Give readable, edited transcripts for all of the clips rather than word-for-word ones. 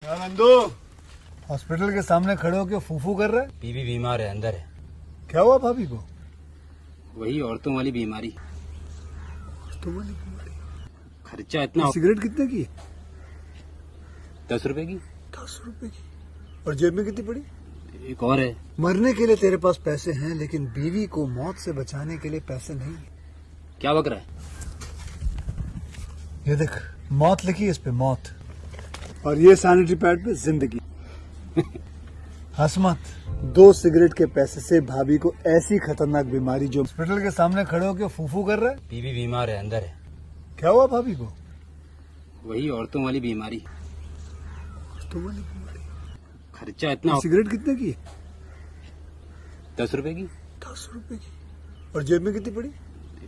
क्या नंदू, हॉस्पिटल के सामने खड़े होकर फूफू कर रहे? बीवी बीमार है, अंदर है। क्या हुआ भाभी को? वही औरतों वाली बीमारी। तुम्हारी बीमारी? खर्चा इतना। सिगरेट कितने की? 10 रुपए की। 10 रुपए की? और जेब में कितनी पड़ी? एक और है। मरने के लिए तेरे पास पैसे हैं, लेकिन बीवी को मौत से बचाने के लिए पैसे नहीं है। क्या बक रहा है? ये देख, मौत लिखी है इस पे, मौत। और ये सैनिटरी पैड पे जिंदगी। हंस मत। 2 सिगरेट के पैसे से भाभी को ऐसी खतरनाक बीमारी जो हॉस्पिटल के सामने खड़े होकर फूफू कर रहे? बीवी बीमार है, अंदर है। क्या हुआ भाभी को? वही औरतों वाली बीमारी। तुम्हारी बीमारी? खर्चा इतना। सिगरेट कितने की? 10 रुपए की। 10 रुपए की? और जेब में कितनी पड़ी?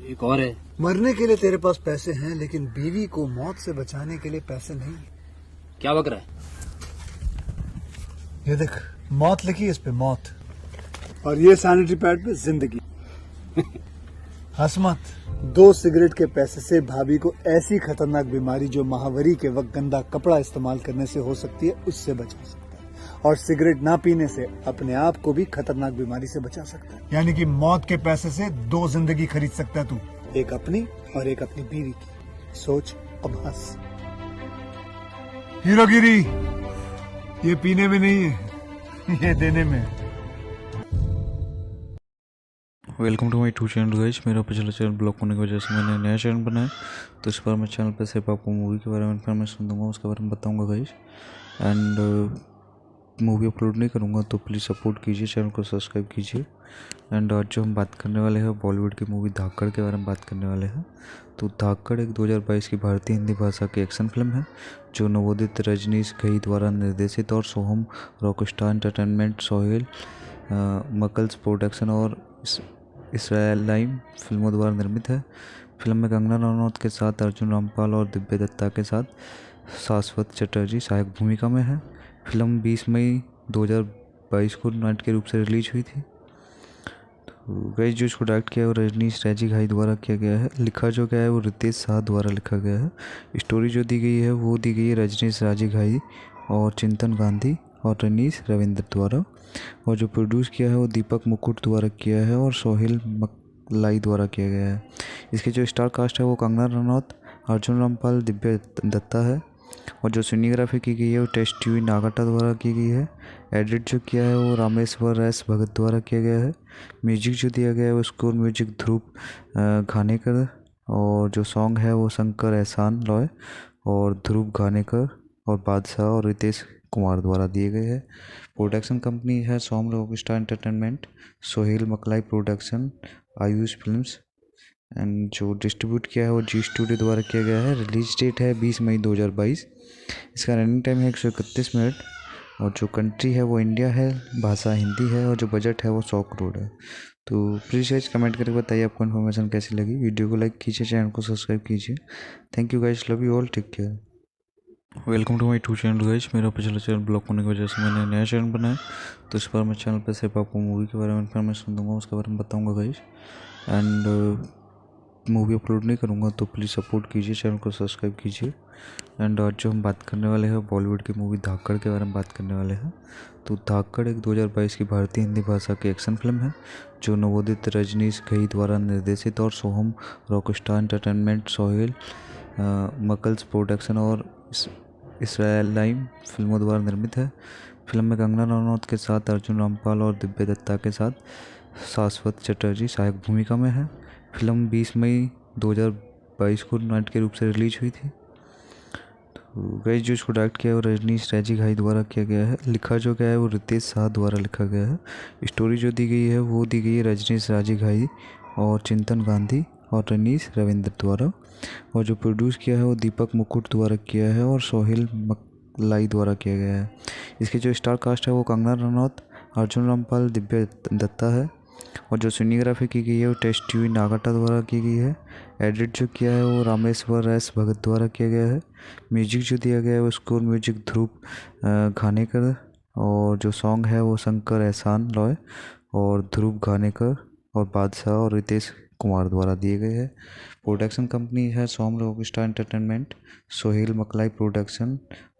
एक और है। मरने के लिए तेरे पास पैसे हैं, लेकिन बीवी को मौत से बचाने के लिए पैसे नहीं है। क्या बक रहा है? ये देख, मौत लिखी है इस पे, मौत। और ये सैनिटरी पैड पे जिंदगी। हंस मत। 2 सिगरेट के पैसे से भाभी को ऐसी खतरनाक बीमारी जो महावरी के वक्त गंदा कपड़ा इस्तेमाल करने से हो सकती है, उससे बचा सकता है। और सिगरेट ना पीने से अपने आप को भी खतरनाक बीमारी से बचा सकता है। यानी कि मौत के पैसे से 2 जिंदगी खरीद सकता है तू, एक अपनी और एक अपनी बीवी की। सोच, अब हंस। हीरोगिरी ये पीने में नहीं है, ये देने में है। Welcome to my two channel guys. मेरा पिछला चैनल ब्लॉक होने की वजह से मैंने नया चैनल बनाया, तो इस पर मैं चैनल पर सिर्फ आपको मूवी के बारे में इन्फॉर्मेशन दूंगा, उसके बारे में बताऊंगा गाइज। एंड मूवी अपलोड नहीं करूंगा, तो प्लीज़ सपोर्ट कीजिए, चैनल को सब्सक्राइब कीजिए। एंड आज जो हम बात करने वाले हैं बॉलीवुड की मूवी धाकड़ के बारे में बात करने वाले हैं। तो धाकड़ एक 2022 की भारतीय हिंदी भाषा की एक्शन फिल्म है, जो नवोदित रजनीश घई द्वारा निर्देशित और सोहम रॉकस्टार एंटरटेनमेंट, सोहेल मकल्स प्रोडक्शन और इसराइलाइम फिल्मों द्वारा निर्मित है। फिल्म में कंगना रनौत के साथ अर्जुन रामपाल और दिव्या दत्ता के साथ शाश्वत चटर्जी सहायक भूमिका में है। फिल्म 20 मई 2022 को नाट्य के रूप से रिलीज हुई थी। तो गाइस, जो इसको डायरेक्ट किया है वो रजनीश राजी घाई द्वारा किया गया है। लिखा जो गया है वो रितेश शाह द्वारा लिखा गया है। स्टोरी जो दी गई है वो दी गई है रजनीश राजी घाई और चिंतन गांधी और रनीश रविंद्र द्वारा। और जो प्रोड्यूस किया है वो दीपक मुकुट द्वारा किया है और सोहेल मकलाई द्वारा किया गया है। इसके जो स्टार कास्ट है वो कंगना रनौत, अर्जुन रामपाल, दिव्या दत्ता है। और जो सिनेग्राफी की गई है वो टेस्ट यूई नागाटा द्वारा की गई है। एडिट जो किया है वो रामेश्वर एस भगत द्वारा किया गया है। म्यूजिक जो दिया गया है वो स्कोर म्यूजिक ध्रुव घानेकर, और जो सॉन्ग है वो शंकर एहसान लॉय और ध्रुव घानेकर और बादशाह और रितेश कुमार द्वारा दिए गए हैं। प्रोडक्शन कंपनी है Soham Rockstar entertainment, Sohail Maklai production, Ayush films. And जो डिस्ट्रीब्यूट किया है वो जी स्टूडियो द्वारा किया गया है। रिलीज डेट है 20 मई 2022। इसका रनिंग टाइम है 131 मिनट। और जो कंट्री है वो इंडिया है, भाषा हिंदी है, और जो बजट है वो 100 करोड़ है। तो प्लीज़ गाइस कमेंट करके बताइए आपको इन्फॉर्मेशन कैसी लगी। वीडियो को लाइक कीजिए, चैनल को सब्सक्राइब कीजिए। Thank you guys, love you all, take care. Welcome to my two channel guys. मेरा पिछला चैनल ब्लॉक होने की वजह से मैंने नया चैनल बनाया, तो इस पर मैं चैनल पर सिर्फ आपको मूवी के बारे में इन्फॉर्मेशन दूंगा, उसके बारे में बताऊंगा गाइज। एंड मूवी अपलोड नहीं करूंगा, तो प्लीज़ सपोर्ट कीजिए, चैनल को सब्सक्राइब कीजिए। एंड आज जो हम बात करने वाले हैं बॉलीवुड की मूवी धाकड़ के बारे में बात करने वाले हैं। तो धाकड़ एक 2022 की भारतीय हिंदी भाषा की एक्शन फिल्म है, जो नवोदित रजनीश घई द्वारा निर्देशित और सोहम रॉकस्टार एंटरटेनमेंट, सोहेल मकल्स प्रोडक्शन और इसराइलाइम फिल्मों द्वारा निर्मित है। फिल्म में कंगना रनौत के साथ अर्जुन रामपाल और दिव्या दत्ता के साथ शाश्वत चटर्जी सहायक भूमिका में है। फिल्म 20 मई 2022 को नाट्य के रूप से रिलीज हुई थी। तो गाइस, जो इसको डायरेक्ट किया है वो रजनीश राजी घाई द्वारा किया गया है। लिखा जो गया है वो रितेश शाह द्वारा लिखा गया है। स्टोरी जो दी गई है वो दी गई है रजनीश राजी घाई और चिंतन गांधी और रनीश रविंद्र द्वारा। और जो प्रोड्यूस किया है वो दीपक मुकुट द्वारा किया है और सोहेल मकलाई द्वारा किया गया है। इसके जो स्टार कास्ट है वो कंगना रनौत, अर्जुन रामपाल, दिव्या दत्ता है। और जो सिनेग्राफी की गई है वो टेस्ट यूई नागाटा द्वारा की गई है। एडिट जो किया है वो रामेश्वर एस भगत द्वारा किया गया है। म्यूजिक जो दिया गया है वो स्कोर म्यूजिक ध्रुव घानेकर, और जो सॉन्ग है वो शंकर एहसान लॉय और ध्रुव घानेकर और बादशाह और रितेश कुमार द्वारा दिए गए हैं। प्रोडक्शन कंपनी है Soham Rockstar entertainment, Sohail Maklai production,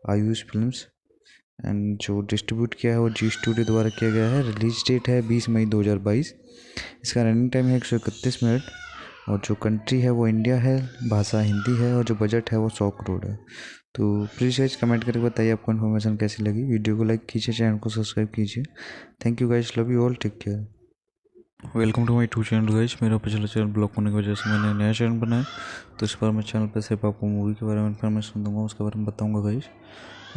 Ayush films. And जो डिस्ट्रीब्यूट किया है वो जी स्टूडियो द्वारा किया गया है। रिलीज डेट है 20 मई 2022। इसका रनिंग टाइम है 131 मिनट और जो कंट्री है वो इंडिया है, भाषा हिंदी है और जो बजट है वो 100 करोड़ है। तो प्लीज़ गाइस कमेंट करके बताइए आपको इन्फॉर्मेशन कैसी लगी। वीडियो को लाइक कीजिए, चैनल को सब्सक्राइब कीजिए। Thank you guys, love you all, take care. Welcome to my two channel guys. मेरा पिछला चैनल ब्लॉक होने की वजह से मैंने नया चैनल बनाया, तो इस बार मैं चैनल पे सिर्फ आपको मूवी के बारे में इन्फॉर्मेशन दूंगा, उसके बारे में बताऊंगा गाइस।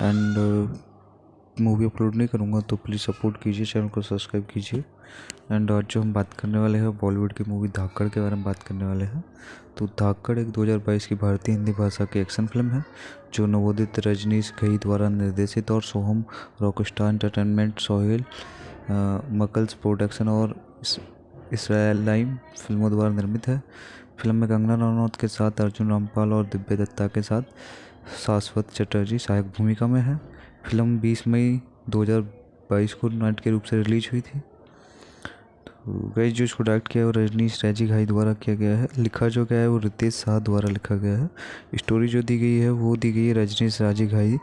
एंड मूवी अपलोड नहीं करूंगा तो प्लीज़ सपोर्ट कीजिए, चैनल को सब्सक्राइब कीजिए। एंड आज जो हम बात करने वाले हैं बॉलीवुड की मूवी धाकड़ के बारे में बात करने वाले हैं। तो धाकड़ एक 2022 की भारतीय हिंदी भाषा की एक्शन फिल्म है जो नवोदित रजनीश घई द्वारा निर्देशित और सोहम रॉकस्टार एंटरटेनमेंट, सोहेल मकल्स प्रोडक्शन और इसराइलाइम फिल्मों द्वारा निर्मित है। फिल्म में कंगना रनौत के साथ अर्जुन रामपाल और दिव्या दत्ता के साथ शाश्वत चटर्जी सहायक भूमिका में है। फिल्म 20 मई 2022 को नाइट के रूप से रिलीज हुई थी। तो गाइस जो इसको डायरेक्ट किया है वो रजनीश राजी घाई द्वारा किया गया है। लिखा जो गया है वो रितेश शाह द्वारा लिखा गया है। स्टोरी जो दी गई है वो दी गई है रजनीश राजी घाई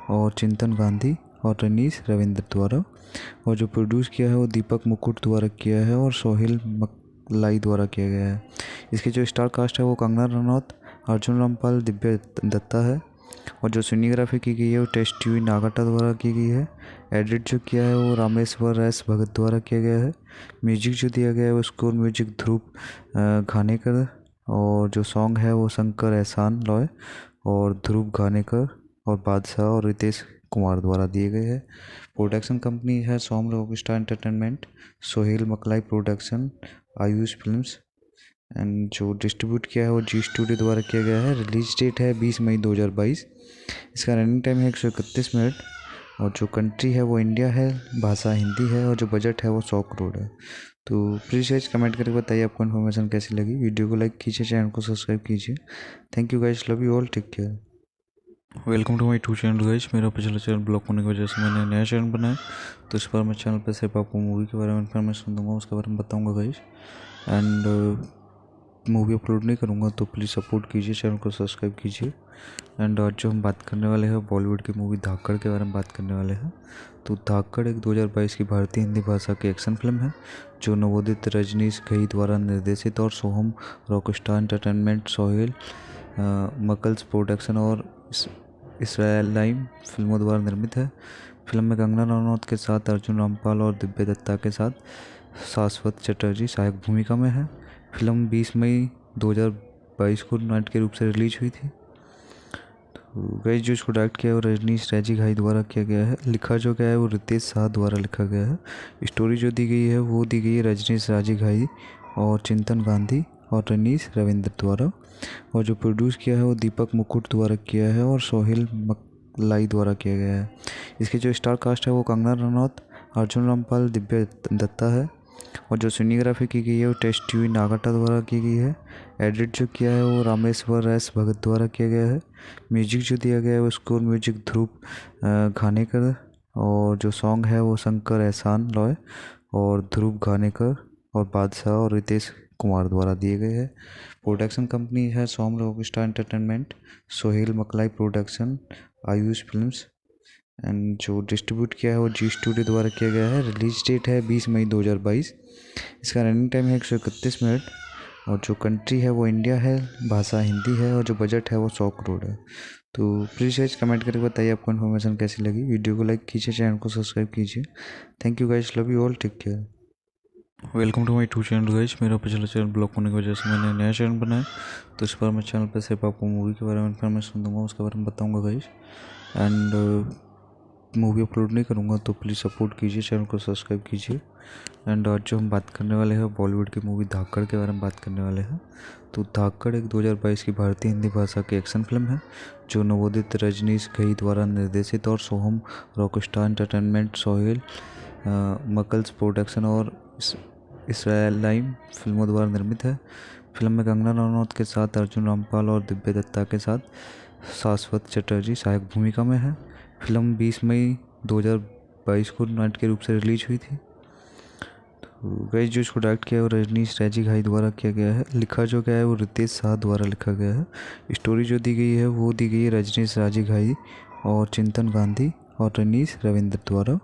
और चिंतन गांधी और रनीश रविंद्र द्वारा। और जो प्रोड्यूस किया है वो दीपक मुकुट द्वारा किया है और सोहेल मकलाई द्वारा किया गया है। इसके जो स्टार कास्ट है वो कंगना रनौत, अर्जुन रामपाल, दिव्या दत्ता है। और जो सिनेग्राफी की गई है वो टेस्टी नागाटा द्वारा की गई है। एडिट जो किया है वो रामेश्वर एस भगत द्वारा किया गया है। म्यूजिक जो दिया गया है वो स्कोर म्यूजिक ध्रुव घानेकर और जो सॉन्ग है वो शंकर एहसान लॉय और ध्रुव घानेकर और बादशाह और रितेश कुमार द्वारा दिए गए हैं। प्रोडक्शन कंपनी है Soham Rockstar entertainment, Sohail Maklai production, Ayush films. And जो डिस्ट्रीब्यूट किया है वो जी स्टूडियो द्वारा किया गया है। रिलीज डेट है 20 मई 2022। इसका रनिंग टाइम है 131 मिनट और जो कंट्री है वो इंडिया है, भाषा हिंदी है और जो बजट है वो 100 करोड़ है। तो प्लीज़ गाइस कमेंट करके बताइए आपको इन्फॉर्मेशन कैसी लगी। वीडियो को लाइक कीजिए, चैनल को सब्सक्राइब कीजिए। Thank you guys, love you all, take care. Welcome to my two channel guys. मेरा पिछला चैनल ब्लॉक होने की वजह से मैंने नया चैनल बनाया, तो इस बार मैं चैनल पे सिर्फ आपको मूवी के बारे में इन्फॉर्मेशन दूंगा, उसके बारे में बताऊंगा गाइस। एंड मूवी अपलोड नहीं करूंगा तो प्लीज़ सपोर्ट कीजिए, चैनल को सब्सक्राइब कीजिए। एंड आज जो हम बात करने वाले हैं बॉलीवुड की मूवी धाकड़ के बारे में बात करने वाले हैं। तो धाकड़ एक 2022 की भारतीय हिंदी भाषा की एक्शन फिल्म है जो नवोदित रजनीश घई द्वारा निर्देशित और सोहम रॉकस्टार एंटरटेनमेंट, सोहेल मकल्स प्रोडक्शन और इसराइलाइम फिल्मों द्वारा निर्मित है। फिल्म में कंगना रनौत के साथ अर्जुन रामपाल और दिव्या दत्ता के साथ शाश्वत चटर्जी सहायक भूमिका में है। फिल्म 20 मई 2022 को नाइट के रूप से रिलीज हुई थी। तो गाइस जो इसको डायरेक्ट किया है वो रजनीश राजी घाई द्वारा किया गया है। लिखा जो गया है वो रितेश शाह द्वारा लिखा गया है। स्टोरी जो दी गई है वो दी गई है रजनीश राजी घाई और चिंतन गांधी और रनीश रविंद्र द्वारा। और जो प्रोड्यूस किया है वो दीपक मुकुट द्वारा किया है और सोहेल मकलाई द्वारा किया गया है। इसके जो स्टार कास्ट है वो कंगना रनौत, अर्जुन रामपाल, दिव्या दत्ता है। और जो सिनेग्राफी की गई है वो टेस्टी नागाटा द्वारा की गई है। एडिट जो किया है वो रामेश्वर एस भगत द्वारा किया गया है। म्यूजिक जो दिया गया है वो स्कोर म्यूजिक ध्रुव घानेकर और जो सॉन्ग है वो शंकर एहसान लॉय और ध्रुव घानेकर और बादशाह और रितेश कुमार द्वारा दिए गए हैं। प्रोडक्शन कंपनी है Soham Rockstar entertainment, Sohail Maklai production, Ayush films. And जो डिस्ट्रीब्यूट किया है वो जी स्टूडियो द्वारा किया गया है। रिलीज डेट है 20 मई 2022। इसका रनिंग टाइम है 131 मिनट और जो कंट्री है वो इंडिया है, भाषा हिंदी है और जो बजट है वो 100 करोड़ है। तो प्लीज़ गाइस कमेंट करके बताइए आपको इन्फॉर्मेशन कैसी लगी। वीडियो को लाइक कीजिए, चैनल को सब्सक्राइब कीजिए। Thank you guys, love you all, take care. Welcome to my two channel guys. मेरा पिछला चैनल ब्लॉक होने की वजह से मैंने नया चैनल बनाया, तो इस बार मैं चैनल पे सिर्फ आपको मूवी के बारे में इन्फॉर्मेशन दूंगा, उसके बारे में बताऊंगा गाइस। एंड मूवी अपलोड नहीं करूंगा तो प्लीज़ सपोर्ट कीजिए, चैनल को सब्सक्राइब कीजिए। एंड आज जो हम बात करने वाले हैं बॉलीवुड की मूवी धाकड़ के बारे में बात करने वाले हैं। तो धाकड़ एक 2022 की भारतीय हिंदी भाषा की एक्शन फिल्म है जो नवोदित रजनीश घई द्वारा निर्देशित और सोहम रॉकस्टार एंटरटेनमेंट, सोहेल मकल्स प्रोडक्शन और इसराइलाइम फिल्मों द्वारा निर्मित है। फिल्म में कंगना रनौत के साथ अर्जुन रामपाल और दिव्या दत्ता के साथ शाश्वत चटर्जी सहायक भूमिका में है। फिल्म 20 मई 2022 को नाइट के रूप से रिलीज हुई थी। तो गाइस जो इसको डायरेक्ट किया है वो रजनीश राजी घाई द्वारा किया गया है। लिखा जो गया है वो रितेश शाह द्वारा लिखा गया है। स्टोरी जो दी गई है वो दी गई है रजनीश राजी घाई और चिंतन गांधी और रनीस रविंद्र द्वारा,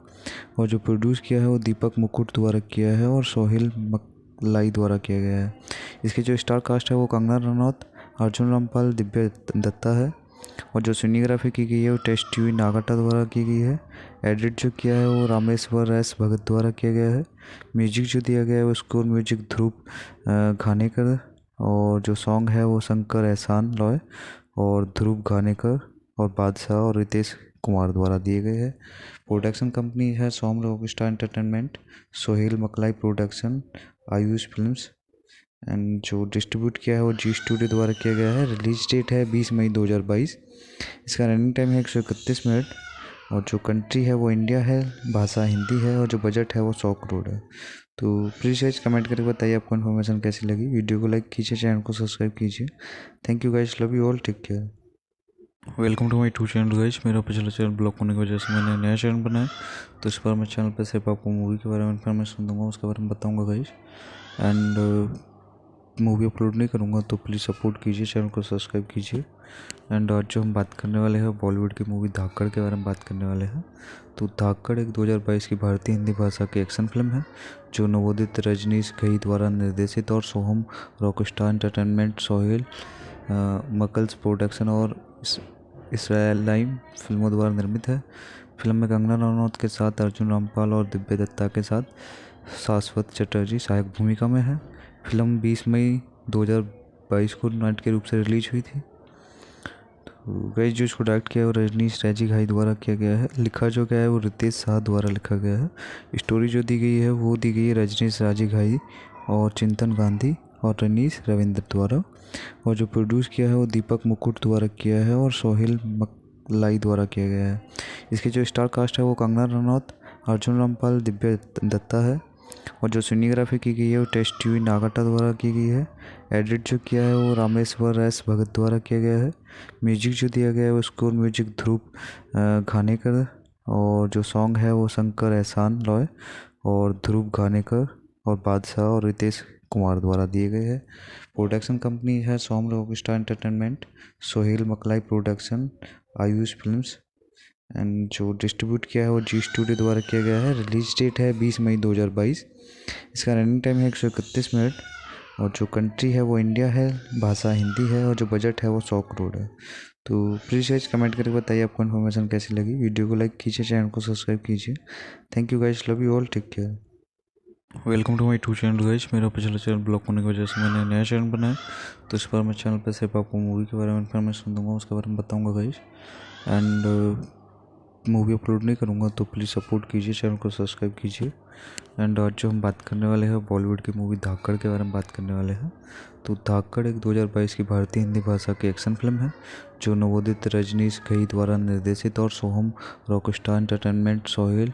और जो प्रोड्यूस किया है वो दीपक मुकुट द्वारा किया है और सोहेल मकलाई द्वारा किया गया है। इसके जो स्टार कास्ट है वो कंगना रनौत, अर्जुन रामपाल, दिव्या दत्ता है, और जो सिनेग्राफी की गई है वो टेस्ट टीवी नागाटा द्वारा की गई है। एडिट जो किया है वो रामेश्वर एस भगत द्वारा किया गया है। म्यूजिक जो दिया गया है वो स्कोर म्यूजिक ध्रुव घानेकर, और जो सॉन्ग है वो शंकर एहसान लॉय और ध्रुव घानेकर और बादशाह और रितेश कुमार द्वारा दिए गए हैं। प्रोडक्शन कंपनी है सोम Rockstar entertainment, Sohail Maklai production, Ayush films, and जो डिस्ट्रीब्यूट किया है वो जी स्टूडियो द्वारा किया गया है। रिलीज डेट है 20 मई 2022। इसका रनिंग टाइम है 131 मिनट, और जो कंट्री है वो इंडिया है, भाषा हिंदी है, और जो बजट है वो 100 करोड़ है। तो प्लीज़ गाइस कमेंट करके बताइए आपको इन्फॉर्मेशन कैसी लगी। वीडियो को लाइक कीजिए, चैनल को सब्सक्राइब कीजिए। Thank you guys, love you all, take care. Welcome to my two channel guys. मेरा पिछला चैनल ब्लॉक होने की वजह से मैंने नया चैनल बनाया, तो इस बार मैं चैनल पे सिर्फ आपको मूवी के बारे में इन्फॉर्मेशन दूंगा, उसके बारे में बताऊंगा गाइस। एंड मूवी अपलोड नहीं करूंगा, तो प्लीज़ सपोर्ट कीजिए, चैनल को सब्सक्राइब कीजिए। एंड आज जो हम बात करने वाले हैं बॉलीवुड की मूवी धाकड़ के बारे में बात करने वाले हैं। तो धाकड़ एक 2022 की भारतीय हिंदी भाषा की एक्शन फिल्म है, जो नवोदित रजनीश घई द्वारा निर्देशित और सोहम रॉकस्टार एंटरटेनमेंट, सोहेल मकल्स प्रोडक्शन और इसराइलाइम फिल्मों द्वारा निर्मित है। फिल्म में कंगना रनौत के साथ अर्जुन रामपाल और दिव्या दत्ता के साथ शाश्वत चटर्जी सहायक भूमिका में है। फिल्म 20 मई 2022 को नाट्य के रूप से रिलीज हुई थी। तो गाइस जो इसको डायरेक्ट किया है वो रजनीश राजी घाई द्वारा किया गया है। लिखा जो गया है वो रितेश शाह द्वारा लिखा गया है। स्टोरी जो दी गई है वो दी गई है रजनीश राजी घाई और चिंतन गांधी और रनीस रविंद्र द्वारा, और जो प्रोड्यूस किया है वो दीपक मुकुट द्वारा किया है और सोहेल मकलाई द्वारा किया गया है। इसके जो स्टार कास्ट है वो कंगना रनौत, अर्जुन रामपाल, दिव्या दत्ता है, और जो सिनेग्राफी की गई है वो टेस्ट टीवी नागाटा द्वारा की गई है। एडिट जो किया है वो रामेश्वर एस भगत द्वारा किया गया है। म्यूजिक जो दिया गया है वो स्कोर म्यूजिक ध्रुव घानेकर, और जो सॉन्ग है वो शंकर एहसान लॉय और ध्रुव घानेकर और बादशाह और रितेश कुमार द्वारा दिए गए हैं। प्रोडक्शन कंपनी है सोम Rockstar entertainment, Sohail Maklai production, Ayush films, and जो डिस्ट्रीब्यूट किया है वो जी स्टूडियो द्वारा किया गया है। रिलीज डेट है 20 मई 2022। इसका रनिंग टाइम है 131 मिनट, और जो कंट्री है वो इंडिया है, भाषा हिंदी है, और जो बजट है वो 100 करोड़ है। तो प्लीज़ गाइस कमेंट करके बताइए आपको इन्फॉर्मेशन कैसी लगी। वीडियो को लाइक कीजिए, चैनल को सब्सक्राइब कीजिए। Thank you guys, love you all, take care. Welcome to my two channel guys. मेरा पिछला चैनल ब्लॉक होने की वजह से मैंने नया चैनल बनाया, तो इस बार मैं चैनल पे सिर्फ आपको मूवी के बारे में इन्फॉर्मेशन दूंगा, उसके बारे में बताऊंगा गाइस। एंड मूवी अपलोड नहीं करूंगा, तो प्लीज़ सपोर्ट कीजिए, चैनल को सब्सक्राइब कीजिए। एंड आज जो हम बात करने वाले हैं बॉलीवुड की मूवी धाकड़ के बारे में बात करने वाले हैं। तो धाकड़ एक 2022 की भारतीय हिंदी भाषा की एक्शन फिल्म है, जो नवोदित रजनीश घई द्वारा निर्देशित और सोहम रॉकस्टार एंटरटेनमेंट, सोहेल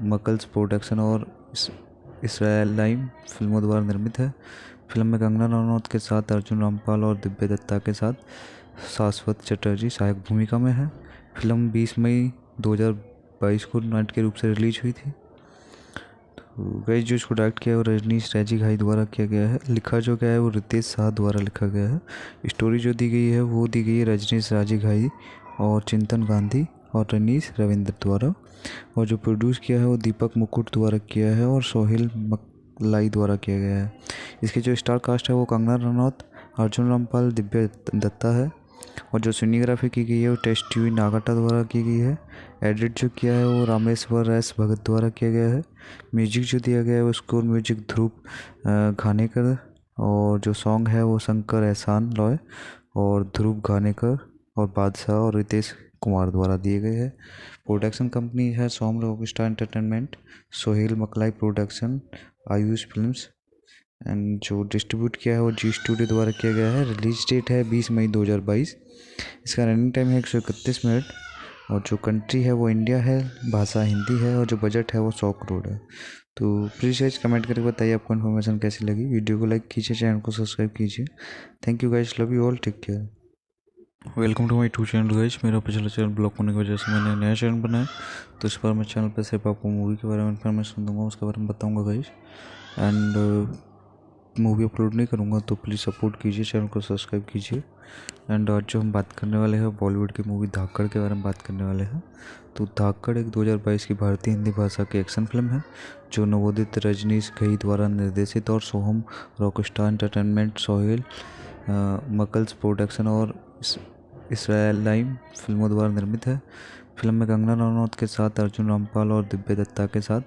मकल्स प्रोडक्शन और इसराइलाइम फिल्मों द्वारा निर्मित है। फिल्म में कंगना रनौत के साथ अर्जुन रामपाल और दिव्या दत्ता के साथ शाश्वत चटर्जी सहायक भूमिका में है। फिल्म 20 मई 2022 को नाट्य के रूप से रिलीज हुई थी। तो गाइस जो इसको डायरेक्ट किया है वो रजनीश राजी घाई द्वारा किया गया है। लिखा जो गया है वो रितेश शाह द्वारा लिखा गया है। स्टोरी जो दी गई है वो दी गई है रजनीश राजी घाई और चिंतन गांधी और रनीस रविंद्र द्वारा, और जो प्रोड्यूस किया है वो दीपक मुकुट द्वारा किया है और सोहेल मकलाई द्वारा किया गया है। इसके जो स्टार कास्ट है वो कंगना रनौत, अर्जुन रामपाल, दिव्या दत्ता है, और जो सिनेग्राफी की गई है वो टेस्ट टीवी नागाटा द्वारा की गई है। एडिट जो किया है वो रामेश्वर एस भगत द्वारा किया गया है। म्यूजिक जो दिया गया है वो स्कोर म्यूजिक ध्रुव घानेकर, और जो सॉन्ग है वो शंकर एहसान लॉय और ध्रुव घानेकर और बादशाह और रितेश कुमार द्वारा दिए गए हैं। प्रोडक्शन कंपनी है सोम Rockstar entertainment, Sohail Maklai production, Ayush films, and जो डिस्ट्रीब्यूट किया है वो जी स्टूडियो द्वारा किया गया है। रिलीज डेट है 20 मई 2022। इसका रनिंग टाइम है 131 मिनट, और जो कंट्री है वो इंडिया है, भाषा हिंदी है, और जो बजट है वो 100 करोड़ है। तो प्लीज़ गाइस कमेंट करके बताइए आपको इन्फॉर्मेशन कैसी लगी। वीडियो को लाइक कीजिए, चैनल को सब्सक्राइब कीजिए। Thank you guys, love you all, take care. Welcome to my two channel guys. मेरा पिछला चैनल ब्लॉक होने की वजह से मैंने नया चैनल बनाया, तो इस बार मैं चैनल पे सिर्फ आपको मूवी के बारे में इन्फॉर्मेशन दूंगा, उसके बारे में बताऊंगा गाइस। एंड मूवी अपलोड नहीं करूँगा तो प्लीज़ सपोर्ट कीजिए, चैनल को सब्सक्राइब कीजिए। एंड आज जो हम बात करने वाले हैं बॉलीवुड की मूवी धाकड़ के बारे में बात करने वाले हैं। तो धाकड़ एक 2022 की भारतीय हिंदी भाषा की एक्शन फिल्म है जो नवोदित रजनीश घई द्वारा निर्देशित और सोहम रॉकस्टार एंटरटेनमेंट, सोहेल मकल्स प्रोडक्शन और इसराइलाइम फिल्मों द्वारा निर्मित है। फिल्म में कंगना रनौत के साथ अर्जुन रामपाल और दिव्या दत्ता के साथ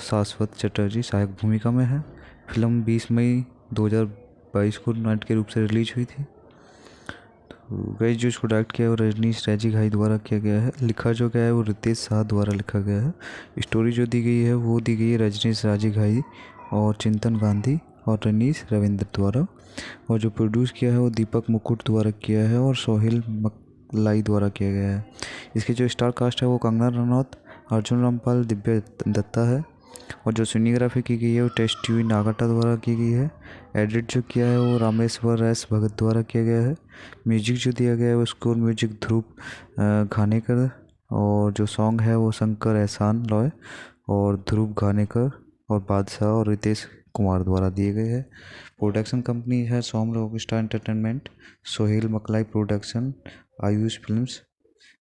शाश्वत चटर्जी सहायक भूमिका में है। फिल्म 20 मई 2022 को नाइट के रूप से रिलीज हुई थी। तो गाइस जो इसको डायरेक्ट किया है वो रजनीश राजी घाई द्वारा किया गया है। लिखा जो गया है वो रितेश शाह द्वारा लिखा गया है। स्टोरी जो दी गई है वो दी गई है रजनीश राजी घाई और चिंतन गांधी और रनीश रविंद्र द्वारा। और जो प्रोड्यूस किया है वो दीपक मुकुट द्वारा किया है और सोहेल मकलाई द्वारा किया गया है। इसके जो स्टार कास्ट है वो कंगना रनौत, अर्जुन रामपाल, दिव्या दत्ता है। और जो सिनेग्राफी की गई है वो टेस्ट टीवी नागाटा द्वारा की गई है। एडिट जो किया है वो रामेश्वर एस भगत द्वारा किया गया है। म्यूजिक जो दिया गया है वो स्कोर म्यूजिक ध्रुव घानेकर और जो सॉन्ग है वो शंकर एहसान लॉय और ध्रुव घानेकर और बादशाह और रितेश कुमार द्वारा दिए गए हैं। प्रोडक्शन कंपनी है Soham Rockstar entertainment, Sohail Maklai production, Ayush films.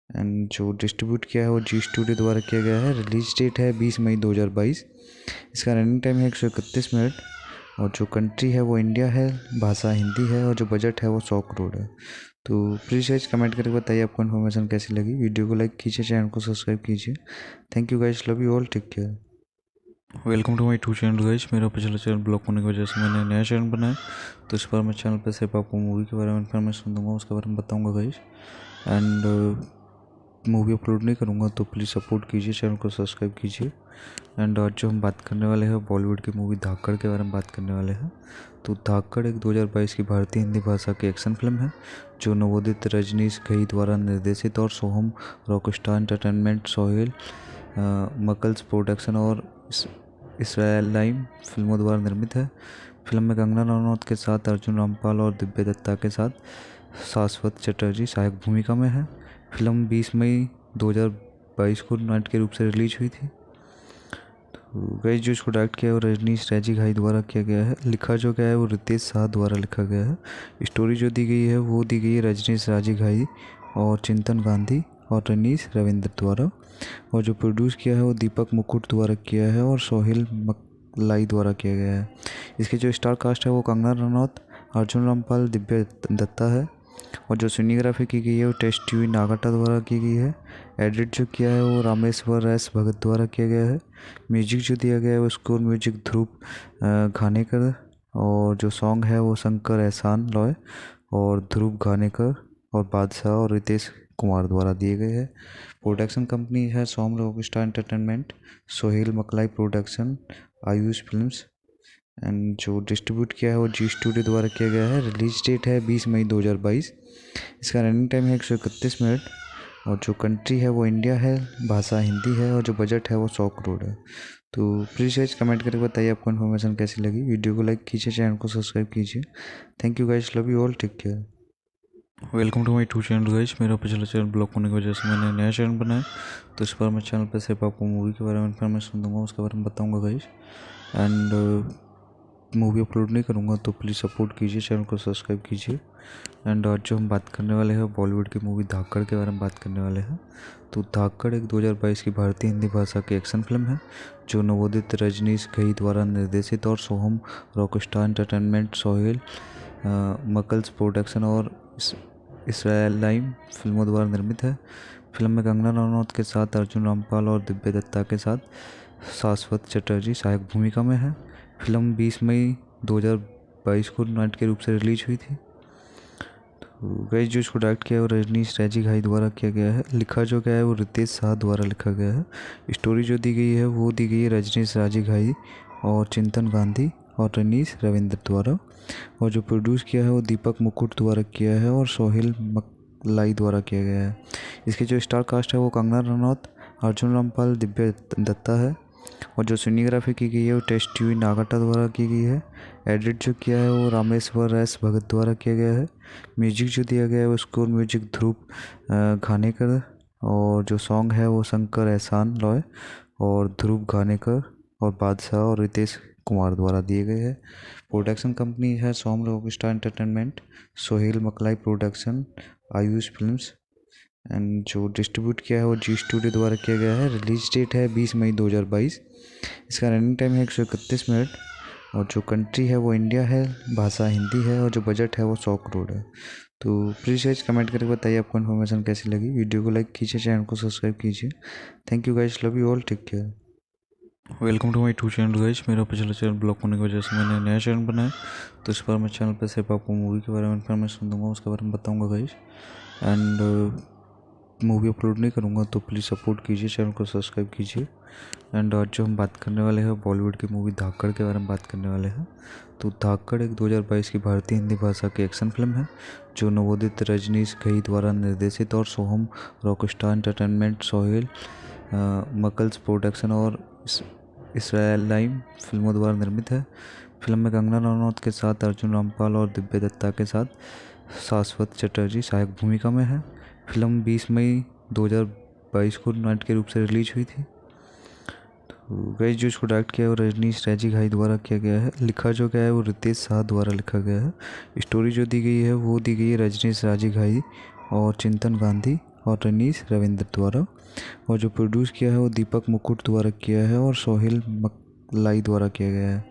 And जो डिस्ट्रीब्यूट किया है वो जी स्टूडियो द्वारा किया गया है। रिलीज डेट है 20 मई 2022। इसका रनिंग टाइम है 131 मिनट। और जो कंट्री है वो इंडिया है, भाषा हिंदी है और जो बजट है वो 100 करोड़ है। तो प्लीज़ गाइस कमेंट करके बताइए आपको इन्फॉर्मेशन कैसी लगी। वीडियो को लाइक कीजिए, चैनल को सब्सक्राइब कीजिए। Thank you guys, love you all, take care. Welcome to my two channel guys. मेरा पिछला चैनल ब्लॉक होने की वजह से मैंने नया चैनल बनाया, तो इस पर मैं चैनल पर सिर्फ आपको मूवी के बारे में इन्फॉर्मेशन दूंगा, उसके बारे में बताऊंगा गाइस। एंड मूवी अपलोड नहीं करूँगा तो प्लीज़ सपोर्ट कीजिए, चैनल को सब्सक्राइब कीजिए। एंड आज जो हम बात करने वाले हैं बॉलीवुड की मूवी धाकड़ के बारे में बात करने वाले हैं। तो धाकड़ एक 2022 की भारतीय हिंदी भाषा की एक्शन फिल्म है जो नवोदित रजनीश घई द्वारा निर्देशित और सोहम रॉकस्टार एंटरटेनमेंट, सोहेल मकल्स प्रोडक्शन और इसराइलाइम फिल्मों द्वारा निर्मित है। फिल्म में कंगना रनौत के साथ अर्जुन रामपाल और दिव्या दत्ता के साथ शाश्वत चटर्जी सहायक भूमिका में है। फिल्म 20 मई 2022 को नाइट के रूप से रिलीज हुई थी। तो गाइस जो इसको डायरेक्ट किया है वो रजनीश राजी घाई द्वारा किया गया है। लिखा जो गया है वो रितेश शाह द्वारा लिखा गया है। स्टोरी जो दी गई है वो दी गई है रजनीश राजी घाई और चिंतन गांधी और रनीश रविंद्र द्वारा। और जो प्रोड्यूस किया है वो दीपक मुकुट द्वारा किया है और सोहेल मकलाई द्वारा किया गया है। इसके जो स्टार कास्ट है वो कंगना रनौत, अर्जुन रामपाल, दिव्या दत्ता है। और जो सिनेग्राफी की गई है वो टेस्ट टीवी नागाटा द्वारा की गई है। एडिट जो किया है वो रामेश्वर एस भगत द्वारा किया गया है। म्यूजिक जो दिया गया है वो स्कोर म्यूजिक ध्रुव घानेकर और जो सॉन्ग है वो शंकर एहसान लॉय और ध्रुव घानेकर और बादशाह और रितेश कुमार द्वारा दिए गए हैं। प्रोडक्शन कंपनी है Soham Rockstar entertainment, Sohail Maklai production, Ayush films. And जो डिस्ट्रीब्यूट किया है वो जी स्टूडियो द्वारा किया गया है। रिलीज डेट है 20 मई 2022। इसका रनिंग टाइम है 131 मिनट। और जो कंट्री है वो इंडिया है, भाषा हिंदी है और जो बजट है वो 100 करोड़ है। तो प्लीज़ गाइस कमेंट करके बताइए आपको इन्फॉर्मेशन कैसी लगी। वीडियो को लाइक कीजिए, चैनल को सब्सक्राइब कीजिए। Thank you guys, love you all, take care. Welcome to my two channel guys. मेरा पिछला चैनल ब्लॉक होने की वजह से मैंने नया चैनल बनाया, तो इस पर मैं चैनल पर सिर्फ आपको मूवी के बारे में इन्फॉर्मेशन दूंगा, उसके बारे में बताऊंगा गाइस। एंड मूवी अपलोड नहीं करूँगा तो प्लीज़ सपोर्ट कीजिए, चैनल को सब्सक्राइब कीजिए। एंड आज जो हम बात करने वाले हैं बॉलीवुड की मूवी धाकड़ के बारे में बात करने वाले हैं। तो धाकड़ एक 2022 की भारतीय हिंदी भाषा की एक्शन फिल्म है जो नवोदित रजनीश घई द्वारा निर्देशित और सोहम रॉकस्टार एंटरटेनमेंट, सोहेल मकल्स प्रोडक्शन और इसराइलाइम फिल्मों द्वारा निर्मित है। फिल्म में कंगना रनौत के साथ अर्जुन रामपाल और दिव्या दत्ता के साथ शाश्वत चटर्जी सहायक भूमिका में है। फिल्म 20 मई 2022 को नाइट के रूप से रिलीज हुई थी। तो गाइस जो इसको डायरेक्ट किया है वो रजनीश राजी घाई द्वारा किया गया है। लिखा जो गया है वो रितेश शाह द्वारा लिखा गया है। स्टोरी जो दी गई है वो दी गई है रजनीश राजी घाई और चिंतन गांधी और रनीश रविंद्र द्वारा। और जो प्रोड्यूस किया है वो दीपक मुकुट द्वारा किया है और सोहेल मकलाई द्वारा किया गया है। इसके जो स्टार कास्ट है वो कंगना रनौत, अर्जुन रामपाल, दिव्या दत्ता है। और जो सिनेग्राफी की गई है वो टेस्ट टीवी नागाटा द्वारा की गई है। एडिट जो किया है वो रामेश्वर एस भगत द्वारा किया गया है। म्यूजिक जो दिया गया है वो स्कोर म्यूजिक ध्रुव घानेकर और जो सॉन्ग है वो शंकर एहसान लॉय और ध्रुव घानेकर और बादशाह और रितेश कुमार द्वारा दिए गए हैं। प्रोडक्शन कंपनी है सोम Rockstar entertainment, Sohail Maklai production, Ayush films. And जो डिस्ट्रीब्यूट किया है वो जी स्टूडियो द्वारा किया गया है। रिलीज डेट है 20 मई 2022। इसका रनिंग टाइम है 131 मिनट और जो कंट्री है वो इंडिया है, भाषा हिंदी है और जो बजट है वो 100 करोड़ है। तो प्लीज़ गाइस कमेंट करके बताइए आपको इन्फॉर्मेशन कैसी लगी। वीडियो को लाइक कीजिए, चैनल को सब्सक्राइब कीजिए। Thank you guys, love you all, take care. Welcome to my two channel guys. मेरा पिछला चैनल ब्लॉक होने की वजह से मैंने नया चैनल बनाया, तो इस बार मैं चैनल पे सिर्फ आपको मूवी के बारे में इन्फॉर्मेशन दूंगा, उसके बारे में बताऊंगा गाइस। एंड मूवी अपलोड नहीं करूंगा तो प्लीज़ सपोर्ट कीजिए, चैनल को सब्सक्राइब कीजिए। एंड आज जो हम बात करने वाले हैं बॉलीवुड की मूवी धाकड़ के बारे में बात करने वाले हैं। तो धाकड़ एक 2022 की भारतीय हिंदी भाषा की एक्शन फिल्म है जो नवोदित रजनीश घई द्वारा निर्देशित और सोहम रॉकस्टार एंटरटेनमेंट, सोहेल मकल्स प्रोडक्शन और इसराइलाइम फिल्मों द्वारा निर्मित है। फिल्म में कंगना रनौत के साथ अर्जुन रामपाल और दिव्या दत्ता के साथ शाश्वत चटर्जी सहायक भूमिका में है। फिल्म 20 मई 2022 को नाट्य के रूप से रिलीज हुई थी। तो गाइस जो इसको डायरेक्ट किया है वो रजनीश राजी घाई द्वारा किया गया है। लिखा जो गया है वो रितेश शाह द्वारा लिखा गया है। स्टोरी जो दी गई है वो दी गई है रजनीश राजी घाई और चिंतन गांधी और रनीश रविंद्र द्वारा। और जो प्रोड्यूस किया है वो दीपक मुकुट द्वारा किया है और सोहेल मकलाई द्वारा किया गया है।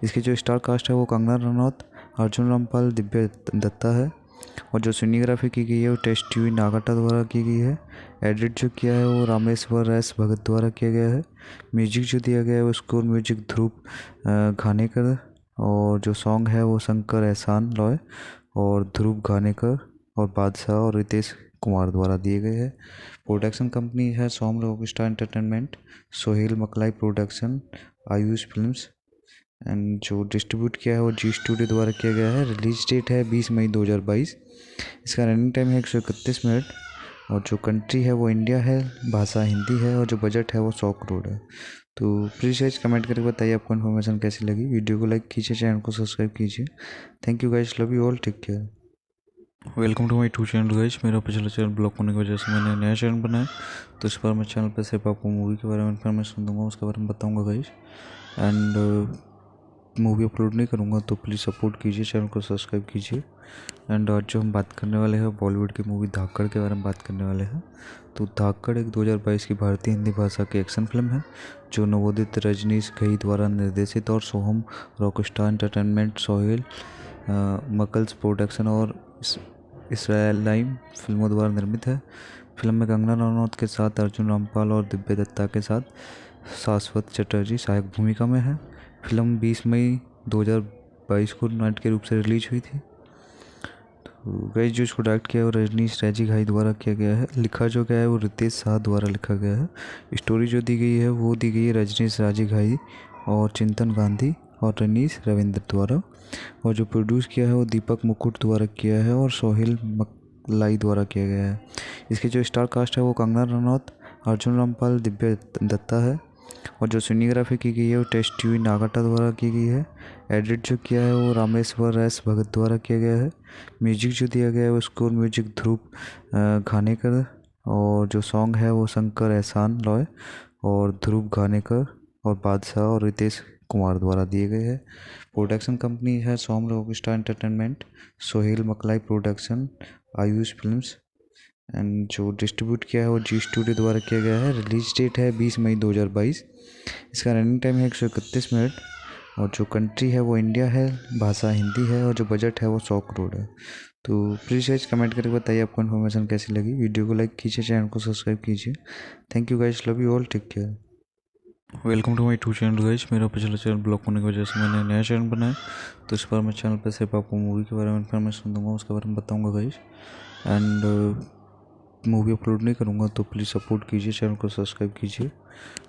इसकी जो स्टार कास्ट है वो कंगना रनौत, अर्जुन रामपाल, दिव्या दत्ता है। और जो सिनेग्राफी की गई है वो टेस्ट यूवी नागाटा द्वारा की गई है। एडिट जो किया है वो रामेश्वर एस भगत द्वारा किया गया है। म्यूजिक जो दिया गया है वो स्कोर म्यूजिक ध्रुव घानेकर और जो सॉन्ग है वो शंकर एहसान लॉय और ध्रुव घानेकर और बादशाह और रितेश कुमार द्वारा दिए गए हैं। प्रोडक्शन कंपनी है सोम Rockstar entertainment, Sohail Maklai production, Ayush films. And जो डिस्ट्रीब्यूट किया है वो जी स्टूडियो द्वारा किया गया है। रिलीज डेट है 20 मई 2022। इसका रनिंग टाइम है 131 मिनट और जो कंट्री है वो इंडिया है, भाषा हिंदी है और जो बजट है वो 100 करोड़ है। तो प्लीज़ गाइस कमेंट करके बताइए आपको इन्फॉर्मेशन कैसी लगी। वीडियो को लाइक कीजिए, चैनल को सब्सक्राइब कीजिए। Thank you guys, love you all, take care. Welcome to my two channel guys. मेरा पिछला चैनल ब्लॉक होने की वजह से मैंने नया चैनल बनाया, तो इस बार मैं चैनल पे सिर्फ आपको मूवी के बारे में इन्फॉर्मेशन दूंगा, उसके बारे में बताऊंगा गाइस। एंड मूवी अपलोड नहीं करूंगा तो प्लीज़ सपोर्ट कीजिए, चैनल को सब्सक्राइब कीजिए। एंड आज जो हम बात करने वाले हैं बॉलीवुड की मूवी धाकड़ के बारे में बात करने वाले हैं। तो धाकड़ एक 2022 की भारतीय हिंदी भाषा की एक्शन फिल्म है जो नवोदित रजनीश घई द्वारा निर्देशित और सोहम रॉकस्टार एंटरटेनमेंट, सोहेल मकल्स प्रोडक्शन और इसराइलाइम फिल्मों द्वारा निर्मित है। फिल्म में कंगना रनौत के साथ अर्जुन रामपाल और दिव्या दत्ता के साथ शाश्वत चटर्जी सहायक भूमिका में है। फिल्म 20 मई 2022 को नाट्य के रूप से रिलीज हुई थी। तो गाइस जो इसको डायरेक्ट किया है वो रजनीश राजी घाई द्वारा किया गया है। लिखा जो गया है वो रितेश शाह द्वारा लिखा गया है। स्टोरी जो दी गई है वो दी गई है रजनीश राजी घाई और चिंतन गांधी और रनीश रविंद्र द्वारा। और जो प्रोड्यूस किया है वो दीपक मुकुट द्वारा किया है और सोहेल मकलाई द्वारा किया गया है। इसकी जो स्टार कास्ट है वो कंगना रनौत, अर्जुन रामपाल, दिव्या दत्ता है। और जो सिनेग्राफी की गई है वो टेस्ट यूवी नागाटा द्वारा की गई है। एडिट जो किया है वो रामेश्वर एस भगत द्वारा किया गया है। म्यूजिक जो दिया गया है वो स्कोर म्यूजिक ध्रुव घानेकर और जो सॉन्ग है वो शंकर एहसान लॉय और ध्रुव घानेकर और बादशाह और रितेश कुमार द्वारा दिए गए हैं। प्रोडक्शन कंपनी है सोम Rockstar entertainment, Sohail Maklai production, Ayush films. And जो डिस्ट्रीब्यूट किया है वो जी स्टूडियो द्वारा किया गया है। रिलीज डेट है 20 मई 2022। इसका रनिंग टाइम है 131 मिनट और जो कंट्री है वो इंडिया है, भाषा हिंदी है और जो बजट है वो 100 करोड़ है। तो प्लीज़ गाइस कमेंट करके बताइए आपको इन्फॉर्मेशन कैसी लगी। वीडियो को लाइक कीजिए, चैनल को सब्सक्राइब कीजिए। Thank you guys, love you all, take care. Welcome to my two channel guys. मेरा पिछला चैनल ब्लॉक होने की वजह से मैंने नया चैनल बनाया, तो इस बार मैं चैनल पे सिर्फ आपको मूवी के बारे में इन्फॉर्मेशन दूंगा, उसके बारे में बताऊंगा गाइस। एंड मूवी अपलोड नहीं करूंगा तो प्लीज़ सपोर्ट कीजिए, चैनल को सब्सक्राइब कीजिए।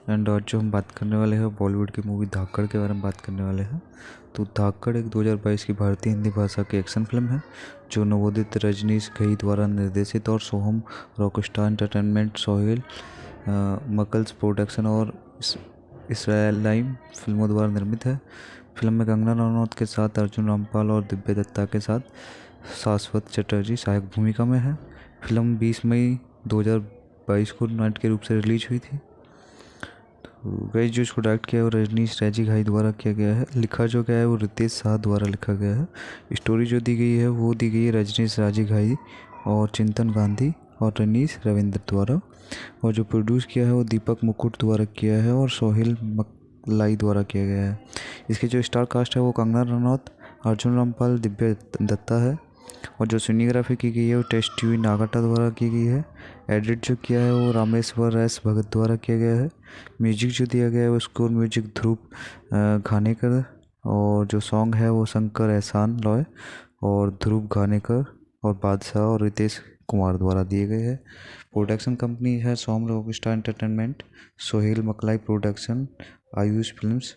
एंड आज जो हम बात करने वाले हैं बॉलीवुड की मूवी धाकड़ के बारे में बात करने वाले हैं। तो धाकड़ एक 2022 की भारतीय हिंदी भाषा की एक्शन फिल्म है जो नवोदित रजनीश घई द्वारा निर्देशित और सोहम रॉकस्टार एंटरटेनमेंट, सोहेल मकल्स प्रोडक्शन और इसराइलाइम फिल्मों द्वारा निर्मित है। फिल्म में कंगना रनौत के साथ अर्जुन रामपाल और दिव्या दत्ता के साथ शाश्वत चटर्जी सहायक भूमिका में है। फिल्म 20 मई 2022 को नाट्य के रूप से रिलीज हुई थी। गाइस जो इसको डायरेक्ट किया है वो रजनीश राजी घाई द्वारा किया गया है। लिखा जो गया है वो रितेश शाह द्वारा लिखा गया है। स्टोरी जो दी गई है वो दी गई है रजनीश राजी घाई और चिंतन गांधी और रनीश रविंद्र द्वारा। और जो प्रोड्यूस किया है वो दीपक मुकुट द्वारा किया है और सोहेल मकलाई द्वारा किया गया है। इसके जो स्टार कास्ट है वो कंगना रनौत, अर्जुन रामपाल, दिव्या दत्ता है। और जो सिनेग्राफी की गई है वो टेस्ट टीवी नागाटा द्वारा की गई है। एडिट जो किया है वो रामेश्वर एस भगत द्वारा किया गया है। म्यूजिक जो दिया गया है वो स्कोर म्यूजिक ध्रुव घानेकर। और जो सॉन्ग है वो शंकर एहसान लॉय और ध्रुव घानेकर और बादशाह और रितेश कुमार द्वारा दिए गए हैं। प्रोडक्शन कंपनी है सोम Rockstar entertainment, Sohail Maklai production, Ayush films.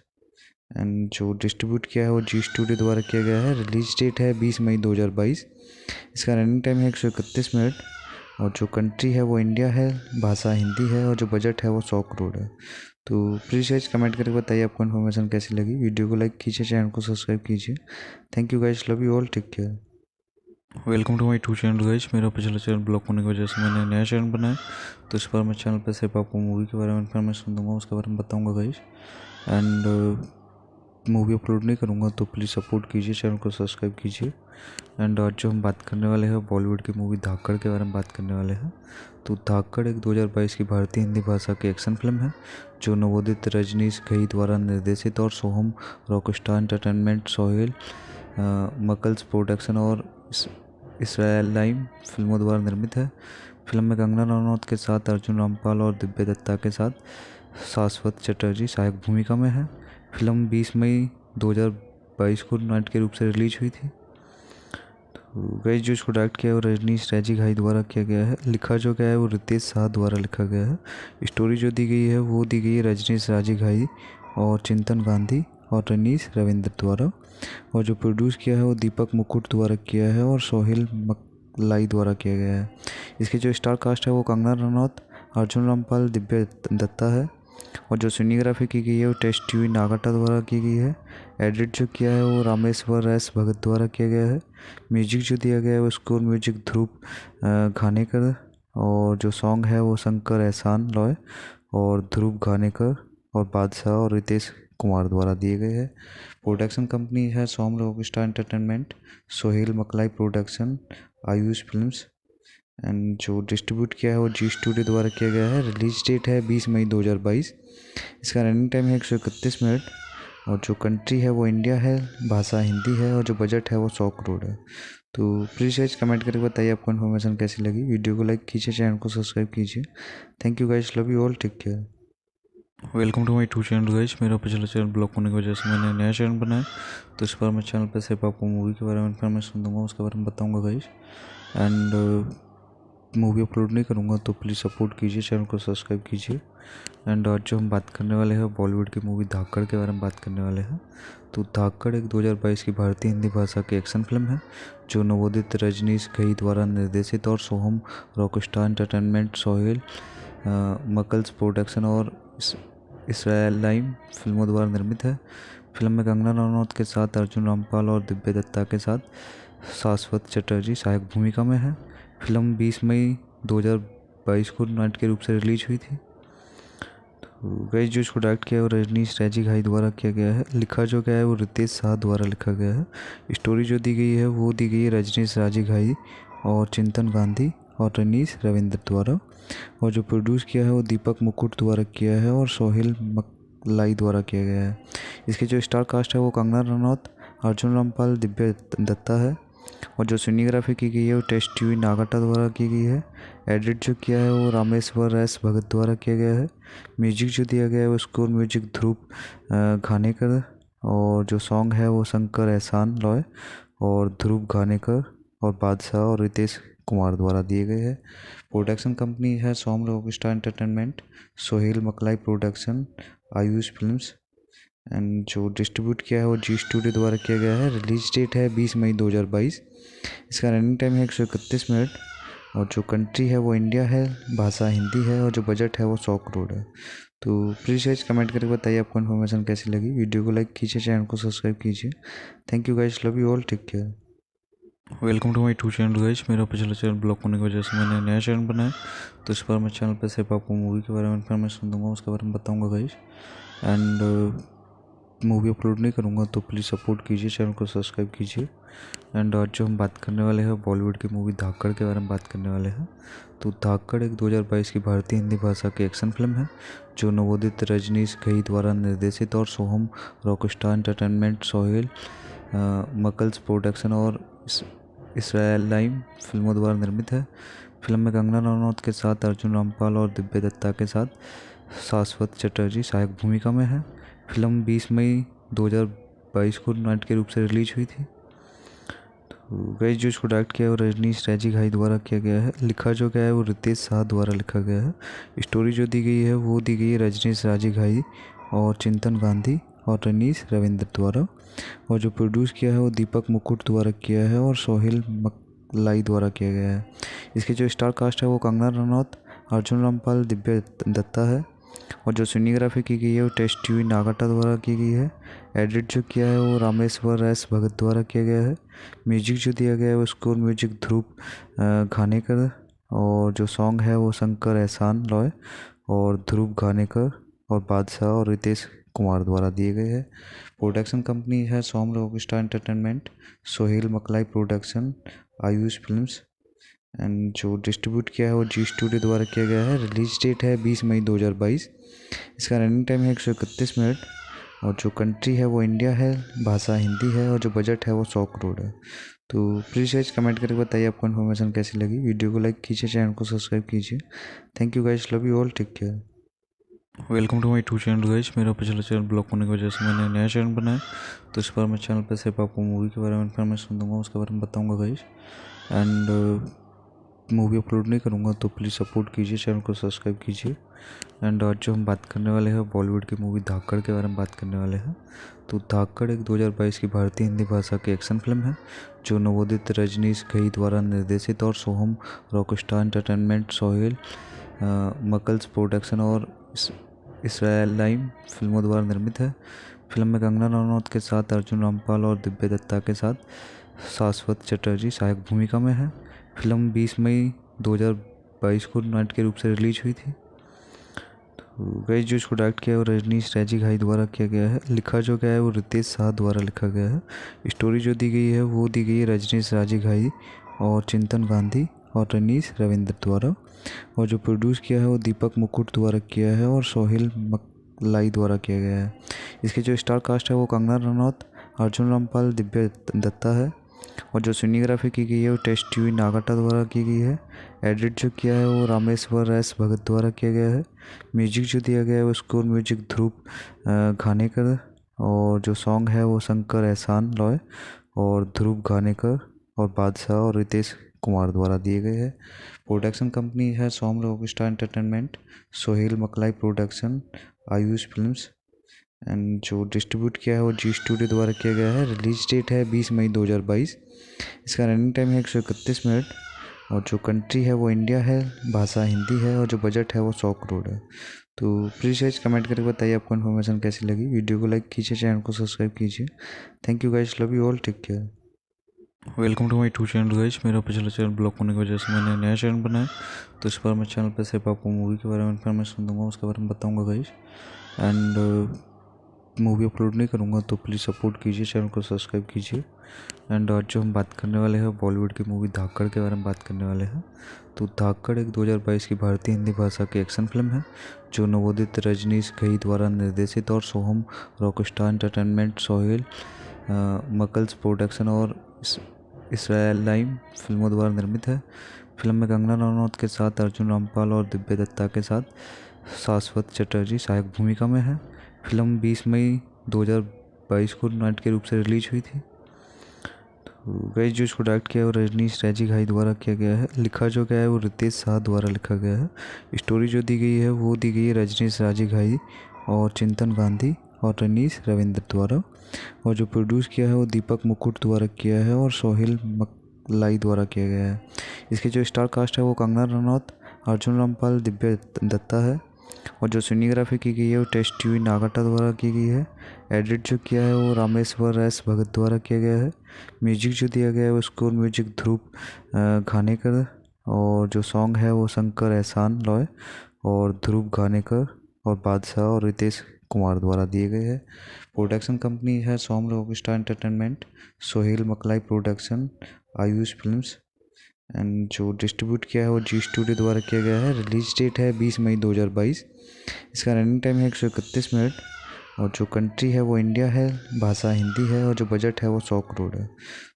And जो डिस्ट्रीब्यूट किया है वो जी स्टूडियो द्वारा किया गया है। रिलीज डेट है 20 मई 2022। इसका रनिंग टाइम है 131 मिनट। और जो कंट्री है वो इंडिया है, भाषा हिंदी है और जो बजट है वो 100 करोड़ है। तो प्लीज़ गाइस कमेंट करके बताइए आपको इन्फॉर्मेशन कैसी लगी। वीडियो को लाइक कीजिए, चैनल को सब्सक्राइब कीजिए। Thank you guys, love you all, take care. Welcome to my two channel guys. मेरा पिछला चैनल ब्लॉक होने की वजह से मैंने नया चैनल बनाया, तो इस पर मैं चैनल पर सिर्फ आपको मूवी के बारे में इन्फॉर्मेशन दूंगा, उसके बारे में बताऊंगा गाइस। एंड मूवी अपलोड नहीं करूंगा, तो प्लीज़ सपोर्ट कीजिए, चैनल को सब्सक्राइब कीजिए। एंड आज जो हम बात करने वाले हैं बॉलीवुड की मूवी धाकड़ के बारे में बात करने वाले हैं। तो धाकड़ एक 2022 की भारतीय हिंदी भाषा की एक्शन फिल्म है जो नवोदित रजनीश घई द्वारा निर्देशित और सोहम रॉकस्टार एंटरटेनमेंट, सोहेल मकल्स प्रोडक्शन और इसराइलाइम फिल्मों द्वारा निर्मित है। फिल्म में कंगना रनौत के साथ अर्जुन रामपाल और दिव्या दत्ता के साथ शाश्वत चटर्जी सहायक भूमिका में है। फिल्म 20 मई 2022 को नाइट के रूप से रिलीज हुई थी। तो गाइस जो इसको डायरेक्ट किया है वो रजनीश राजी घाई द्वारा किया गया है। लिखा जो गया है वो रितेश शाह द्वारा लिखा गया है। स्टोरी जो दी गई है वो दी गई है रजनीश राजी घाई और चिंतन गांधी और रनीश रविंद्र द्वारा। और जो प्रोड्यूस किया है वो दीपक मुकुट द्वारा किया है और सोहेल मकलाई द्वारा किया गया है। इसके जो स्टार कास्ट है वो कंगना रनौत, अर्जुन रामपाल, दिव्या दत्ता है। और जो सिनेग्राफी की गई है वो टेस्ट टीवी नागाटा द्वारा की गई है। एडिट जो किया है वो रामेश्वर एस भगत द्वारा किया गया है। म्यूजिक जो दिया गया है वो स्कोर म्यूजिक ध्रुव घानेकर। और जो सॉन्ग है वो शंकर एहसान लॉय और ध्रुव घानेकर और बादशाह और रितेश कुमार द्वारा दिए गए हैं। प्रोडक्शन कंपनी है सोम Rockstar entertainment, Sohail Maklai production, Ayush films. And जो डिस्ट्रीब्यूट किया है वो जी स्टूडियो द्वारा किया गया है। रिलीज डेट है 20 मई 2022। इसका रनिंग टाइम है 131 मिनट। और जो कंट्री है वो इंडिया है, भाषा हिंदी है और जो बजट है वो 100 करोड़ है। तो प्लीज़ गाइस कमेंट करके बताइए आपको इन्फॉर्मेशन कैसी लगी। वीडियो को लाइक कीजिए, चैनल को सब्सक्राइब कीजिए। Thank you guys, love you all, take care. Welcome to my two channel guys. मेरा पिछला चैनल ब्लॉक होने की वजह से मैंने नया चैनल बनाया, तो इस पर मैं चैनल पर सिर्फ आपको मूवी के बारे में इन्फॉर्मेशन दूंगा, उसके बारे में बताऊंगा गाइस। एंड मूवी अपलोड नहीं करूंगा, तो प्लीज़ सपोर्ट कीजिए, चैनल को सब्सक्राइब कीजिए। एंड आज जो हम बात करने वाले हैं बॉलीवुड की मूवी धाकड़ के बारे में बात करने वाले हैं। तो धाकड़ एक 2022 की भारतीय हिंदी भाषा की एक्शन फिल्म है जो नवोदित रजनीश घई द्वारा निर्देशित और सोहम रॉकस्टार एंटरटेनमेंट, सोहेल मकल्स प्रोडक्शन और इसराइलाइम फिल्मों द्वारा निर्मित है। फिल्म में कंगना रनौत के साथ अर्जुन रामपाल और दिव्या दत्ता के साथ शाश्वत चटर्जी सहायक भूमिका में है। फिल्म 20 मई 2022 को नाइट के रूप से रिलीज हुई थी। तो गाइस जो इसको डायरेक्ट किया है वो रजनीश राजी घाई द्वारा किया गया है। लिखा जो गया है वो रितेश शाह द्वारा लिखा गया है। स्टोरी जो दी गई है वो दी गई है रजनीश राजी घाई और चिंतन गांधी और रनीश रविंद्र द्वारा। और जो प्रोड्यूस किया है वो दीपक मुकुट द्वारा किया है और सोहेल मकलाई द्वारा किया गया है। इसके जो स्टार कास्ट है वो कंगना रनौत, अर्जुन रामपाल, दिव्या दत्ता है। और जो सिनेग्राफी की गई है वो टेस्ट टीवी नागाटा द्वारा की गई है। एडिट जो किया है वो रामेश्वर एस भगत द्वारा किया गया है। म्यूजिक जो दिया गया है वो स्कोर म्यूजिक ध्रुव घानेकर। और जो सॉन्ग है वो शंकर एहसान लॉय और ध्रुव घानेकर और बादशाह और रितेश कुमार द्वारा दिए गए हैं। प्रोडक्शन कंपनी है सोम Rockstar entertainment, Sohail Maklai production, Ayush films. And जो डिस्ट्रीब्यूट किया है वो जी स्टूडियो द्वारा किया गया है। रिलीज डेट है 20 मई 2022। इसका रनिंग टाइम है 131 मिनट। और जो कंट्री है वो इंडिया है, भाषा हिंदी है और जो बजट है वो 100 करोड़ है। तो प्लीज़ गाइस कमेंट करके बताइए आपको इन्फॉर्मेशन कैसी लगी। वीडियो को लाइक कीजिए, चैनल को सब्सक्राइब कीजिए। Thank you guys, love you all, take care. Welcome to my two channel guys. मेरा पिछला चैनल ब्लॉक होने की वजह से मैंने नया चैनल बनाया, तो इस पर मैं चैनल पे सिर्फ आपको मूवी के बारे में इन्फॉर्मेशन दूंगा, उसके बारे में बताऊंगा गाइस। एंड मूवी अपलोड नहीं करूंगा, तो प्लीज़ सपोर्ट कीजिए, चैनल को सब्सक्राइब कीजिए। एंड आज जो हम बात करने वाले हैं बॉलीवुड की मूवी धाकड़ के बारे में बात करने वाले हैं। तो धाकड़ एक 2022 की भारतीय हिंदी भाषा की एक्शन फिल्म है, जो नवोदित रजनीश घई द्वारा निर्देशित और सोहम रॉकस्टार एंटरटेनमेंट, सोहेल मकल्स प्रोडक्शन और इसराइलाइम फिल्मों द्वारा निर्मित है। फिल्म में कंगना रनौत के साथ अर्जुन रामपाल और दिव्या दत्ता के साथ शाश्वत चटर्जी सहायक भूमिका में है। फिल्म 20 मई 2022 को नाट्य के रूप से रिलीज हुई थी। तो गाइस, जो इसको डायरेक्ट किया है वो रजनीश राजी घाई द्वारा किया गया है। लिखा जो गया है वो रितेश शाह द्वारा लिखा गया है। स्टोरी जो दी गई है वो दी गई है रजनीश राजी घाई और चिंतन गांधी और रनीश रविंद्र द्वारा। और जो प्रोड्यूस किया है वो दीपक मुकुट द्वारा किया है और सोहेल मकलाई द्वारा किया गया है। इसके जो स्टार कास्ट है वो कंगना रनौत, अर्जुन रामपाल, दिव्या दत्ता है। और जो सिनेग्राफी की गई है वो टेस्ट यूई नागाटा द्वारा की गई है। एडिट जो किया है वो रामेश्वर एस भगत द्वारा किया गया है। म्यूजिक जो दिया गया है वो स्कोर म्यूजिक ध्रुव घानेकर, और जो सॉन्ग है वो शंकर एहसान लॉय और ध्रुव घानेकर और बादशाह और रितेश कुमार द्वारा दिए गए हैं। प्रोडक्शन कंपनी है Soham Rockstar entertainment, Sohail Maklai production, Ayush films. And जो डिस्ट्रीब्यूट किया है वो जी स्टूडियो द्वारा किया गया है। रिलीज डेट है 20 मई 2022। इसका रनिंग टाइम है 131 मिनट। और जो कंट्री है वो इंडिया है, भाषा हिंदी है, और जो बजट है वो 100 करोड़ है। तो प्लीज़ गाइस कमेंट करके बताइए आपको इन्फॉर्मेशन कैसी लगी। वीडियो को लाइक कीजिए, चैनल को सब्सक्राइब कीजिए। Thank you guys, love you all, take care. Welcome to my two channel guys. मेरा पिछला चैनल ब्लॉक होने की वजह से मैंने नया चैनल बनाया, तो इस पर मैं चैनल पे सिर्फ आपको मूवी के बारे में इन्फॉर्मेशन दूंगा, उसके बारे में बताऊंगा गाइस। एंड मूवी अपलोड नहीं करूंगा, तो प्लीज़ सपोर्ट कीजिए, चैनल को सब्सक्राइब कीजिए। एंड आज जो हम बात करने वाले हैं बॉलीवुड की मूवी धाकड़ के बारे में बात करने वाले हैं। तो धाकड़ एक 2022 की भारतीय हिंदी भाषा की एक्शन फिल्म है, जो नवोदित रजनीश घई द्वारा निर्देशित और सोहम रॉकस्टार एंटरटेनमेंट, सोहेल मकल्स प्रोडक्शन और इसराइलाइम फिल्मों द्वारा निर्मित है। फिल्म में कंगना रनौत के साथ अर्जुन रामपाल और दिव्या दत्ता के साथ शाश्वत चटर्जी सहायक भूमिका में है। फिल्म 20 मई 2022 को नाट्य के रूप से रिलीज हुई थी। तो गाइस, जो इसको डायरेक्ट किया है वो रजनीश राजी घाई द्वारा किया गया है। लिखा जो गया है वो रितेश शाह द्वारा लिखा गया है। स्टोरी जो दी गई है वो दी गई है रजनीश राजी घाई और चिंतन गांधी और रनीश रविंद्र द्वारा। और जो प्रोड्यूस किया है वो दीपक मुकुट द्वारा किया है और सोहेल मकलाई द्वारा किया गया है। इसके जो स्टार कास्ट है वो कंगना रनौत, अर्जुन रामपाल, दिव्या दत्ता है। और जो सिनेग्राफी की गई है वो टेस्ट यूई नागाटा द्वारा की गई है। एडिट जो किया है वो रामेश्वर एस भगत द्वारा किया गया है। म्यूजिक जो दिया गया है वो स्कोर म्यूजिक ध्रुव घानेकर, और जो सॉन्ग है वो शंकर एहसान लॉय और ध्रुव घानेकर और बादशाह और रितेश कुमार द्वारा दिए गए हैं। प्रोडक्शन कंपनी है Soham Rockstar entertainment, Sohail Maklai production, Ayush films. And जो डिस्ट्रीब्यूट किया है वो जी स्टूडियो द्वारा किया गया है। रिलीज डेट है 20 मई 2022। इसका रनिंग टाइम है 131 मिनट। और जो कंट्री है वो इंडिया है, भाषा हिंदी है, और जो बजट है वो 100 करोड़ है। तो प्लीज़ गाइस कमेंट करके बताइए आपको इन्फॉर्मेशन कैसी लगी। वीडियो को लाइक कीजिए, चैनल को सब्सक्राइब कीजिए। Thank you guys, love you all, take care. Welcome to my two channel guys. मेरा पिछला चैनल ब्लॉक होने की वजह से मैंने नया चैनल बनाया, तो इस पर मैं चैनल पे सिर्फ आपको मूवी के बारे में इन्फॉर्मेशन दूंगा, उसके बारे में बताऊंगा गाइस। एंड मूवी अपलोड नहीं करूंगा, तो प्लीज़ सपोर्ट कीजिए, चैनल को सब्सक्राइब कीजिए। एंड आज जो हम बात करने वाले हैं बॉलीवुड की मूवी धाकड़ के बारे में बात करने वाले हैं। तो धाकड़ एक 2022 की भारतीय हिंदी भाषा की एक्शन फिल्म है, जो नवोदित रजनीश घई द्वारा निर्देशित और सोहम रॉकस्टार एंटरटेनमेंट, सोहेल मकल्स प्रोडक्शन और इसराइलाइम फिल्मों द्वारा निर्मित है। फिल्म में कंगना रनौत के साथ अर्जुन रामपाल और दिव्या दत्ता के साथ शाश्वत चटर्जी सहायक भूमिका में है। फिल्म 20 मई 2022 को नाट्य के रूप से रिलीज हुई थी। तो गाइस, जो इसको डायरेक्ट किया है वो रजनीश राजी घाई द्वारा किया गया है। लिखा जो गया है वो रितेश शाह द्वारा लिखा गया है। स्टोरी जो दी गई है वो दी गई है रजनीश राजी घाई और चिंतन गांधी और रनीश रविंद्र द्वारा। और जो प्रोड्यूस किया है वो दीपक मुकुट द्वारा किया है और सोहेल मकलाई द्वारा किया गया है। इसके जो स्टार कास्ट है वो कंगना रनौत, अर्जुन रामपाल, दिव्या दत्ता है। और जो सिनेग्राफी की गई है वो टेस्ट यूई नागाटा द्वारा की गई है। एडिट जो किया है वो रामेश्वर एस भगत द्वारा किया गया है। म्यूजिक जो दिया गया है वो स्कोर म्यूजिक ध्रुव घानेकर, और जो सॉन्ग है वो शंकर एहसान लॉय और ध्रुव घानेकर और बादशाह और रितेश कुमार द्वारा दिए गए हैं। प्रोडक्शन कंपनी है सोम Rockstar entertainment, Sohail Maklai production, Ayush films, and जो डिस्ट्रीब्यूट किया है वो जी स्टूडियो द्वारा किया गया है। रिलीज डेट है 20 मई 2022। इसका रनिंग टाइम है 131 मिनट, और जो कंट्री है वो इंडिया है, भाषा हिंदी है, और जो बजट है वो 100 करोड़ है।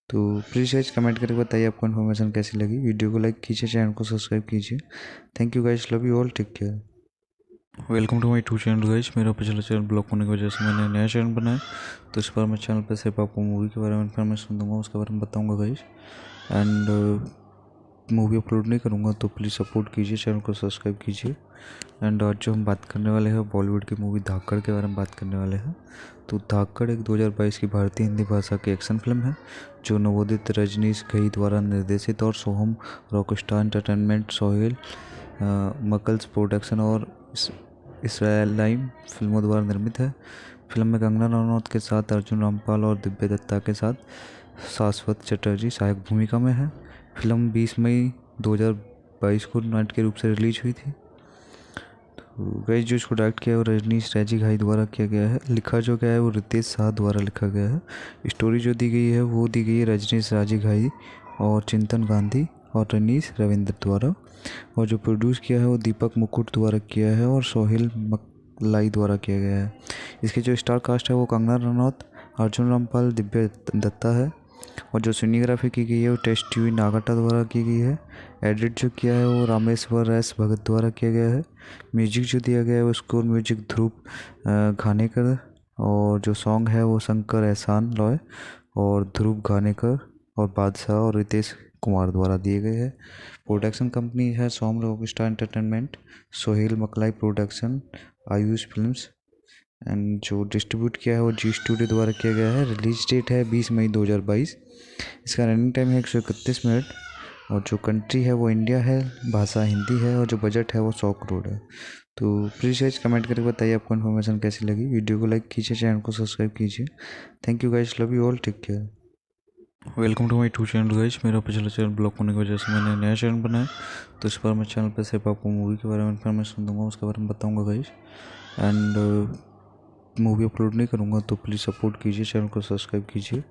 तो प्लीज़ गाइस कमेंट करके बताइए आपको इन्फॉर्मेशन कैसी लगी। वीडियो को लाइक कीजिए, चैनल को सब्सक्राइब कीजिए। Thank you guys, love you all, take care. Welcome to my two channel guys. मेरा पिछला चैनल ब्लॉक होने की वजह से मैंने नया चैनल बनाया, तो इस बार मैं चैनल पर सिर्फ आपको मूवी के बारे में इन्फॉर्मेशन दूंगा, उसके बारे में बताऊंगा गाइस। एंड मूवी अपलोड नहीं करूंगा, तो प्लीज़ सपोर्ट कीजिए, चैनल को सब्सक्राइब कीजिए। एंड आज जो हम बात करने वाले हैं बॉलीवुड की मूवी धाकड़ के बारे में बात करने वाले हैं। तो धाकड़ एक 2022 की भारतीय हिंदी भाषा की एक्शन फिल्म है, जो नवोदित रजनीश घई द्वारा निर्देशित और सोहम रॉकस्टार एंटरटेनमेंट, सोहेल मकल्स प्रोडक्शन और इसराइलाइम फिल्मों द्वारा निर्मित है। फिल्म में कंगना रनौत के साथ अर्जुन रामपाल और दिव्या दत्ता के साथ शाश्वत चटर्जी सहायक भूमिका में है। फिल्म 20 मई 2022 को नाटक के रूप से रिलीज हुई थी। तो गाइस जो इसको डायरेक्ट किया है वो रजनीश राजी घाई द्वारा किया गया है। लिखा जो गया है वो रितेश शाह द्वारा लिखा गया है। स्टोरी जो दी गई है वो दी गई है रजनीश राजी घाई और चिंतन गांधी और रनीश रविंद्र द्वारा, और जो प्रोड्यूस किया है वो दीपक मुकुट द्वारा किया है और सोहेल मकलाई द्वारा किया गया है। इसके जो स्टार कास्ट है वो कंगना रनौत, अर्जुन रामपाल, दिव्या दत्ता है, और जो सिनेग्राफी की गई है वो टेस्ट यूई नागाटा द्वारा की गई है। एडिट जो किया है वो रामेश्वर एस भगत द्वारा किया गया है। म्यूजिक जो दिया गया है वो स्कोर म्यूजिक ध्रुव घानेकर, और जो सॉन्ग है वो शंकर एहसान लॉय और ध्रुव घानेकर और बादशाह और रितेश कुमार द्वारा दिए गए हैं। प्रोडक्शन कंपनी है सोम Rockstar entertainment, Sohail Maklai production, Ayush films, and जो डिस्ट्रीब्यूट किया है वो जी स्टूडियो द्वारा किया गया है। रिलीज डेट है 20 मई 2022। इसका रनिंग टाइम है 131 मिनट, और जो कंट्री है वो इंडिया है, भाषा हिंदी है, और जो बजट है वो 100 करोड़ है। तो प्लीज़ गाइस कमेंट करके बताइए आपको इन्फॉर्मेशन कैसी लगी। वीडियो को लाइक कीजिए, चैनल को सब्सक्राइब कीजिए। Thank you guys, love you all, take care. Welcome to my two channel guys. मेरा पिछला चैनल ब्लॉक होने की वजह से मैंने नया चैनल बनाया, तो इस बार मैं चैनल पर सिर्फ आपको मूवी के बारे में इन्फॉर्मेशन दूंगा, उसके बारे में बताऊंगा गाइस। एंड मूवी अपलोड नहीं करूंगा, तो प्लीज़ सपोर्ट कीजिए, चैनल को सब्सक्राइब कीजिए।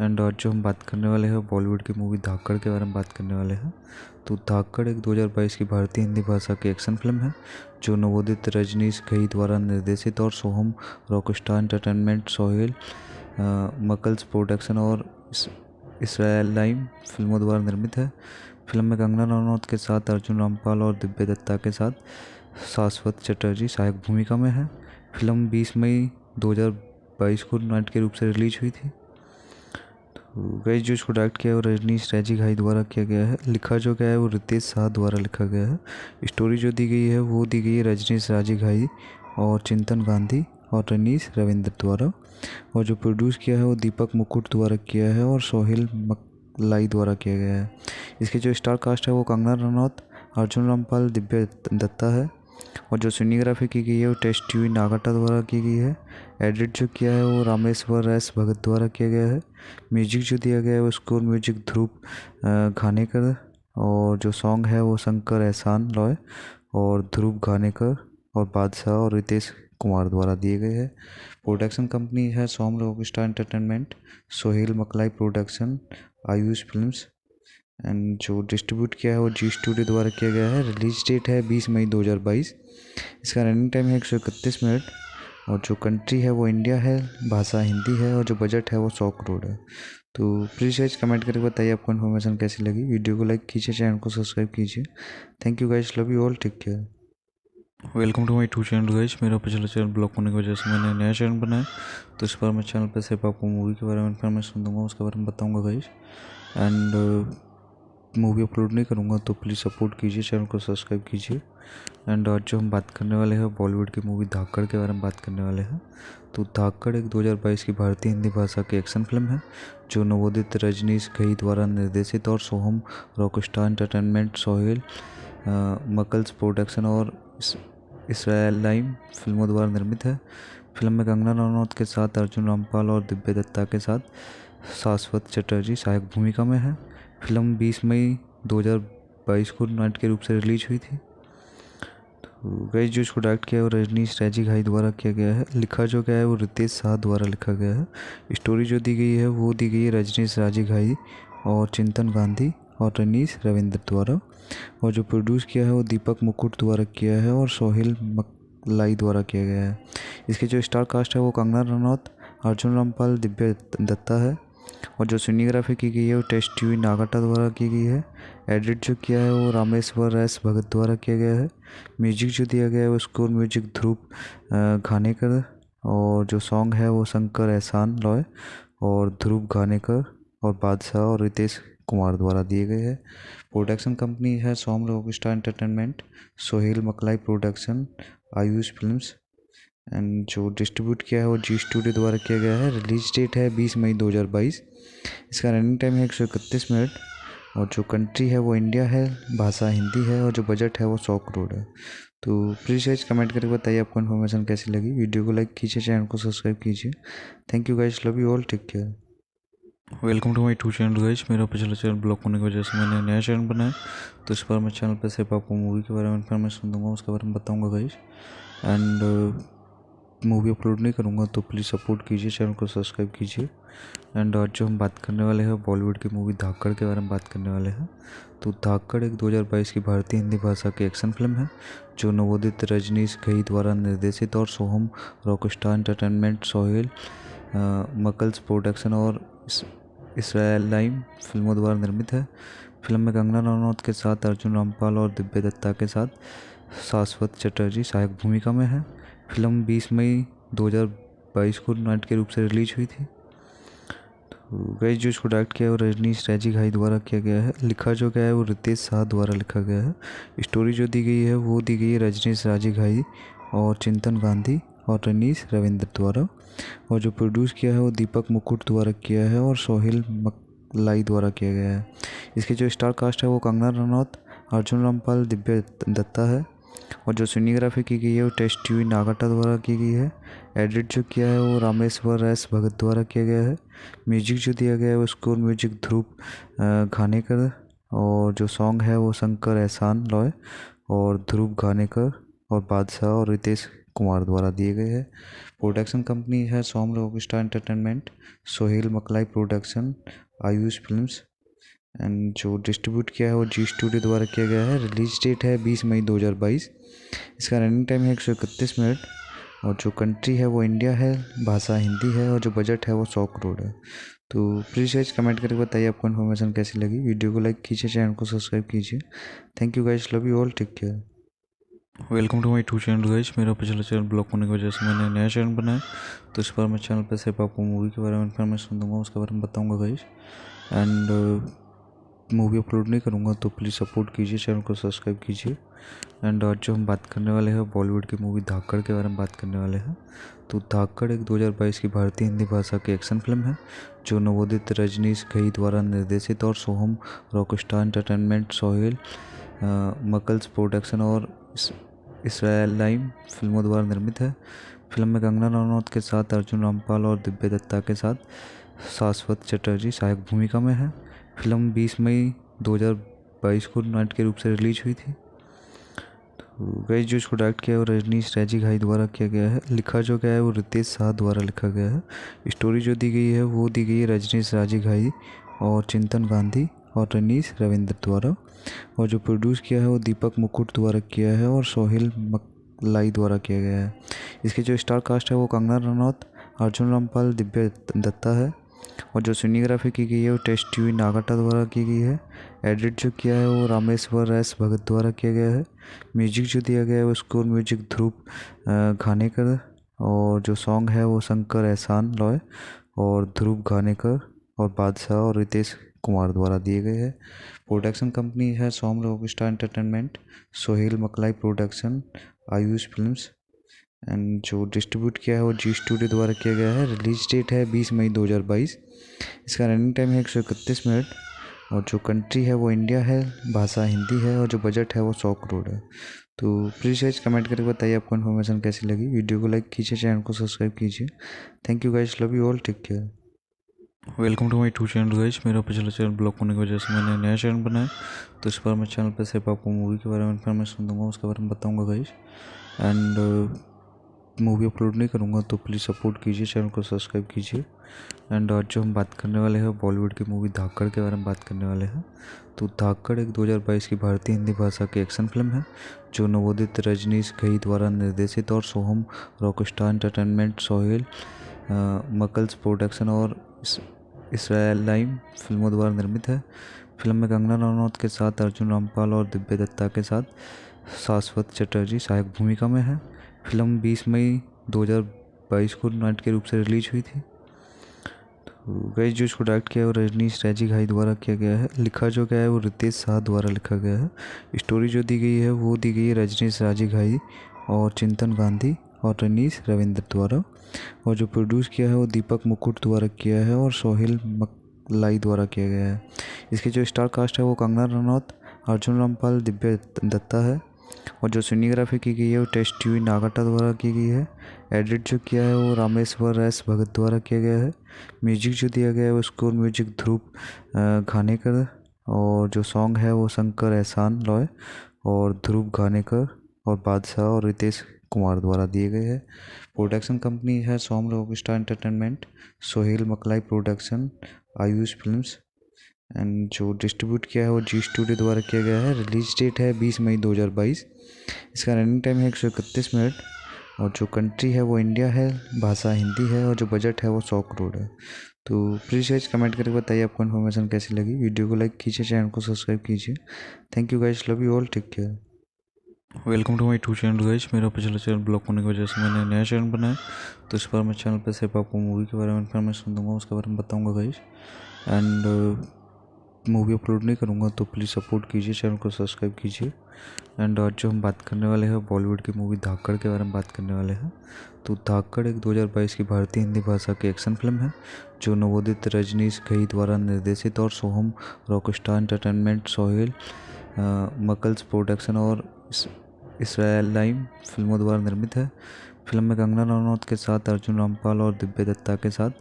एंड आज जो हम बात करने वाले हैं बॉलीवुड की मूवी धाकड़ के बारे में बात करने वाले हैं। तो धाकड़ एक 2022 की भारतीय हिंदी भाषा की एक्शन फिल्म है, जो नवोदित रजनीश घई द्वारा निर्देशित और सोहम रॉकस्टार एंटरटेनमेंट, सोहेल मकल्स प्रोडक्शन और इसराइलाइम फिल्मों द्वारा निर्मित है। फिल्म में कंगना रनौत के साथ अर्जुन रामपाल और दिव्या दत्ता के साथ शाश्वत चटर्जी सहायक भूमिका में है। फिल्म 20 मई 2022 को नाटक के रूप से रिलीज हुई थी। तो गाइस जो इसको डायरेक्ट किया है वो रजनीश राजी घाई द्वारा किया गया है। लिखा जो गया है वो रितेश शाह द्वारा लिखा गया है। स्टोरी जो दी गई है वो दी गई है रजनीश राजी घाई और चिंतन गांधी और रनीश रविंद्र द्वारा, और जो प्रोड्यूस किया है वो दीपक मुकुट द्वारा किया है और सोहेल मकलाई द्वारा किया गया है। इसके जो स्टार कास्ट है वो कंगना रनौत, अर्जुन रामपाल, दिव्या दत्ता है, और जो सिनेग्राफी की गई है वो टेस्ट यूई नागाटा द्वारा की गई है। एडिट जो किया है वो रामेश्वर एस भगत द्वारा किया गया है। म्यूजिक जो दिया गया है वो स्कोर म्यूजिक ध्रुव घानेकर, और जो सॉन्ग है वो शंकर एहसान लॉय और ध्रुव घानेकर और बादशाह और रितेश कुमार द्वारा दिए गए हैं। प्रोडक्शन कंपनी है सोम Rockstar entertainment, Sohail Maklai production, Ayush films, and जो डिस्ट्रीब्यूट किया है वो जी स्टूडियो द्वारा किया गया है। रिलीज डेट है 20 मई 2022। इसका रनिंग टाइम है 131 मिनट, और जो कंट्री है वो इंडिया है, भाषा हिंदी है, और जो बजट है वो 100 करोड़ है। तो प्लीज़ गाइस कमेंट करके बताइए आपको इन्फॉर्मेशन कैसी लगी। वीडियो को लाइक कीजिए, चैनल को सब्सक्राइब कीजिए। Thank you guys, love you all, take care. Welcome to my two channel guys. मेरा पिछला चैनल ब्लॉक होने की वजह से मैंने नया चैनल बनाया, तो इस बार मैं चैनल पर सिर्फ आपको मूवी के बारे में इन्फॉर्मेशन दूंगा, उसके बारे में बताऊंगा गाइस। एंड मूवी अपलोड नहीं करूंगा, तो प्लीज़ सपोर्ट कीजिए, चैनल को सब्सक्राइब कीजिए। एंड आज जो हम बात करने वाले हैं बॉलीवुड की मूवी धाकड़ के बारे में बात करने वाले हैं। तो धाकड़ एक 2022 की भारतीय हिंदी भाषा की एक्शन फिल्म है, जो नवोदित रजनीश घई द्वारा निर्देशित और सोहम रॉकस्टार एंटरटेनमेंट, सोहेल मकल्स प्रोडक्शन और इसराइलाइम फिल्मों द्वारा निर्मित है। फिल्म में कंगना रनौत के साथ अर्जुन रामपाल और दिव्या दत्ता के साथ शाश्वत चटर्जी सहायक भूमिका में है। फिल्म 20 मई 2022 को नाइट के रूप से रिलीज हुई थी। तो गाइस जो इसको डायरेक्ट किया है वो रजनीश राजी घाई द्वारा किया गया है। लिखा जो गया है वो रितेश शाह द्वारा लिखा गया है। स्टोरी जो दी गई है वो दी गई है रजनीश राजी घाई और चिंतन गांधी और रनीश रविंद्र द्वारा। और जो प्रोड्यूस किया है वो दीपक मुकुट द्वारा किया है और सोहेल मकलाई द्वारा किया गया है। इसके जो स्टार कास्ट है वो कंगना रनौत, अर्जुन रामपाल, दिव्या दत्ता है। और जो सिनेग्राफी की गई है वो टेस्ट यूवी नागाटा द्वारा की गई है। एडिट जो किया है वो रामेश्वर एस भगत द्वारा किया गया है। म्यूजिक जो दिया गया है वो स्कोर म्यूजिक ध्रुव घानेकर और जो सॉन्ग है वो शंकर एहसान लॉय और ध्रुव घानेकर और बादशाह और रितेश कुमार द्वारा दिए गए हैं। प्रोडक्शन कंपनी है सोम Rockstar entertainment, Sohail Maklai production, Ayush films. And जो डिस्ट्रीब्यूट किया है वो जी स्टूडियो द्वारा किया गया है। रिलीज डेट है 20 मई 2022। इसका रनिंग टाइम है 131 मिनट। और जो कंट्री है वो इंडिया है, भाषा हिंदी है और जो बजट है वो 100 करोड़ है। तो प्लीज़ गाइस कमेंट करके बताइए आपको इन्फॉर्मेशन कैसी लगी। वीडियो को लाइक कीजिए, चैनल को सब्सक्राइब कीजिए। Thank you guys, love you all, take care. Welcome to my two channel guys. मेरा पिछला चैनल ब्लॉक होने की वजह से मैंने नया चैनल बनाया, तो इस पर मैं चैनल पर सिर्फ आपको मूवी के बारे में इन्फॉर्मेशन दूंगा, उसके बारे में बताऊंगा गाइस। एंड मूवी अपलोड नहीं करूंगा तो प्लीज़ सपोर्ट कीजिए, चैनल को सब्सक्राइब कीजिए। एंड आज जो हम बात करने वाले हैं बॉलीवुड की मूवी धाकड़ के बारे में बात करने वाले हैं। तो धाकड़ एक 2022 की भारतीय हिंदी भाषा की एक्शन फिल्म है जो नवोदित रजनीश घई द्वारा निर्देशित और सोहम रॉकस्टार एंटरटेनमेंट, सोहेल मकल्स प्रोडक्शन और इसराइलाइम फिल्मों द्वारा निर्मित है। फिल्म में कंगना रनौत के साथ अर्जुन रामपाल और दिव्या दत्ता के साथ शाश्वत चटर्जी सहायक भूमिका में है। फिल्म 20 मई 2022 को नाइट के रूप से रिलीज हुई थी। तो गाइस जो इसको डायरेक्ट किया है वो रजनीश राजी घाई द्वारा किया गया है। लिखा जो गया है वो रितेश शाह द्वारा लिखा गया है। स्टोरी जो दी गई है वो दी गई है रजनीश राजी घाई और चिंतन गांधी और रनीश रविंद्र द्वारा। और जो प्रोड्यूस किया है वो दीपक मुकुट द्वारा किया है और सोहेल मकलाई द्वारा किया गया है। इसके जो स्टार कास्ट है वो कंगना रनौत, अर्जुन रामपाल, दिव्या दत्ता है। और जो सिनेग्राफी की गई है वो टेस्ट यूवी नागाटा द्वारा की गई है। एडिट जो किया है वो रामेश्वर एस भगत द्वारा किया गया है। म्यूजिक जो दिया गया है वो स्कोर म्यूजिक ध्रुव घानेकर और जो सॉन्ग है वो शंकर एहसान लॉय और ध्रुव घानेकर और बादशाह और रितेश कुमार द्वारा दिए गए हैं। प्रोडक्शन कंपनी है सोम Rockstar entertainment, Sohail Maklai production, Ayush films. And जो डिस्ट्रीब्यूट किया है वो जी स्टूडियो द्वारा किया गया है। रिलीज डेट है 20 मई 2022। इसका रनिंग टाइम है 131 मिनट। और जो कंट्री है वो इंडिया है, भाषा हिंदी है और जो बजट है वो 100 करोड़ है। तो प्लीज़ गाइस कमेंट करके बताइए आपको इन्फॉर्मेशन कैसी लगी। वीडियो को लाइक कीजिए, चैनल को सब्सक्राइब कीजिए। Thank you guys, love you all, take care. Welcome to my two channel guys. मेरा पिछला चैनल ब्लॉक होने की वजह से मैंने नया चैनल बनाया, तो इस पर मैं चैनल पर सिर्फ आपको मूवी के बारे में इन्फॉर्मेशन दूंगा, उसके बारे में बताऊंगा गाइस। एंड मूवी अपलोड नहीं करूंगा तो प्लीज़ सपोर्ट कीजिए, चैनल को सब्सक्राइब कीजिए। एंड आज जो हम बात करने वाले हैं बॉलीवुड की मूवी धाकड़ के बारे में बात करने वाले हैं। तो धाकड़ एक 2022 की भारतीय हिंदी भाषा की एक्शन फिल्म है जो नवोदित रजनीश घई द्वारा निर्देशित और सोहम रॉकस्टार एंटरटेनमेंट, सोहेल मकल्स प्रोडक्शन और इसराइलाइम फिल्मों द्वारा निर्मित है। फिल्म में कंगना रनौत के साथ अर्जुन रामपाल और दिव्या दत्ता के साथ शाश्वत चटर्जी सहायक भूमिका में है। फिल्म 20 मई 2022 को नाइट के रूप से रिलीज हुई थी। तो गाइस जो इसको डायरेक्ट किया है वो रजनीश राजी घाई द्वारा किया गया है। लिखा जो गया है वो रितेश शाह द्वारा लिखा गया है। स्टोरी जो दी गई है वो दी गई है रजनीश राजी घाई और चिंतन गांधी और रनीश रविंद्र द्वारा। और जो प्रोड्यूस किया है वो दीपक मुकुट द्वारा किया है और सोहेल मकलाई द्वारा किया गया है। इसके जो स्टार कास्ट है वो कंगना रनौत, अर्जुन रामपाल, दिव्या दत्ता है। और जो सिनेग्राफी की गई है वो टेस्ट यूवी नागाटा द्वारा की गई है। एडिट जो किया है वो रामेश्वर एस भगत द्वारा किया गया है। म्यूजिक जो दिया गया है वो स्कोर म्यूजिक ध्रुव घानेकर और जो सॉन्ग है वो शंकर एहसान लॉय और ध्रुव घानेकर और बादशाह और रितेश कुमार द्वारा दिए गए हैं। प्रोडक्शन कंपनी है सोम Rockstar entertainment, Sohail Maklai production, Ayush films. And जो डिस्ट्रीब्यूट किया है वो जी स्टूडियो द्वारा किया गया है। रिलीज डेट है 20 मई 2022। इसका रनिंग टाइम है 131 मिनट। और जो कंट्री है वो इंडिया है, भाषा हिंदी है और जो बजट है वो 100 करोड़ है। तो प्लीज़ गाइस कमेंट करके बताइए आपको इन्फॉर्मेशन कैसी लगी। वीडियो को लाइक कीजिए, चैनल को सब्सक्राइब कीजिए। Thank you guys, love you all, take care. Welcome to my two channel guys. मेरा पिछला चैनल ब्लॉक होने की वजह से मैंने नया चैनल बनाया, तो इस बार मैं चैनल पे सिर्फ आपको मूवी के बारे में इन्फॉर्मेशन दूंगा, उसके बारे में बताऊंगा गाइस। एंड मूवी अपलोड नहीं करूंगा, तो प्लीज़ सपोर्ट कीजिए, चैनल को सब्सक्राइब कीजिए। एंड आज जो हम बात करने वाले हैं बॉलीवुड की मूवी धाकड़ के बारे में बात करने वाले हैं। तो धाकड़ एक 2022 की भारतीय हिंदी भाषा की एक्शन फिल्म है, जो नवोदित रजनीश घई द्वारा निर्देशित और सोहम रॉकस्टार एंटरटेनमेंट, सोहेल मकल्स प्रोडक्शन और इसराइलाइम फिल्मों द्वारा निर्मित है। फिल्म में कंगना रनौत के साथ अर्जुन रामपाल और दिव्या दत्ता के साथ शाश्वत चटर्जी सहायक भूमिका में है। फिल्म 20 मई 2022 को नाट्य के रूप से रिलीज हुई थी। तो गाइस, जो इसको डायरेक्ट किया है वो रजनीश राजी घाई द्वारा किया गया है। लिखा जो गया है वो रितेश शाह द्वारा लिखा गया है। स्टोरी जो दी गई है वो दी गई है रजनीश राजी घाई और चिंतन गांधी और रनीश रविंद्र द्वारा। और जो प्रोड्यूस किया है वो दीपक मुकुट द्वारा किया है और सोहेल मकलाई द्वारा किया गया है। इसके जो स्टार कास्ट है वो कंगना रनौत, अर्जुन रामपाल, दिव्या दत्ता है। और जो सिनेग्राफी की गई है वो टेस्ट यूई नागाटा द्वारा की गई है। एडिट जो किया है वो रामेश्वर एस भगत द्वारा किया गया है। म्यूजिक जो दिया गया है वो स्कोर म्यूजिक ध्रुव घानेकर, और जो सॉन्ग है वो शंकर एहसान लॉय और ध्रुव घानेकर और बादशाह और रितेश कुमार द्वारा दिए गए हैं। प्रोडक्शन कंपनी है सोम Rockstar entertainment, Sohail Maklai production, Ayush films. And जो डिस्ट्रीब्यूट किया है वो जी स्टूडियो द्वारा किया गया है। रिलीज डेट है 20 मई 2022। इसका रनिंग टाइम है 131 मिनट। और जो कंट्री है वो इंडिया है, भाषा हिंदी है और जो बजट है वो 100 करोड़ है। तो प्लीज़ गाइस कमेंट करके बताइए आपको इन्फॉर्मेशन कैसी लगी। वीडियो को लाइक कीजिए, चैनल को सब्सक्राइब कीजिए। Thank you guys, love you all, take care. Welcome to my two channel guys. मेरा पिछला चैनल ब्लॉक होने की वजह से मैंने नया चैनल बनाया, तो इस बार मैं चैनल पे सिर्फ आपको मूवी के बारे में इन्फॉर्मेशन दूंगा, उसके बारे में बताऊंगा गाइस। एंड मूवी अपलोड नहीं करूंगा, तो प्लीज़ सपोर्ट कीजिए, चैनल को सब्सक्राइब कीजिए। एंड आज जो हम बात करने वाले हैं बॉलीवुड की मूवी धाकड़ के बारे में बात करने वाले हैं। तो धाकड़ एक 2022 की भारतीय हिंदी भाषा की एक्शन फिल्म है, जो नवोदित रजनीश घई द्वारा निर्देशित और सोहम रॉकस्टार एंटरटेनमेंट, सोहेल मकल्स प्रोडक्शन और इसराइलाइम फिल्मों द्वारा निर्मित है। फिल्म में कंगना रनौत के साथ अर्जुन रामपाल और दिव्या दत्ता के साथ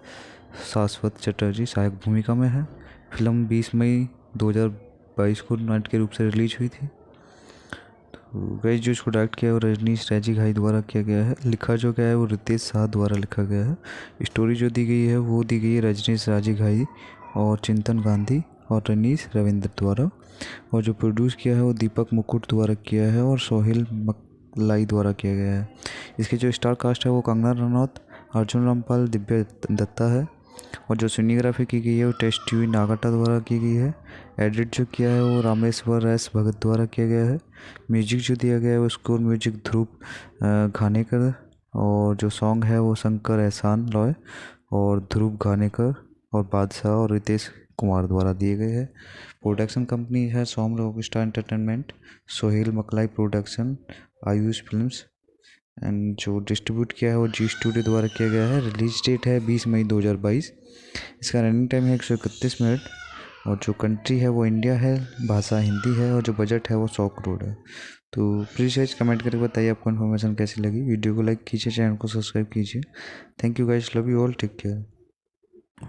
शाश्वत चटर्जी सहायक भूमिका में है। फिल्म 20 मई 2022 को नाट्य के रूप से रिलीज हुई थी। तो गाइस, जो इसको डायरेक्ट किया है वो रजनीश राजी घाई द्वारा किया गया है। लिखा जो गया है वो रितेश शाह द्वारा लिखा गया है। स्टोरी जो दी गई है वो दी गई है रजनीश राजी घाई और चिंतन गांधी और रनीश रविंद्र द्वारा। और जो प्रोड्यूस किया है वो दीपक मुकुट द्वारा किया है और सोहेल मकलाई द्वारा किया गया है। इसके जो स्टार कास्ट है वो कंगना रनौत, अर्जुन रामपाल, दिव्या दत्ता है। और जो सिनेग्राफी की गई है वो टेस्ट यूई नागाटा द्वारा की गई है। एडिट जो किया है वो रामेश्वर एस भगत द्वारा किया गया है। म्यूजिक जो दिया गया है वो स्कोर म्यूजिक ध्रुव घानेकर, और जो सॉन्ग है वो शंकर एहसान लॉय और ध्रुव घानेकर और बादशाह और रितेश कुमार द्वारा दिए गए हैं। प्रोडक्शन कंपनी है सोम Rockstar entertainment, Sohail Maklai production, Ayush films. And जो डिस्ट्रीब्यूट किया है वो जी स्टूडियो द्वारा किया गया है। रिलीज डेट है 20 मई 2022। इसका रनिंग टाइम है 131 मिनट। और जो कंट्री है वो इंडिया है, भाषा हिंदी है और जो बजट है वो 100 करोड़ है। तो प्लीज़ गाइस कमेंट करके बताइए आपको इन्फॉर्मेशन कैसी लगी। वीडियो को लाइक कीजिए, चैनल को सब्सक्राइब कीजिए। Thank you guys, love you all, take care.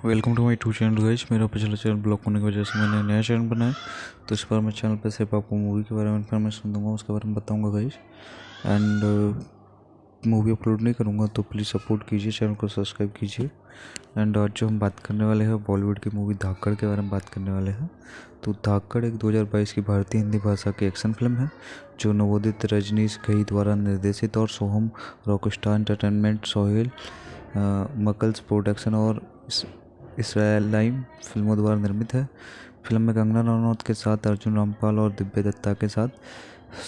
Welcome to my two channel guys. मेरा पिछला चैनल ब्लॉक होने की वजह से मैंने नया चैनल बनाया, तो इस बार मैं चैनल पे सिर्फ आपको मूवी के बारे में इन्फॉर्मेशन दूंगा, उसके बारे में बताऊंगा गाइस। एंड मूवी अपलोड नहीं करूंगा, तो प्लीज़ सपोर्ट कीजिए, चैनल को सब्सक्राइब कीजिए। एंड आज जो हम बात करने वाले हैं बॉलीवुड की मूवी धाकड़ के बारे में बात करने वाले हैं। तो धाकड़ एक 2022 की भारतीय हिंदी भाषा की एक्शन फिल्म है, जो नवोदित रजनीश घई द्वारा निर्देशित और सोहम रॉकस्टार एंटरटेनमेंट, सोहेल मकल्स प्रोडक्शन और इसराइलाइम फिल्मों द्वारा निर्मित है। फिल्म में कंगना रनौत के साथ अर्जुन रामपाल और दिव्या दत्ता के साथ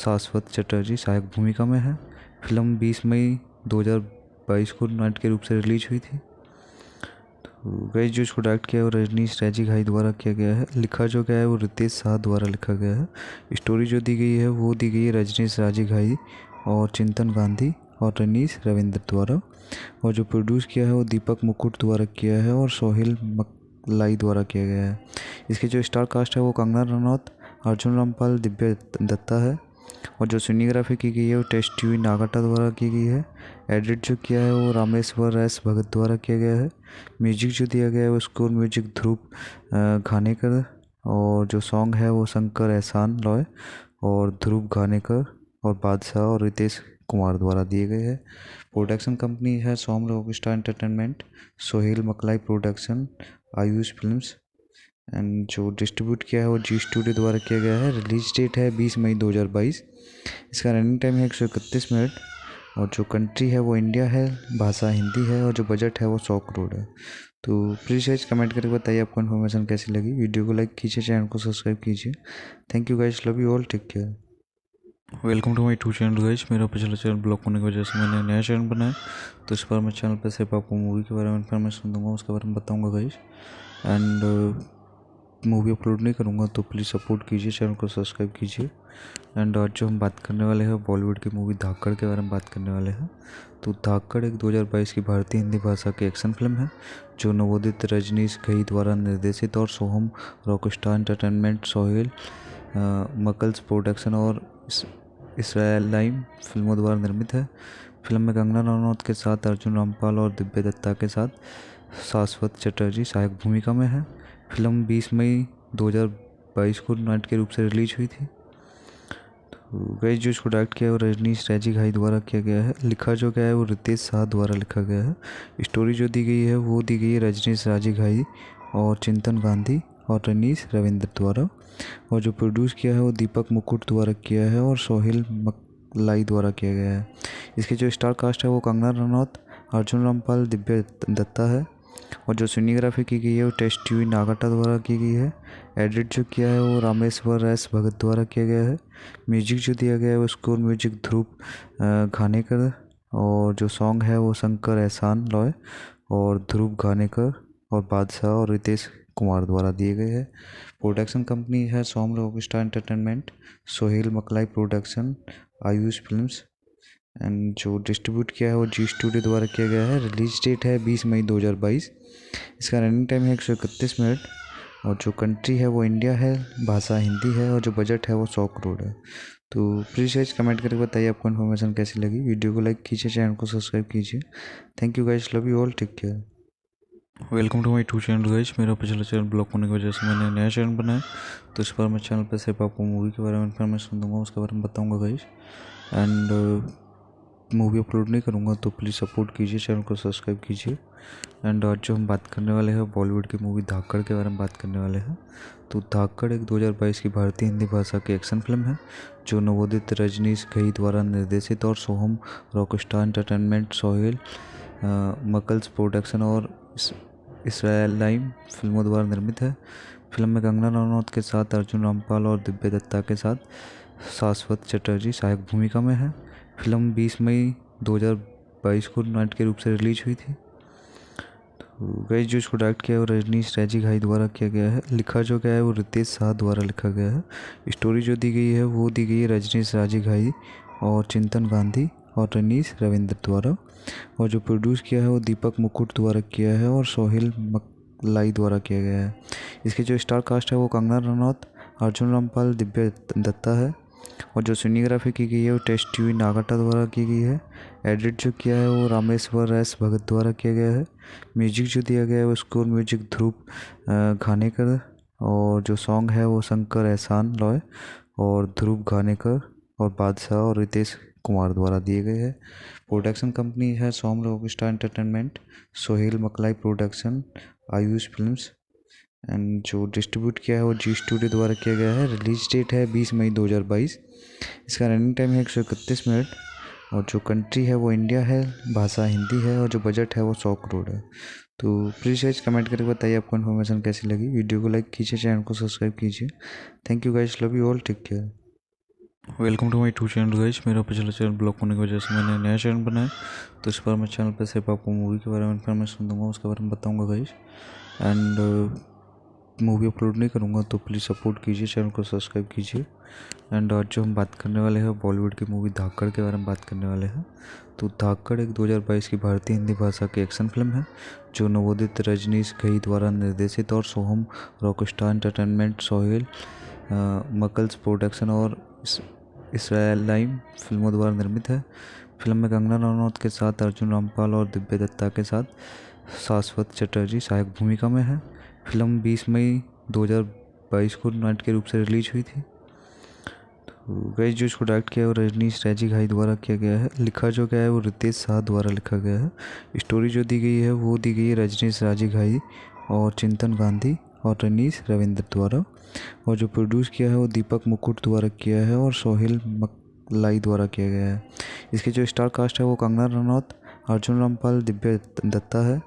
शाश्वत चटर्जी सहायक भूमिका में है। फिल्म 20 मई 2022 को नाट्य के रूप से रिलीज हुई थी। तो गाइस, जो इसको डायरेक्ट किया है वो रजनीश राजी घाई द्वारा किया गया है। लिखा जो गया है वो रितेश शाह द्वारा लिखा गया है। स्टोरी जो दी गई है वो दी गई है रजनीश राजी घाई और चिंतन गांधी और रनीश रविंद्र द्वारा। और जो प्रोड्यूस किया है वो दीपक मुकुट द्वारा किया है और सोहेल मकलाई द्वारा किया गया है। इसके जो स्टार कास्ट है वो कंगना रनौत, अर्जुन रामपाल, दिव्या दत्ता है। और जो सिनेग्राफी की गई है वो टेस्ट यूवी नागाटा द्वारा की गई है। एडिट जो किया है वो रामेश्वर एस भगत द्वारा किया गया है। म्यूजिक जो दिया गया है वो स्कोर म्यूजिक ध्रुव घानेकर, और जो सॉन्ग है वो शंकर एहसान लॉय और ध्रुव घानेकर और बादशाह और रितेश कुमार द्वारा दिए गए हैं। प्रोडक्शन कंपनी है सोम Rockstar entertainment, Sohail Maklai production, Ayush films, and जो डिस्ट्रीब्यूट किया है वो जी स्टूडियो द्वारा किया गया है। रिलीज डेट है 20 मई 2022। इसका रनिंग टाइम है 131 मिनट, और जो कंट्री है वो इंडिया है, भाषा हिंदी है, और जो बजट है वो 100 करोड़ है। तो प्लीज़ गाइस कमेंट करके बताइए आपको इन्फॉर्मेशन कैसी लगी। वीडियो को लाइक कीजिए, चैनल को सब्सक्राइब कीजिए। Thank you guys, love you all, take care. Welcome to my two channel guys. मेरा पिछला चैनल ब्लॉक होने की वजह से मैंने नया चैनल बनाया, तो इस पर मैं चैनल पर सिर्फ आपको मूवी के बारे में इन्फॉर्मेशन दूंगा, उसके बारे में बताऊंगा गाइस। एंड मूवी अपलोड नहीं करूंगा, तो प्लीज़ सपोर्ट कीजिए, चैनल को सब्सक्राइब कीजिए। एंड आज जो हम बात करने वाले हैं बॉलीवुड की मूवी धाकड़ के बारे में बात करने वाले हैं। तो धाकड़ एक 2022 की भारतीय हिंदी भाषा की एक्शन फिल्म है, जो नवोदित रजनीश घई द्वारा निर्देशित और सोहम रॉकस्टार एंटरटेनमेंट, सोहेल मकल्स प्रोडक्शन और इसराइलाइम फिल्मों द्वारा निर्मित है। फिल्म में कंगना रनौत के साथ अर्जुन रामपाल और दिव्या दत्ता के साथ शाश्वत चटर्जी सहायक भूमिका में है। फिल्म 20 मई 2022 को नाइट के रूप से रिलीज हुई थी। तो गाइस जो इसको डायरेक्ट किया है वो रजनीश राजी घाई द्वारा किया गया है। लिखा जो गया है वो रितेश शाह द्वारा लिखा गया है। स्टोरी जो दी गई है वो दी गई है रजनीश राजी घाई और चिंतन गांधी और रनीश रविंद्र द्वारा, और जो प्रोड्यूस किया है वो दीपक मुकुट द्वारा किया है और सोहेल मकलाई द्वारा किया गया है। इसके जो स्टार कास्ट है वो कंगना रनौत, अर्जुन रामपाल, दिव्या दत्ता है, और जो सिनेग्राफी की गई है वो टेस्ट यूवी नागाटा द्वारा की गई है। एडिट जो किया है वो रामेश्वर एस भगत द्वारा किया गया है। म्यूजिक जो दिया गया है वो स्कोर म्यूजिक ध्रुव घानेकर, और जो सॉन्ग है वो शंकर एहसान लॉय और ध्रुव घानेकर और बादशाह और रितेश कुमार द्वारा दिए गए हैं। प्रोडक्शन कंपनी है सोम Rockstar entertainment, Sohail Maklai production, Ayush films, and जो डिस्ट्रीब्यूट किया है वो जी स्टूडियो द्वारा किया गया है। रिलीज डेट है 20 मई 2022। इसका रनिंग टाइम है 131 मिनट, और जो कंट्री है वो इंडिया है, भाषा हिंदी है, और जो बजट है वो 100 करोड़ है। तो प्लीज़ गाइस कमेंट करके बताइए आपको इन्फॉर्मेशन कैसी लगी। वीडियो को लाइक कीजिए, चैनल को सब्सक्राइब कीजिए। Thank you guys, love you all, take care. Welcome to my two channel guys. मेरा पिछला चैनल ब्लॉक होने की वजह से मैंने नया चैनल बनाया, तो इस पर मैं चैनल पर सिर्फ आपको मूवी के बारे में इन्फॉर्मेशन दूंगा, उसके बारे में बताऊंगा गाइस। एंड मूवी अपलोड नहीं करूंगा, तो प्लीज़ सपोर्ट कीजिए, चैनल को सब्सक्राइब कीजिए। एंड आज जो हम बात करने वाले हैं बॉलीवुड की मूवी धाकड़ के बारे में बात करने वाले हैं। तो धाकड़ एक 2022 की भारतीय हिंदी भाषा की एक्शन फिल्म है, जो नवोदित रजनीश घई द्वारा निर्देशित और सोहम रॉकस्टार एंटरटेनमेंट, सोहेल मकल्स प्रोडक्शन और इसराइलाइम फिल्मों द्वारा निर्मित है। फिल्म में कंगना रनौत के साथ अर्जुन रामपाल और दिव्या दत्ता के साथ शाश्वत चटर्जी सहायक भूमिका में है। फिल्म 20 मई 2022 को नाइट के रूप से रिलीज हुई थी। तो गाइस जो इसको डायरेक्ट किया है वो रजनीश राजी घाई द्वारा किया गया है। लिखा जो गया है वो रितेश शाह द्वारा लिखा गया है। स्टोरी जो दी गई है वो दी गई है रजनीश राजी घाई और चिंतन गांधी और रनीश रविंद्र द्वारा, और जो प्रोड्यूस किया है वो दीपक मुकुट द्वारा किया है और सोहेल मकलाई द्वारा किया गया है। इसके जो स्टार कास्ट है वो कंगना रनौत, अर्जुन रामपाल, दिव्या दत्ता है, और जो सिनेग्राफी की गई है वो टेस्ट यूवी नागाटा द्वारा की गई है। एडिट जो किया है वो रामेश्वर एस भगत द्वारा किया गया है। म्यूजिक जो दिया गया है वो स्कोर म्यूजिक ध्रुव घानेकर, और जो सॉन्ग है वो शंकर एहसान लॉय और ध्रुव घानेकर और बादशाह और रितेश कुमार द्वारा दिए गए हैं। प्रोडक्शन कंपनी है सोम Rockstar entertainment, Sohail Maklai production, Ayush films, and जो डिस्ट्रीब्यूट किया है वो जी स्टूडियो द्वारा किया गया है। रिलीज डेट है 20 मई 2022। इसका रनिंग टाइम है 131 मिनट, और जो कंट्री है वो इंडिया है, भाषा हिंदी है, और जो बजट है वो 100 करोड़ है। तो प्लीज़ गाइस कमेंट करके बताइए आपको इन्फॉर्मेशन कैसी लगी। वीडियो को लाइक कीजिए, चैनल को सब्सक्राइब कीजिए। Thank you guys, love you all, take care. Welcome to my two channel guys. मेरा पिछला चैनल ब्लॉक होने की वजह से मैंने नया चैनल बनाया, तो इस पर मैं चैनल पर सिर्फ आपको मूवी के बारे में इन्फॉर्मेशन दूंगा, उसके बारे में बताऊंगा गाइस। एंड मूवी अपलोड नहीं करूंगा, तो प्लीज़ सपोर्ट कीजिए, चैनल को सब्सक्राइब कीजिए। एंड आज जो हम बात करने वाले हैं बॉलीवुड की मूवी धाकड़ के बारे में बात करने वाले हैं। तो धाकड़ एक 2022 की भारतीय हिंदी भाषा की एक्शन फिल्म है, जो नवोदित रजनीश घई द्वारा निर्देशित और सोहम रॉकस्टार एंटरटेनमेंट, सोहेल मकल्स प्रोडक्शन और इसराइलाइम फिल्मों द्वारा निर्मित है। फिल्म में कंगना रनौत के साथ अर्जुन रामपाल और दिव्या दत्ता के साथ शाश्वत चटर्जी सहायक भूमिका में है। फिल्म 20 मई 2022 को नाट्य के रूप से रिलीज हुई थी। तो गाइस जो इसको डायरेक्ट किया है वो रजनीश राजी घाई द्वारा किया गया है। लिखा जो गया है वो रितेश शाह द्वारा लिखा गया है। स्टोरी जो दी गई है वो दी गई है रजनीश राजी घाई और चिंतन गांधी और रनीश रविंद्र द्वारा। और जो प्रोड्यूस किया है वो दीपक मुकुट द्वारा किया है और सोहेल मकलाई द्वारा किया गया है। इसके जो स्टार कास्ट है वो कंगना रनौत, अर्जुन रामपाल, दिव्या दत्ता है।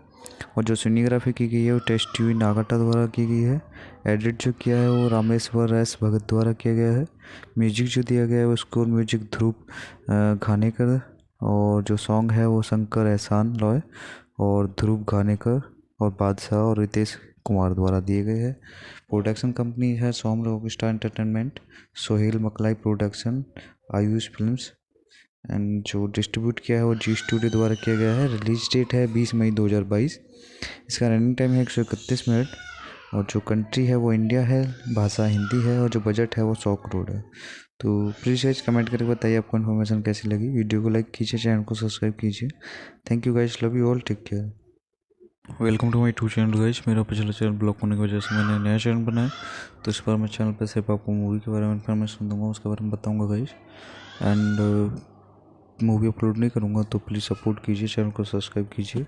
और जो सिनेग्राफी की गई है वो टेस्ट टीवी नागाटा द्वारा की गई है। एडिट जो किया है वो रामेश्वर एस भगत द्वारा किया गया है। म्यूजिक जो दिया गया है वो स्कोर म्यूजिक ध्रुव घानेकर और जो सॉन्ग है वो शंकर एहसान लॉय और ध्रुव घानेकर और बादशाह और रितेश कुमार द्वारा दिए गए हैं। प्रोडक्शन कंपनी है सोम Rockstar entertainment, Sohail Maklai production, Ayush films. And जो डिस्ट्रीब्यूट किया है वो जी स्टूडियो द्वारा किया गया है। रिलीज डेट है 20 मई 2022। इसका रनिंग टाइम है 131 मिनट और जो कंट्री है वो इंडिया है, भाषा हिंदी है और जो बजट है वो 100 करोड़ है। तो प्लीज़ गाइस कमेंट करके बताइए आपको इन्फॉर्मेशन कैसी लगी। वीडियो को लाइक कीजिए, चैनल को सब्सक्राइब कीजिए। Thank you guys, love you all, take care. Welcome to my two channel guys. मेरा पिछला चैनल ब्लॉक होने की वजह से मैंने नया चैनल बनाया, तो इस बार मैं चैनल पर सिर्फ आपको मूवी के बारे में इन्फॉर्मेशन दूंगा, उसके बारे में बताऊंगा गाइस। एंड मूवी अपलोड नहीं करूंगा तो प्लीज़ सपोर्ट कीजिए, चैनल को सब्सक्राइब कीजिए।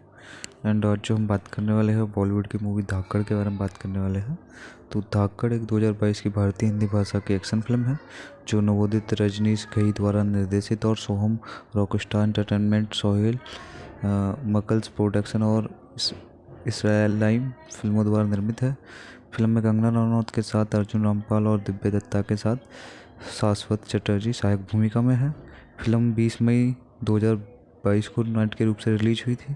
एंड आज जो हम बात करने वाले हैं बॉलीवुड की मूवी धाकड़ के बारे में बात करने वाले हैं। तो धाकड़ एक 2022 की भारतीय हिंदी भाषा की एक्शन फिल्म है जो नवोदित रजनीश घई द्वारा निर्देशित और सोहम रॉकस्टार एंटरटेनमेंट, सोहेल मकल्स प्रोडक्शन और इसराइलाइम फिल्मों द्वारा निर्मित है। फिल्म में कंगना रनौत के साथ अर्जुन रामपाल और दिव्या दत्ता के साथ शाश्वत चटर्जी सहायक भूमिका में है। फिल्म 20 मई 2022 को नाट्य के रूप से रिलीज हुई थी।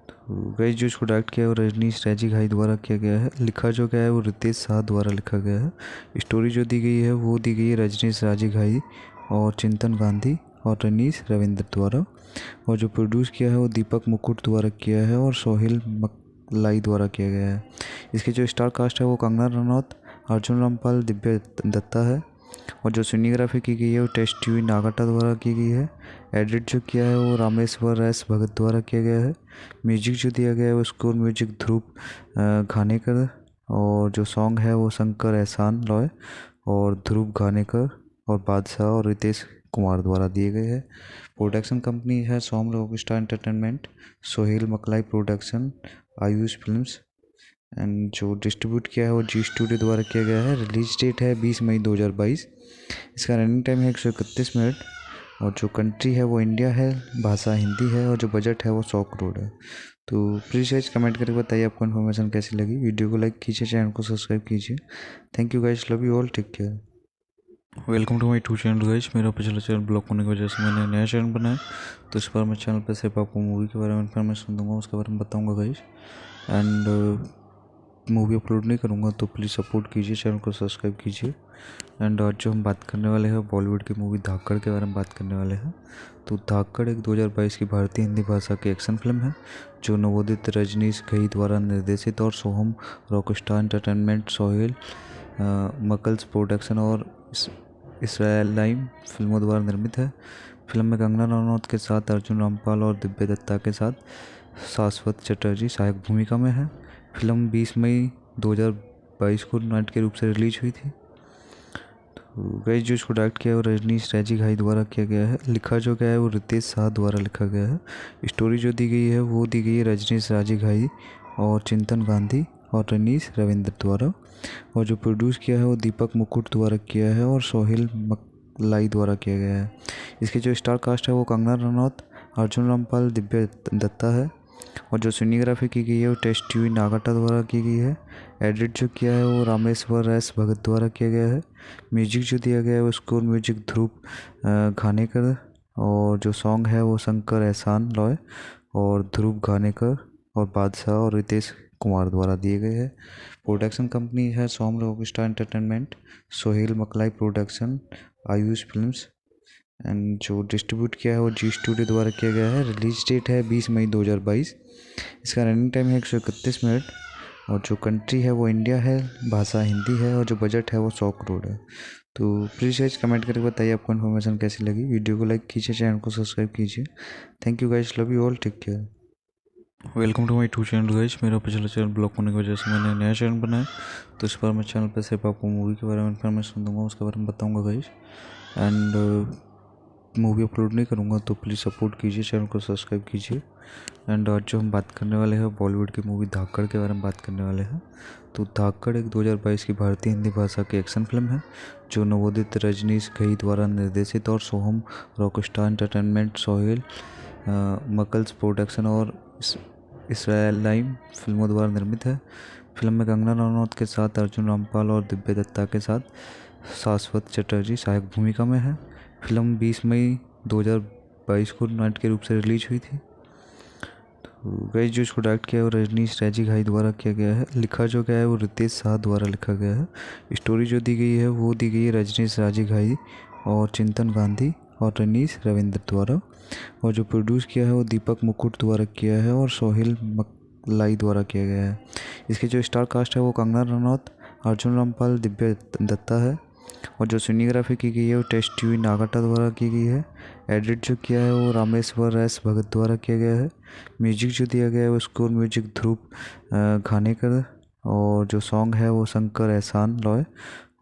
तो गाइस जो इसको डायरेक्ट किया है वो रजनीश राजी घाई द्वारा किया गया है। लिखा जो गया है वो रितेश शाह द्वारा लिखा गया है। स्टोरी जो दी गई है वो दी गई है रजनीश राजी घाई और चिंतन गांधी और रनीश रविंद्र द्वारा। और जो प्रोड्यूस किया है वो दीपक मुकुट द्वारा किया है और सोहेल मकलाई द्वारा किया गया है। इसके जो स्टार कास्ट है वो कंगना रनौत, अर्जुन रामपाल, दिव्या दत्ता है। और जो सिनेग्राफी की गई है वो टेस्ट टीवी नागाटा द्वारा की गई है। एडिट जो किया है वो रामेश्वर एस भगत द्वारा किया गया है। म्यूजिक जो दिया गया है वो स्कोर म्यूजिक ध्रुव घानेकर और जो सॉन्ग है वो शंकर एहसान लॉय और ध्रुव घानेकर और बादशाह और रितेश कुमार द्वारा दिए गए हैं। प्रोडक्शन कंपनी है सोम Rockstar entertainment, Sohail Maklai production, Ayush films. And जो डिस्ट्रीब्यूट किया है वो जी स्टूडियो द्वारा किया गया है। रिलीज डेट है 20 मई 2022। इसका रनिंग टाइम है 131 मिनट और जो कंट्री है वो इंडिया है, भाषा हिंदी है और जो बजट है वो 100 करोड़ है। तो प्लीज़ गाइस कमेंट करके बताइए आपको इन्फॉर्मेशन कैसी लगी। वीडियो को लाइक कीजिए, चैनल को सब्सक्राइब कीजिए। Thank you guys, love you all, take care. Welcome to my two channel guys. मेरा पिछला चैनल ब्लॉक होने की वजह से मैंने नया चैनल बनाया, तो इस बार मैं चैनल पर सिर्फ आपको मूवी के बारे में इन्फॉर्मेशन दूंगा, उसके बारे में बताऊंगा गाइस। एंड मूवी अपलोड नहीं करूंगा तो प्लीज़ सपोर्ट कीजिए, चैनल को सब्सक्राइब कीजिए। एंड आज जो हम बात करने वाले हैं बॉलीवुड की मूवी धाकड़ के बारे में बात करने वाले हैं। तो धाकड़ एक 2022 की भारतीय हिंदी भाषा की एक्शन फिल्म है जो नवोदित रजनीश घई द्वारा निर्देशित और सोहम रॉकस्टार एंटरटेनमेंट, सोहेल मकल्स प्रोडक्शन और इसराइलाइम फिल्मों द्वारा निर्मित है। फिल्म में कंगना रनौत के साथ अर्जुन रामपाल और दिव्या दत्ता के साथ शाश्वत चटर्जी सहायक भूमिका में है। फिल्म 20 मई 2022 को नाट्य के रूप से रिलीज हुई थी। तो गाइस जो इसको डायरेक्ट किया है वो रजनीश राजी घाई द्वारा किया गया है। लिखा जो गया है वो रितेश शाह द्वारा लिखा गया है। स्टोरी जो दी गई है वो दी गई है रजनीश राजी घाई और चिंतन गांधी और रनीश रविंद्र द्वारा। और जो प्रोड्यूस किया है वो दीपक मुकुट द्वारा किया है और सोहेल मकलाई द्वारा किया गया है। इसके जो स्टार कास्ट है वो कंगना रनौत, अर्जुन रामपाल, दिव्या दत्ता है। और जो सिनेग्राफी की गई है वो टेस्ट टीवी नागाटा द्वारा की गई है। एडिट जो किया है वो रामेश्वर एस भगत द्वारा किया गया है। म्यूजिक जो दिया गया है वो स्कोर म्यूजिक ध्रुव घानेकर और जो सॉन्ग है वो शंकर एहसान लॉय और ध्रुव घानेकर और बादशाह और रितेश कुमार द्वारा दिए गए हैं। प्रोडक्शन कंपनी है सोम Rockstar entertainment, Sohail Maklai production, Ayush films. And जो डिस्ट्रीब्यूट किया है वो जी स्टूडियो द्वारा किया गया है। रिलीज डेट है 20 मई 2022। इसका रनिंग टाइम है 131 मिनट और जो कंट्री है वो इंडिया है, भाषा हिंदी है और जो बजट है वो 100 करोड़ है। तो प्लीज़ गाइस कमेंट करके बताइए आपको इन्फॉर्मेशन कैसी लगी। वीडियो को लाइक कीजिए, चैनल को सब्सक्राइब कीजिए। Thank you guys, love you all, take care. Welcome to my two channel guys. मेरा पिछला चैनल ब्लॉक होने की वजह से मैंने नया चैनल बनाया, तो इस बार मैं चैनल पे सिर्फ आपको मूवी के बारे में इन्फॉर्मेशन दूंगा, उसके बारे में बताऊंगा गाइस। एंड मूवी अपलोड नहीं करूंगा, तो प्लीज़ सपोर्ट कीजिए, चैनल को सब्सक्राइब कीजिए। एंड आज जो हम बात करने वाले हैं बॉलीवुड की मूवी धाकड़ के बारे में बात करने वाले हैं। तो धाकड़ एक 2022 की भारतीय हिंदी भाषा की एक्शन फिल्म है, जो नवोदित रजनीश घई द्वारा निर्देशित और सोहम रॉकस्टार एंटरटेनमेंट, सोहेल मकल्स प्रोडक्शन और इसराइलाइम फिल्मों द्वारा निर्मित है। फिल्म में कंगना रनौत के साथ अर्जुन रामपाल और दिव्या दत्ता के साथ शाश्वत चटर्जी सहायक भूमिका में है। फिल्म 20 मई 2022 को नाट्य के रूप से रिलीज हुई थी। तो गाइस जो इसको डायरेक्ट किया है वो रजनीश राजी घाई द्वारा किया गया है। लिखा जो गया है वो रितेश शाह द्वारा लिखा गया है। स्टोरी जो दी गई है वो दी गई है रजनीश राजी घाई और चिंतन गांधी और रनीश रविंद्र द्वारा। और जो प्रोड्यूस किया है वो दीपक मुकुट द्वारा किया है और सोहेल मकलाई द्वारा किया गया है। इसके जो स्टार कास्ट है वो कंगना रनौत, अर्जुन रामपाल, दिव्या दत्ता है। और जो सिनेग्राफी की गई है वो टेस्ट टीवी नागाटा द्वारा की गई है। एडिट जो किया है वो रामेश्वर एस भगत द्वारा किया गया है। म्यूजिक जो दिया गया है वो स्कोर म्यूजिक ध्रुव घानेकर, और जो सॉन्ग है वो शंकर एहसान लॉय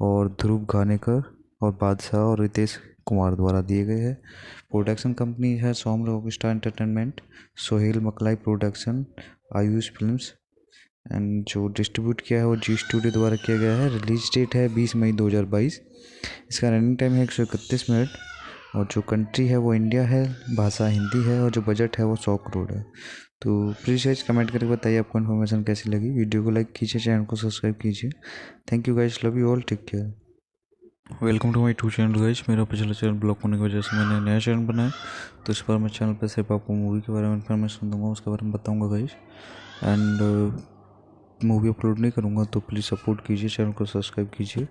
और ध्रुव घानेकर और बादशाह और रितेश कुमार द्वारा दिए गए हैं। प्रोडक्शन कंपनी है सोम Rockstar entertainment, Sohail Maklai production, Ayush films. And जो डिस्ट्रीब्यूट किया है वो जी स्टूडियो द्वारा किया गया है। रिलीज डेट है 20 मई 2022। इसका रनिंग टाइम है 131 मिनट। और जो कंट्री है वो इंडिया है, भाषा हिंदी है और जो बजट है वो 100 करोड़ है। तो प्लीज़ गाइस कमेंट करके बताइए आपको इन्फॉर्मेशन कैसी लगी। वीडियो को लाइक कीजिए, चैनल को सब्सक्राइब कीजिए। Thank you guys, love you all, take care. Welcome to my two channel guys. मेरा पिछला चैनल ब्लॉक होने की वजह से मैंने नया चैनल बनाया, तो इस बार मैं चैनल पे सिर्फ आपको मूवी के बारे में इन्फॉर्मेशन दूंगा, उसके बारे में बताऊंगा गाइस। एंड मूवी अपलोड नहीं करूंगा, तो प्लीज़ सपोर्ट कीजिए, चैनल को सब्सक्राइब कीजिए।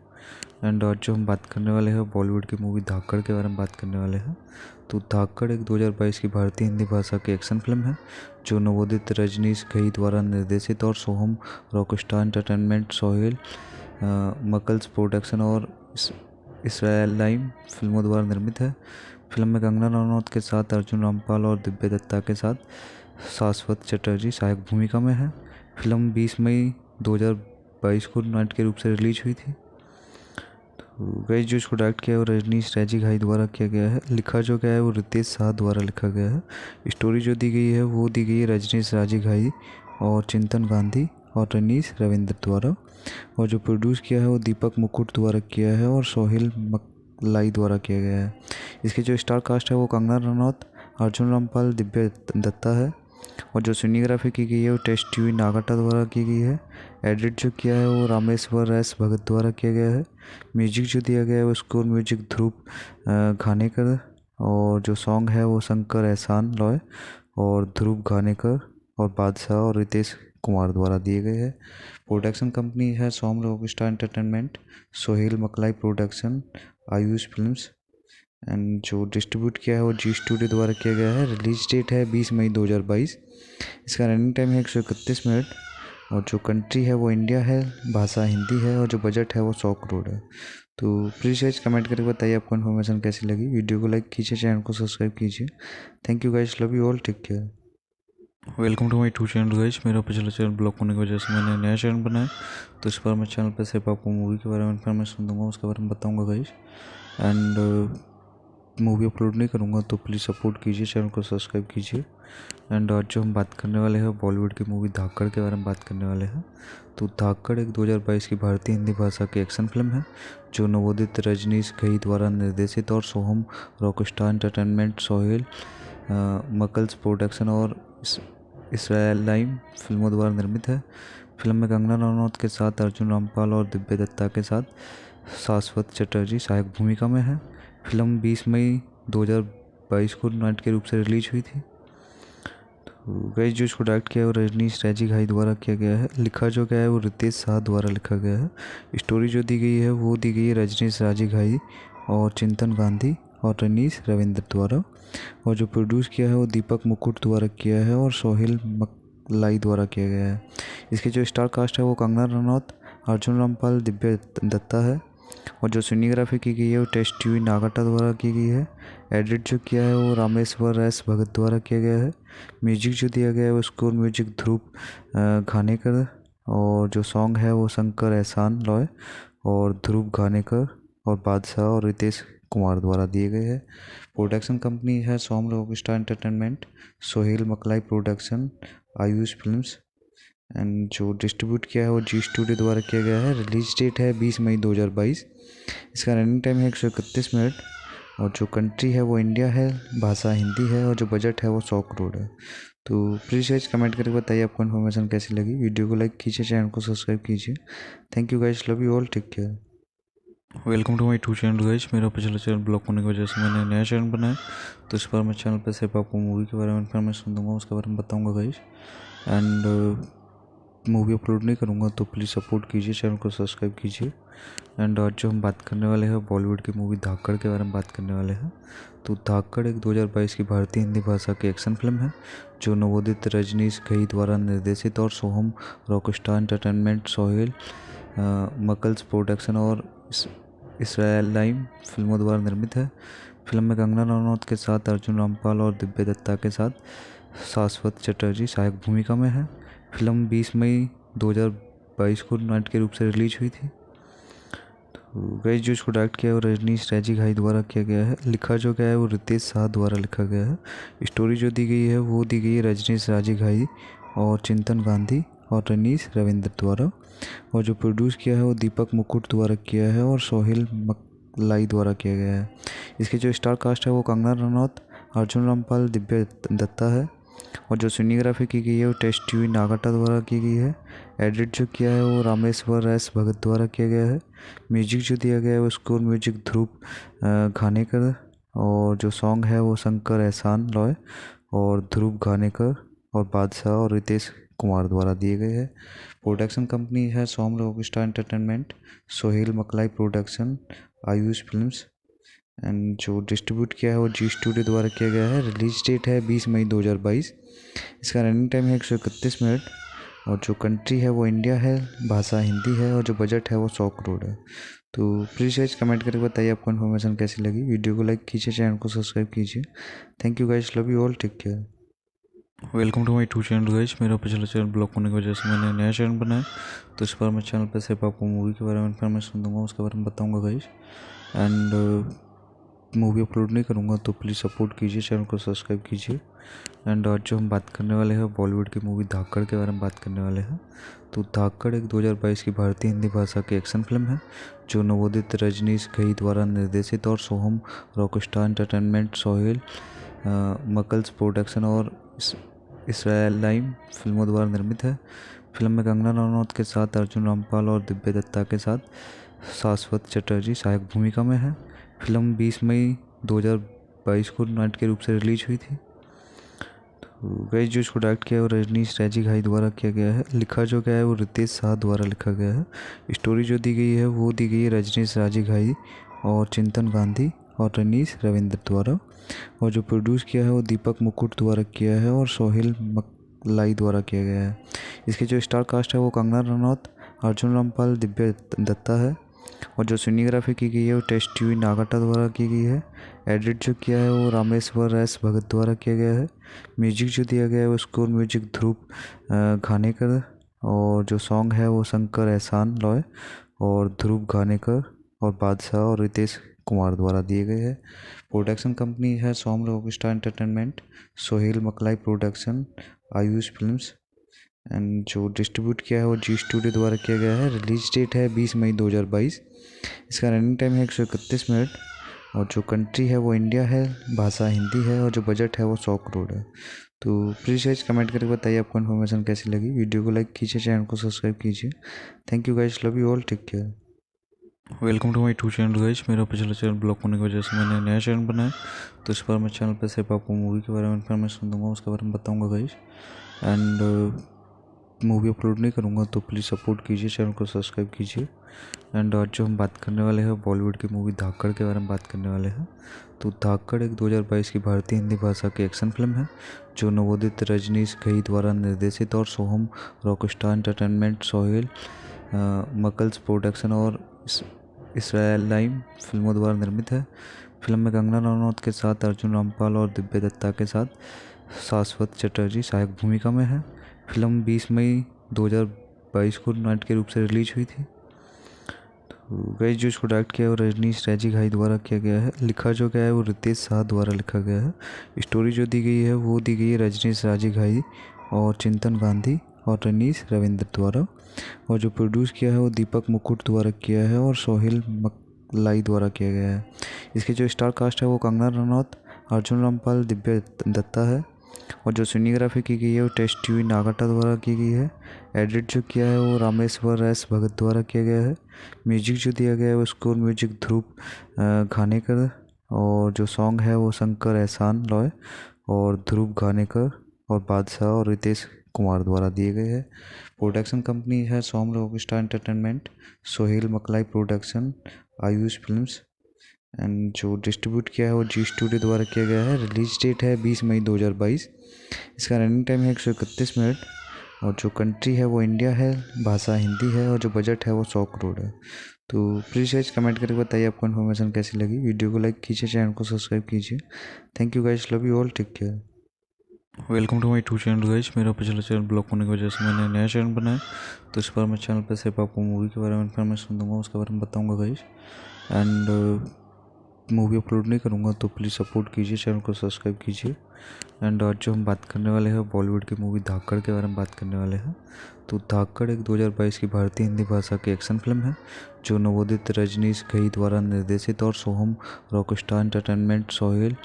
एंड आज जो हम बात करने वाले हैं बॉलीवुड की मूवी धाकड़ के बारे में बात करने वाले हैं। तो धाकड़ एक 2022 की भारतीय हिंदी भाषा की एक्शन फिल्म है, जो नवोदित रजनीश घई द्वारा निर्देशित और सोहम रॉकस्टार एंटरटेनमेंट, सोहेल मकल्स प्रोडक्शन और इसराइलाइम फिल्मों द्वारा निर्मित है। फिल्म में कंगना रनौत के साथ अर्जुन रामपाल और दिव्या दत्ता के साथ शाश्वत चटर्जी सहायक भूमिका में है। फिल्म 20 मई 2022 को नाट्य के रूप से रिलीज हुई थी। तो गाइस जो इसको डायरेक्ट किया है वो रजनीश राजी घाई द्वारा किया गया है। लिखा जो गया है वो रितेश शाह द्वारा लिखा गया है। स्टोरी जो दी गई है वो दी गई है रजनीश राजी घाई और चिंतन गांधी और रनीश रविंद्र द्वारा। और जो प्रोड्यूस किया है वो दीपक मुकुट द्वारा किया है और सोहेल मकलाई द्वारा किया गया है। इसके जो स्टार कास्ट है वो कंगना रनौत, अर्जुन रामपाल, दिव्या दत्ता है। और जो सिनेग्राफी की गई है वो टेस्ट टीवी नागाटा द्वारा की गई है। एडिट जो किया है वो रामेश्वर एस भगत द्वारा किया गया है। म्यूजिक जो दिया गया है वो स्कोर म्यूजिक ध्रुव घानेकर, और जो सॉन्ग है वो शंकर एहसान लॉय और ध्रुव घानेकर और बादशाह और रितेश कुमार द्वारा दिए गए हैं। प्रोडक्शन कंपनी है सोम Rockstar entertainment, Sohail Maklai production, Ayush films. And जो डिस्ट्रीब्यूट किया है वो जी स्टूडियो द्वारा किया गया है। रिलीज डेट है 20 मई 2022। इसका रनिंग टाइम है 131 मिनट। और जो कंट्री है वो इंडिया है, भाषा हिंदी है और जो बजट है वो 100 करोड़ है। तो प्लीज़ गाइस कमेंट करके बताइए आपको इन्फॉर्मेशन कैसी लगी। वीडियो को लाइक कीजिए, चैनल को सब्सक्राइब कीजिए। Thank you guys, love you all, take care. Welcome to my two channel guys. मेरा पिछला चैनल ब्लॉक होने की वजह से मैंने नया चैनल बनाया, तो इस बार मैं चैनल पे सिर्फ आपको मूवी के बारे में इन्फॉर्मेशन दूंगा, उसके बारे में बताऊंगा गाइस। एंड मूवी अपलोड नहीं करूंगा, तो प्लीज़ सपोर्ट कीजिए, चैनल को सब्सक्राइब कीजिए। एंड आज जो हम बात करने वाले हैं बॉलीवुड की मूवी धाकड़ के बारे में बात करने वाले हैं। तो धाकड़ एक 2022 की भारतीय हिंदी भाषा की एक्शन फिल्म है, जो नवोदित रजनीश घई द्वारा निर्देशित और सोहम रॉकस्टार एंटरटेनमेंट, सोहेल मकल्स प्रोडक्शन और इसराइलाइम फिल्मों द्वारा निर्मित है। फिल्म में कंगना रनौत के साथ अर्जुन रामपाल और दिव्या दत्ता के साथ शाश्वत चटर्जी सहायक भूमिका में है। फिल्म 20 मई 2022 को नाट्य के रूप से रिलीज हुई थी। तो गाइस जो इसको डायरेक्ट किया है वो रजनीश राजी घाई द्वारा किया गया है। लिखा जो गया है वो रितेश शाह द्वारा लिखा गया है। स्टोरी जो दी गई है वो दी गई है रजनीश राजी घाई और चिंतन गांधी और रनीश रविंद्र द्वारा। और जो प्रोड्यूस किया है वो दीपक मुकुट द्वारा किया है और सोहेल मकलाई द्वारा किया गया है। इसके जो स्टार कास्ट है वो कंगना रनौत, अर्जुन रामपाल, दिव्या दत्ता है। और जो सिनेग्राफी की गई है वो टेस्ट यूवी नागाटा द्वारा की गई है। एडिट जो किया है वो रामेश्वर एस भगत द्वारा किया गया है। म्यूजिक जो दिया गया है वो स्कोर म्यूजिक ध्रुव घानेकर, और जो सॉन्ग है वो शंकर एहसान लॉय और ध्रुव घानेकर और बादशाह और रितेश कुमार द्वारा दिए गए हैं। प्रोडक्शन कंपनी है सोम Rockstar entertainment, Sohail Maklai production, Ayush films, and जो डिस्ट्रीब्यूट किया है वो जी स्टूडियो द्वारा किया गया है। रिलीज डेट है 20 मई 2022। इसका रनिंग टाइम है 131 मिनट, और जो कंट्री है वो इंडिया है, भाषा हिंदी है, और जो बजट है वो 100 करोड़ है। तो प्लीज़ गाइस कमेंट करके बताइए आपको इन्फॉर्मेशन कैसी लगी। वीडियो को लाइक कीजिए, चैनल को सब्सक्राइब कीजिए। Thank you guys, love you all, take care. Welcome to my two channel guys. मेरा पिछला चैनल ब्लॉक होने की वजह से मैंने नया चैनल बनाया, तो इस बार मैं चैनल पे सिर्फ आपको मूवी के बारे में इन्फॉर्मेशन दूंगा, उसके बारे में बताऊंगा गाइस। एंड मूवी अपलोड नहीं करूंगा, तो प्लीज़ सपोर्ट कीजिए, चैनल को सब्सक्राइब कीजिए। एंड आज जो हम बात करने वाले हैं बॉलीवुड की मूवी धाकड़ के बारे में बात करने वाले हैं। तो धाकड़ एक 2022 की भारतीय हिंदी भाषा की एक्शन फिल्म है, जो नवोदित रजनीश घई द्वारा निर्देशित और सोहम रॉकस्टार एंटरटेनमेंट, सोहेल मकल्स प्रोडक्शन और इसराइलाइम फिल्मों द्वारा निर्मित है। फिल्म में कंगना रनौत के साथ अर्जुन रामपाल और दिव्या दत्ता के साथ शाश्वत चटर्जी सहायक भूमिका में है। फिल्म 20 मई 2022 को नाइट के रूप से रिलीज हुई थी। तो गाइस जो इसको डायरेक्ट किया है वो रजनीश राजी घाई द्वारा किया गया है। लिखा जो गया है वो रितेश शाह द्वारा लिखा गया है। स्टोरी जो दी गई है वो दी गई है रजनीश राजी घाई और चिंतन गांधी और रनीश रविंद्र द्वारा, और जो प्रोड्यूस किया है वो दीपक मुकुट द्वारा किया है और सोहेल मकलाई द्वारा किया गया है। इसके जो स्टार कास्ट है वो कंगना रनौत, अर्जुन रामपाल, दिव्या दत्ता है, और जो सिनेग्राफी की गई है वो टेस्ट यूवी नागाटा द्वारा की गई है। एडिट जो किया है वो रामेश्वर एस भगत द्वारा किया गया है। म्यूजिक जो दिया गया है वो स्कोर म्यूजिक ध्रुव घानेकर, और जो सॉन्ग है वो शंकर एहसान लॉय और ध्रुव घानेकर और बादशाह और रितेश कुमार द्वारा दिए गए हैं। प्रोडक्शन कंपनी है सोम Rockstar entertainment, Sohail Maklai production, Ayush films, and जो डिस्ट्रीब्यूट किया है वो जी स्टूडियो द्वारा किया गया है। रिलीज डेट है 20 मई 2022। इसका रनिंग टाइम है 131 मिनट, और जो कंट्री है वो इंडिया है, भाषा हिंदी है, और जो बजट है वो 100 करोड़ है। तो प्लीज़ गाइस कमेंट करके बताइए आपको इन्फॉर्मेशन कैसी लगी। वीडियो को लाइक कीजिए, चैनल को सब्सक्राइब कीजिए। Thank you guys, love you all, take care. Welcome to my two channel guys. मेरा पिछला चैनल ब्लॉक होने की वजह से मैंने नया चैनल बनाया, तो इस बार मैं चैनल पे सिर्फ आपको मूवी के बारे में इन्फॉर्मेशन दूंगा, उसके बारे में बताऊंगा गाइस। एंड मूवी अपलोड नहीं करूंगा, तो प्लीज़ सपोर्ट कीजिए, चैनल को सब्सक्राइब कीजिए। एंड आज जो हम बात करने वाले हैं बॉलीवुड की मूवी धाकड़ के बारे में बात करने वाले हैं। तो धाकड़ एक 2022 की भारतीय हिंदी भाषा की एक्शन फिल्म है, जो नवोदित रजनीश घई द्वारा निर्देशित और सोहम रॉकस्टार एंटरटेनमेंट, सोहेल मकल्स प्रोडक्शन और इसराइलाइम फिल्मों द्वारा निर्मित है। फिल्म में कंगना रनौत के साथ अर्जुन रामपाल और दिव्या दत्ता के साथ शाश्वत चटर्जी सहायक भूमिका में है। फिल्म 20 मई 2022 को नाइट के रूप से रिलीज हुई थी। तो गाइस जो इसको डायरेक्ट किया है वो रजनीश राजी घाई द्वारा किया गया है। लिखा जो गया है वो रितेश शाह द्वारा लिखा गया है। स्टोरी जो दी गई है वो दी गई है रजनीश राजी घाई और चिंतन गांधी और रनीश रविंद्र द्वारा, और जो प्रोड्यूस किया है वो दीपक मुकुट द्वारा किया है और सोहेल मकलाई द्वारा किया गया है। इसके जो स्टार कास्ट है वो कंगना रनौत, अर्जुन रामपाल, दिव्या दत्ता है, और जो सिनेग्राफी की गई है वो टेस्ट यूवी नागाटा द्वारा की गई है। एडिट जो किया है वो रामेश्वर एस भगत द्वारा किया गया है। म्यूजिक जो दिया गया है वो स्कोर म्यूजिक ध्रुव घानेकर, और जो सॉन्ग है वो शंकर एहसान लॉय और ध्रुव घानेकर और बादशाह और रितेश कुमार द्वारा दिए गए हैं। प्रोडक्शन कंपनी है सोम Rockstar entertainment, Sohail Maklai production, Ayush films, and जो डिस्ट्रीब्यूट किया है वो जी स्टूडियो द्वारा किया गया है। रिलीज डेट है 20 मई 2022। इसका रनिंग टाइम है 131 मिनट, और जो कंट्री है वो इंडिया है, भाषा हिंदी है, और जो बजट है वो 100 करोड़ है। तो प्लीज़ गाइस कमेंट करके बताइए आपको इन्फॉर्मेशन कैसी लगी। वीडियो को लाइक कीजिए, चैनल को सब्सक्राइब कीजिए। Thank you guys, love you all, take care. Welcome to my two channel guys. मेरा पिछला चैनल ब्लॉक होने की वजह से मैंने नया चैनल बनाया, तो इस बार मैं चैनल पे सिर्फ आपको मूवी के बारे में इन्फॉर्मेशन दूंगा, उसके बारे में बताऊंगा गाइस। एंड मूवी अपलोड नहीं करूंगा, तो प्लीज़ सपोर्ट कीजिए, चैनल को सब्सक्राइब कीजिए। एंड आज जो हम बात करने वाले हैं बॉलीवुड की मूवी धाकड़ के बारे में बात करने वाले हैं। तो धाकड़ एक 2022 की भारतीय हिंदी भाषा की एक्शन फिल्म है, जो नवोदित रजनीश घई द्वारा निर्देशित और सोहम रॉकस्टार एंटरटेनमेंट, सोहेल मकल्स प्रोडक्शन और इसराइलाइम फिल्मों द्वारा निर्मित है। फिल्म में कंगना रनौत के साथ अर्जुन रामपाल और दिव्या दत्ता के साथ शाश्वत चटर्जी सहायक भूमिका में है। फिल्म 20 मई 2022 को नाट्य के रूप से रिलीज हुई थी। तो गाइस जो इसको डायरेक्ट किया है वो रजनीश राजी घाई द्वारा किया गया है। लिखा जो गया है वो रितेश शाह द्वारा लिखा गया है। स्टोरी जो दी गई है वो दी गई है रजनीश राजी घाई और चिंतन गांधी और रनीश रविंद्र द्वारा। और जो प्रोड्यूस किया है वो दीपक मुकुट द्वारा किया है और सोहेल मकलाई द्वारा किया गया है। इसके जो स्टार कास्ट है वो कंगना रनौत, अर्जुन रामपाल, दिव्या दत्ता है। और जो सिनेग्राफी की गई है वो टेस्ट टीवी नागाटा द्वारा की गई है। एडिट जो किया है वो रामेश्वर एस भगत द्वारा किया गया है। म्यूजिक जो दिया गया है वो स्कोर म्यूजिक ध्रुव घानेकर और जो सॉन्ग है वो शंकर एहसान लॉय और ध्रुव घानेकर और बादशाह और रितेश कुमार द्वारा दिए गए हैं। प्रोडक्शन कंपनी है सोम Rockstar entertainment, Sohail Maklai production, Ayush films. And जो डिस्ट्रीब्यूट किया है वो जी स्टूडियो द्वारा किया गया है। रिलीज डेट है 20 मई 2022। इसका रनिंग टाइम है 131 मिनट। और जो कंट्री है वो इंडिया है, भाषा हिंदी है और जो बजट है वो 100 करोड़ है। तो प्लीज़ गाइस कमेंट करके बताइए आपको इन्फॉर्मेशन कैसी लगी। वीडियो को लाइक कीजिए, चैनल को सब्सक्राइब कीजिए। Thank you guys, love you all, take care. Welcome to my two channel guys. मेरा पिछला चैनल ब्लॉक होने की वजह से मैंने नया चैनल बनाया, तो इस बार मैं चैनल पर सिर्फ आपको मूवी के बारे में इन्फॉर्मेशन दूंगा, उसके बारे में बताऊंगा गाइस। एंड मूवी अपलोड नहीं करूंगा तो प्लीज़ सपोर्ट कीजिए, चैनल को सब्सक्राइब कीजिए। एंड आज जो हम बात करने वाले हैं बॉलीवुड की मूवी धाकड़ के बारे में बात करने वाले हैं। तो धाकड़ एक 2022 की भारतीय हिंदी भाषा की एक्शन फिल्म है जो नवोदित रजनीश घई द्वारा निर्देशित और सोहम रॉकस्टार एंटरटेनमेंट, सोहेल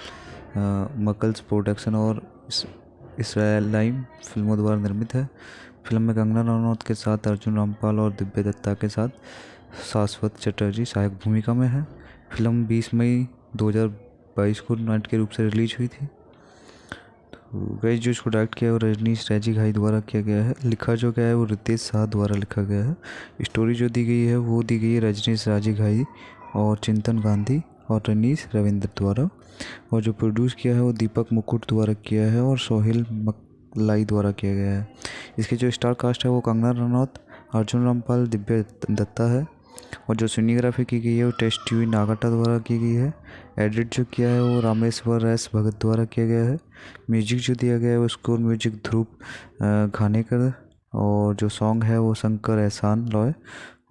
मकल्स प्रोडक्शन और इसराइलाइम फिल्मों द्वारा निर्मित है। फिल्म में कंगना रनौत के साथ अर्जुन रामपाल और दिव्या दत्ता के साथ शाश्वत चटर्जी सहायक भूमिका में है। फिल्म 20 मई 2022 को नाट्य के रूप से रिलीज हुई थी। तो गाइस जो इसको डायरेक्ट किया है वो रजनीश राजी घाई द्वारा किया गया है। लिखा जो गया है वो रितेश शाह द्वारा लिखा गया है। स्टोरी जो दी गई है वो दी गई है रजनीश राजी घाई और चिंतन गांधी और रनीश रविंद्र द्वारा। और जो प्रोड्यूस किया है वो दीपक मुकुट द्वारा किया है और सोहेल मकलाई द्वारा किया गया है। इसके जो स्टार कास्ट है वो कंगना रनौत, अर्जुन रामपाल, दिव्या दत्ता है। और जो सिनेग्राफी की गई है वो टेस्ट टीवी नागाटा द्वारा की गई है। एडिट जो किया है वो रामेश्वर एस भगत द्वारा किया गया है। म्यूजिक जो दिया गया है वो स्कोर म्यूजिक ध्रुव घानेकर और जो सॉन्ग है वो शंकर एहसान लॉय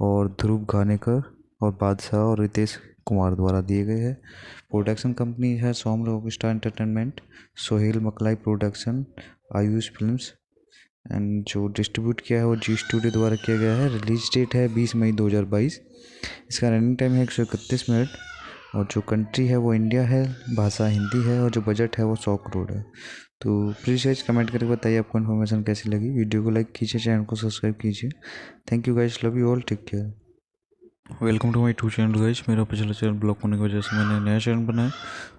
और ध्रुव घानेकर और बादशाह और रितेश कुमार द्वारा दिए गए हैं। प्रोडक्शन कंपनी है सोम Rockstar entertainment, Sohail Maklai production, Ayush films. And जो डिस्ट्रीब्यूट किया है वो जी स्टूडियो द्वारा किया गया है। रिलीज डेट है 20 मई 2022। इसका रनिंग टाइम है 131 मिनट। और जो कंट्री है वो इंडिया है, भाषा हिंदी है और जो बजट है वो 100 करोड़ है। तो प्लीज़ गाइस कमेंट करके बताइए आपको इन्फॉर्मेशन कैसी लगी। वीडियो को लाइक कीजिए, चैनल को सब्सक्राइब कीजिए। Thank you guys, love you all, take care. Welcome to my two channel guys. मेरा पिछला चैनल ब्लॉक होने की वजह से मैंने नया चैनल बनाया,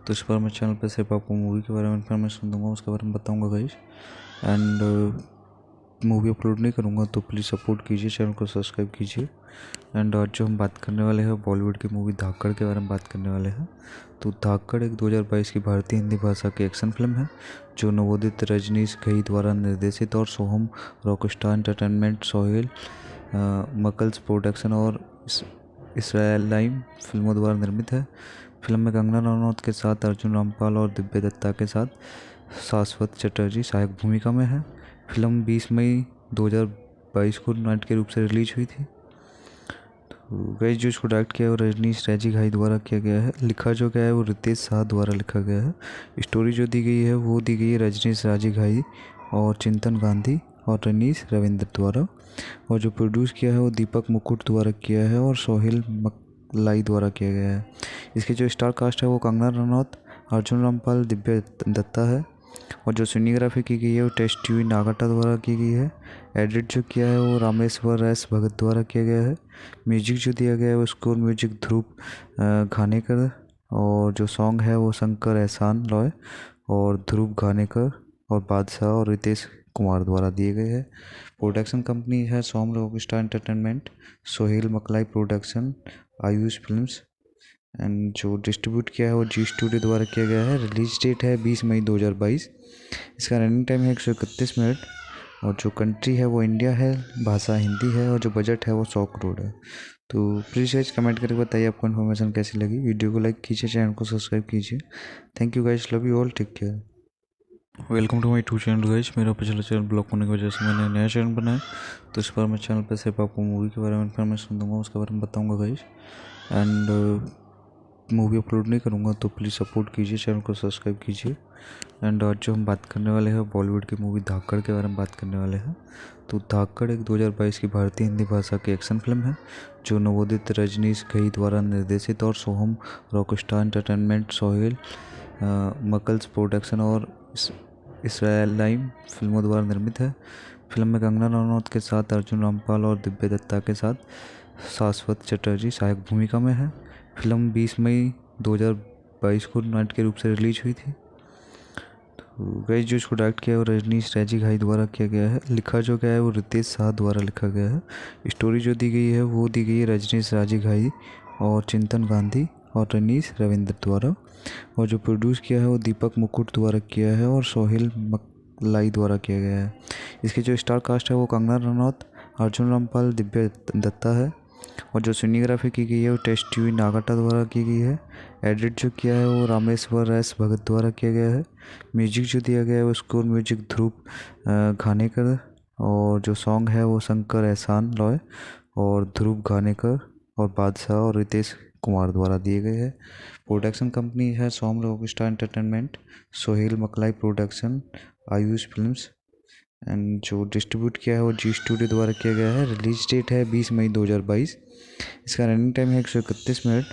तो इस बार मैं चैनल पर सिर्फ आपको मूवी के बारे में इन्फॉर्मेशन दूंगा, उसके बारे में बताऊंगा गाइस। एंड मूवी अपलोड नहीं करूंगा तो प्लीज़ सपोर्ट कीजिए, चैनल को सब्सक्राइब कीजिए। एंड आज जो हम बात करने वाले हैं बॉलीवुड की मूवी धाकड़ के बारे में बात करने वाले हैं। तो धाकड़ एक 2022 की भारतीय हिंदी भाषा की एक्शन फिल्म है जो नवोदित रजनीश घई द्वारा निर्देशित और सोहम रॉकस्टार एंटरटेनमेंट, सोहेल मकल्स प्रोडक्शन और इसराइलाइम फिल्मों द्वारा निर्मित है। फिल्म में कंगना रनौत के साथ अर्जुन रामपाल और दिव्या दत्ता के साथ शाश्वत चटर्जी सहायक भूमिका में है। फिल्म 20 मई 2022 को नाट्य के रूप से रिलीज हुई थी। तो गाइस जो इसको डायरेक्ट किया है वो रजनीश राजी घाई द्वारा किया गया है। लिखा जो गया है वो रितेश शाह द्वारा लिखा गया है। स्टोरी जो दी गई है वो दी गई है रजनीश राजी घाई और चिंतन गांधी और रनीश रविंद्र द्वारा। और जो प्रोड्यूस किया है वो दीपक मुकुट द्वारा किया है और सोहेल मकलाई द्वारा किया गया है। इसके जो स्टार कास्ट है वो कंगना रनौत, अर्जुन रामपाल, दिव्या दत्ता है। और जो सिनेग्राफी की गई है वो टेस्ट टीवी नागाटा द्वारा की गई है। एडिट जो किया है वो रामेश्वर एस भगत द्वारा किया गया है। म्यूजिक जो दिया गया है वो स्कोर म्यूजिक ध्रुव घानेकर और जो सॉन्ग है वो शंकर एहसान लॉय और ध्रुव घानेकर और बादशाह और रितेश कुमार द्वारा दिए गए हैं। प्रोडक्शन कंपनी है सोम Rockstar entertainment, Sohail Maklai production, Ayush films. And जो डिस्ट्रीब्यूट किया है वो जी स्टूडियो द्वारा किया गया है। रिलीज डेट है 20 मई 2022। इसका रनिंग टाइम है 131 मिनट। और जो कंट्री है वो इंडिया है, भाषा हिंदी है और जो बजट है वो 100 करोड़ है। तो प्लीज़ गाइज कमेंट करके बताइए आपको इन्फॉर्मेशन कैसी लगी। वीडियो को लाइक कीजिए, चैनल को सब्सक्राइब कीजिए। Thank you guys, love you all, take care. Welcome to my two channel guys. मेरा पिछला चैनल ब्लॉक होने की वजह से मैंने नया चैनल बनाया, तो इस बार मैं चैनल पर सिर्फ आपको मूवी के बारे में इन्फॉर्मेशन दूंगा, उसके बारे में बताऊंगा गाइज। एंड मूवी अपलोड नहीं करूंगा, तो प्लीज़ सपोर्ट कीजिए, चैनल को सब्सक्राइब कीजिए। एंड आज जो हम बात करने वाले हैं बॉलीवुड की मूवी धाकड़ के बारे में बात करने वाले हैं। तो धाकड़ एक 2022 की भारतीय हिंदी भाषा की एक्शन फिल्म है, जो नवोदित रजनीश घई द्वारा निर्देशित और सोहम रॉकस्टार एंटरटेनमेंट, सोहेल मकल्स प्रोडक्शन और इसराइलाइम फिल्मों द्वारा निर्मित है। फिल्म में कंगना रनौत के साथ अर्जुन रामपाल और दिव्या दत्ता के साथ शाश्वत चटर्जी सहायक भूमिका में है। फिल्म 20 मई 2022 को नाइट के रूप से रिलीज हुई थी। तो गाइस जो इसको डायरेक्ट किया है वो रजनीश राजी घाई द्वारा किया गया है। लिखा जो गया है वो रितेश शाह द्वारा लिखा गया है। स्टोरी जो दी गई है वो दी गई है रजनीश राजी घाई और चिंतन गांधी और रनीश रविंद्र द्वारा। और जो प्रोड्यूस किया है वो दीपक मुकुट द्वारा किया है और सोहेल मकलाई द्वारा किया गया है। इसके जो स्टार कास्ट है वो कंगना रनौत, अर्जुन रामपाल, दिव्या दत्ता है। और जो सिनेग्राफी की गई है वो टेस्ट टीवी नागाटा द्वारा की गई है। एडिट जो किया है वो रामेश्वर एस भगत द्वारा किया गया है। म्यूजिक जो दिया गया है वो स्कोर म्यूजिक ध्रुव घानेकर, और जो सॉन्ग है वो शंकर एहसान लॉय और ध्रुव घानेकर और बादशाह और रितेश कुमार द्वारा दिए गए हैं। प्रोडक्शन कंपनी है सोम Rockstar entertainment, Sohail Maklai production, Ayush films. And जो डिस्ट्रीब्यूट किया है वो जी स्टूडियो द्वारा किया गया है। रिलीज डेट है 20 मई 2022। इसका रनिंग टाइम है 131 मिनट।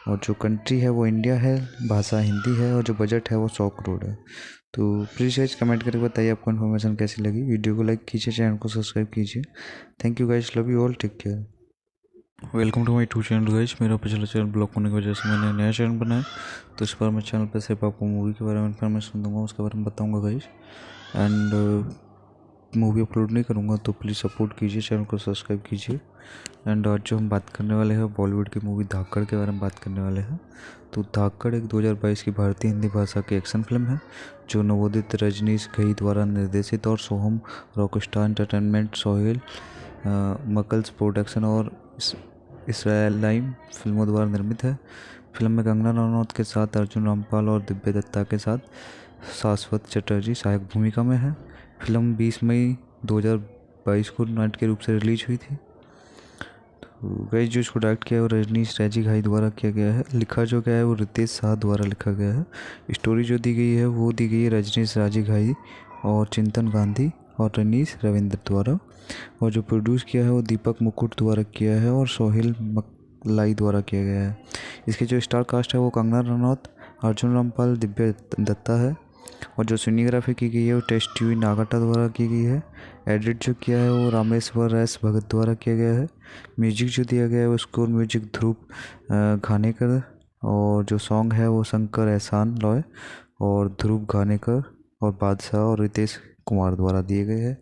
और जो कंट्री है वो इंडिया है, भाषा हिंदी है और जो बजट है वो 100 करोड़ है। तो प्लीज़ गाइज कमेंट करके बताइए आपको इन्फॉर्मेशन कैसी लगी। वीडियो को लाइक कीजिए, चैनल को सब्सक्राइब कीजिए। Thank you guys, love you all, take care. Welcome to my two channel guys. मेरा पिछला चैनल ब्लॉक होने की वजह से मैंने नया चैनल बनाया, तो इस बार मैं चैनल पर सिर्फ आपको मूवी के बारे में इन्फॉर्मेशन दूंगा, उसके बारे में बताऊंगा गाइज। एंड मूवी अपलोड नहीं करूंगा, तो प्लीज़ सपोर्ट कीजिए, चैनल को सब्सक्राइब कीजिए। एंड आज जो हम बात करने वाले हैं बॉलीवुड की मूवी धाकड़ के बारे में बात करने वाले हैं। तो धाकड़ एक 2022 की भारतीय हिंदी भाषा की एक्शन फिल्म है, जो नवोदित रजनीश घई द्वारा निर्देशित और सोहम रॉकस्टार एंटरटेनमेंट, सोहेल मकल्स प्रोडक्शन और इसराइलाइम फिल्मों द्वारा निर्मित है। फिल्म में कंगना रनौत के साथ अर्जुन रामपाल और दिव्या दत्ता के साथ शाश्वत चटर्जी सहायक भूमिका में है। फिल्म 20 मई 2022 को नाइट के रूप से रिलीज हुई थी। तो गाइस जो इसको डायरेक्ट किया है वो रजनीश राजी घाई द्वारा किया गया है। लिखा जो गया है वो रितेश शाह द्वारा लिखा गया है। स्टोरी जो दी गई है वो दी गई है रजनीश राजी घाई और चिंतन गांधी और रनीश रविंद्र द्वारा। और जो प्रोड्यूस किया है वो दीपक मुकुट द्वारा किया है और सोहेल मकलाई द्वारा किया गया है। इसके जो स्टार कास्ट है वो कंगना रनौत, अर्जुन रामपाल, दिव्या दत्ता है। और जो सिनेग्राफी की गई है वो टेस्ट टीवी नागाटा द्वारा की गई है। एडिट जो किया है वो रामेश्वर एस भगत द्वारा किया गया है। म्यूजिक जो दिया गया है वो स्कोर म्यूजिक ध्रुव घानेकर, और जो सॉन्ग है वो शंकर एहसान लॉय और ध्रुव घानेकर और बादशाह और रितेश कुमार द्वारा दिए गए हैं।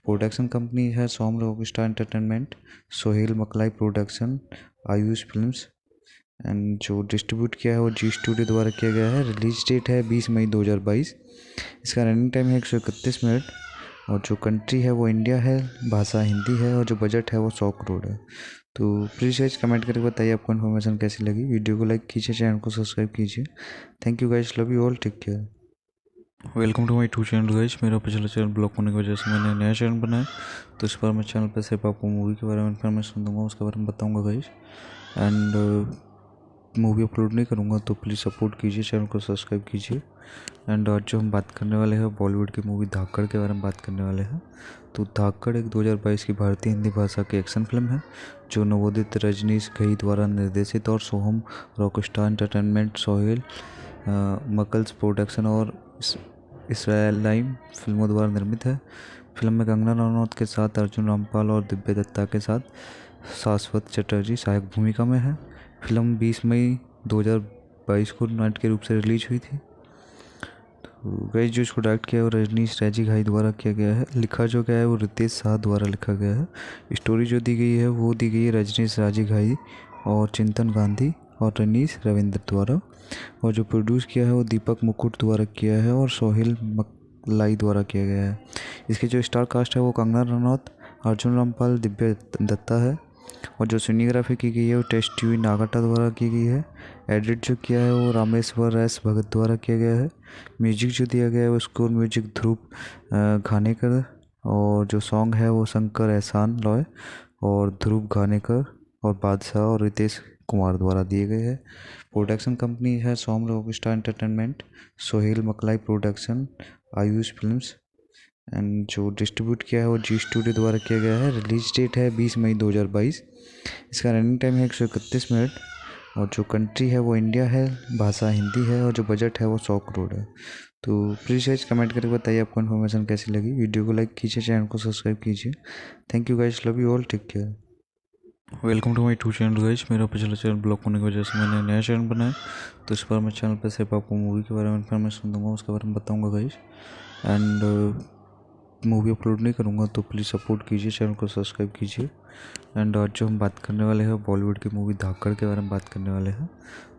प्रोडक्शन कंपनी है सोम Rockstar entertainment, Sohail Maklai production, Ayush films. And जो डिस्ट्रीब्यूट किया है वो जी स्टूडियो द्वारा किया गया है। रिलीज डेट है 20 मई 2022। इसका रनिंग टाइम है 131 मिनट। और जो कंट्री है वो इंडिया है, भाषा हिंदी है और जो बजट है वो 100 करोड़ है। तो प्लीज़ गाइज कमेंट करके बताइए आपको इन्फॉर्मेशन कैसी लगी। वीडियो को लाइक कीजिए, चैनल को सब्सक्राइब कीजिए। Thank you guys, love you all, take care. Welcome to my two channel guys. मेरा पिछला चैनल ब्लॉक होने की वजह से मैंने नया चैनल बनाया, तो इस बार मैं चैनल पर सिर्फ आपको मूवी के बारे में इन्फॉर्मेशन दूंगा, उसके बारे में बताऊंगा गाइज। एंड मूवी अपलोड नहीं करूंगा, तो प्लीज़ सपोर्ट कीजिए, चैनल को सब्सक्राइब कीजिए। एंड आज जो हम बात करने वाले हैं बॉलीवुड की मूवी धाकड़ के बारे में बात करने वाले हैं। तो धाकड़ एक 2022 की भारतीय हिंदी भाषा की एक्शन फिल्म है, जो नवोदित रजनीश घई द्वारा निर्देशित और सोहम रॉकस्टार एंटरटेनमेंट, सोहेल मकल्स प्रोडक्शन और इसराइलाइम फिल्मों द्वारा निर्मित है। फिल्म में कंगना रनौत के साथ अर्जुन रामपाल और दिव्या दत्ता के साथ शाश्वत चटर्जी सहायक भूमिका में है। फिल्म 20 मई 2022 को नाइट के रूप से रिलीज हुई थी। तो गाइस जो इसको डायरेक्ट किया है वो रजनीश राजी घाई द्वारा किया गया है। लिखा जो गया है वो रितेश शाह द्वारा लिखा गया है। स्टोरी जो दी गई है वो दी गई है रजनीश राजी घाई और चिंतन गांधी और रनीश रविंद्र द्वारा। और जो प्रोड्यूस किया है वो दीपक मुकुट द्वारा किया है और सोहेल मकलाई द्वारा किया गया है। इसके जो स्टार कास्ट है वो कंगना रनौत, अर्जुन रामपाल, दिव्या दत्ता है। और जो सिनेग्राफी की गई है वो टेस्ट यूवी नागाटा द्वारा की गई है। एडिट जो किया है वो रामेश्वर एस भगत द्वारा किया गया है। म्यूजिक जो दिया गया है वो स्कोर म्यूजिक ध्रुव घानेकर, और जो सॉन्ग है वो शंकर एहसान लॉय और ध्रुव घानेकर और बादशाह और रितेश कुमार द्वारा दिए गए हैं। प्रोडक्शन कंपनी है सोम Rockstar entertainment, Sohail Maklai production, Ayush films, and जो डिस्ट्रीब्यूट किया है वो जी स्टूडियो द्वारा किया गया है। रिलीज डेट है 20 मई 2022। इसका रनिंग टाइम है 131 मिनट, और जो कंट्री है वो इंडिया है, भाषा हिंदी है, और जो बजट है वो 100 करोड़ है। तो प्लीज़ गाइस कमेंट करके बताइए आपको इन्फॉर्मेशन कैसी लगी। वीडियो को लाइक कीजिए, चैनल को सब्सक्राइब कीजिए। Thank you guys, love you all, take care. Welcome to my two channel guys. मेरा पिछला चैनल ब्लॉक होने की वजह से मैंने नया चैनल बनाया, तो इस पर मैं चैनल पर सिर्फ आपको मूवी के बारे में इन्फॉर्मेशन दूंगा, उसके बारे में बताऊंगा गाइस। एंड मूवी अपलोड नहीं करूंगा, तो प्लीज़ सपोर्ट कीजिए, चैनल को सब्सक्राइब कीजिए। एंड आज जो हम बात करने वाले हैं बॉलीवुड की मूवी धाकड़ के बारे में बात करने वाले हैं।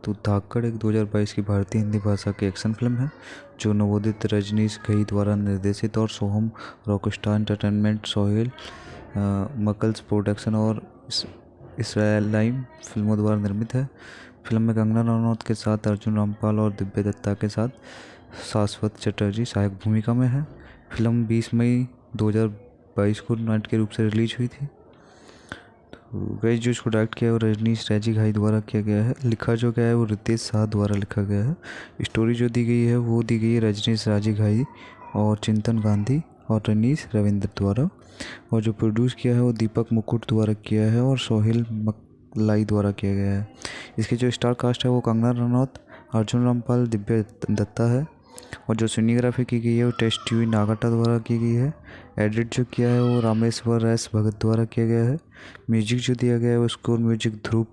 तो धाकड़ एक 2022 की भारतीय हिंदी भाषा की एक्शन फिल्म है, जो नवोदित रजनीश घई द्वारा निर्देशित और सोहम रॉकस्टार एंटरटेनमेंट, सोहेल मकल्स प्रोडक्शन और इसराइलाइम फिल्मों द्वारा निर्मित है। फिल्म में कंगना रनौत के साथ अर्जुन रामपाल और दिव्या दत्ता के साथ शाश्वत चटर्जी सहायक भूमिका में है। फिल्म 20 मई 2022 को नाटक के रूप से रिलीज हुई थी। तो गाइस जो इसको डायरेक्ट किया है वो रजनीश राजी घाई द्वारा किया गया है। लिखा जो गया है वो रितेश शाह द्वारा लिखा गया है। स्टोरी जो दी गई है वो दी गई है रजनीश राजी घाई और चिंतन गांधी और रनीश रविंद्र द्वारा, और जो प्रोड्यूस किया है वो दीपक मुकुट द्वारा किया है और सोहेल मकलाई द्वारा किया गया है। इसके जो स्टार कास्ट है वो कंगना रनौत, अर्जुन रामपाल, दिव्या दत्ता है, और जो सिनेग्राफी की गई है वो टेस्ट यूवी नागाटा द्वारा की गई है। एडिट जो किया है वो रामेश्वर एस भगत द्वारा किया गया है। म्यूजिक जो दिया गया है वो स्कोर म्यूजिक ध्रुव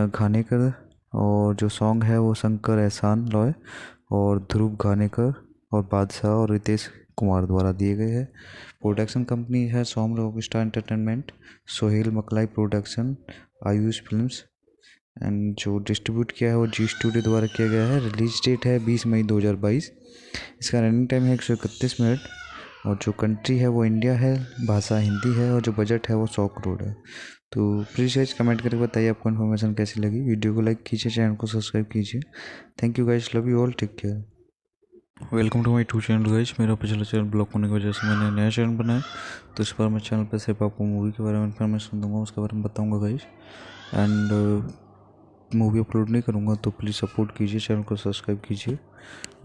घानेकर, और जो सॉन्ग है वो शंकर एहसान लॉय और ध्रुव घानेकर और बादशाह और रितेश कुमार द्वारा दिए गए हैं। प्रोडक्शन कंपनी है सोम Rockstar entertainment, Sohail Maklai production, Ayush films, and जो डिस्ट्रीब्यूट किया है वो जी स्टूडियो द्वारा किया गया है। रिलीज डेट है 20 मई 2022। इसका रनिंग टाइम है 131 मिनट, और जो कंट्री है वो इंडिया है, भाषा हिंदी है, और जो बजट है वो 100 करोड़ है। तो प्लीज़ गाइस कमेंट करके बताइए आपको इन्फॉर्मेशन कैसी लगी। वीडियो को लाइक कीजिए, चैनल को सब्सक्राइब कीजिए। Thank you guys, love you all, take care. Welcome to my two channel guys. मेरा पिछला चैनल ब्लॉक होने की वजह से मैंने नया चैनल बनाया, तो इस पर मैं चैनल पर सिर्फ आपको मूवी के बारे में इन्फॉर्मेशन दूंगा, उसके बारे में बताऊंगा गाइस। एंड मूवी अपलोड नहीं करूंगा, तो प्लीज़ सपोर्ट कीजिए, चैनल को सब्सक्राइब कीजिए।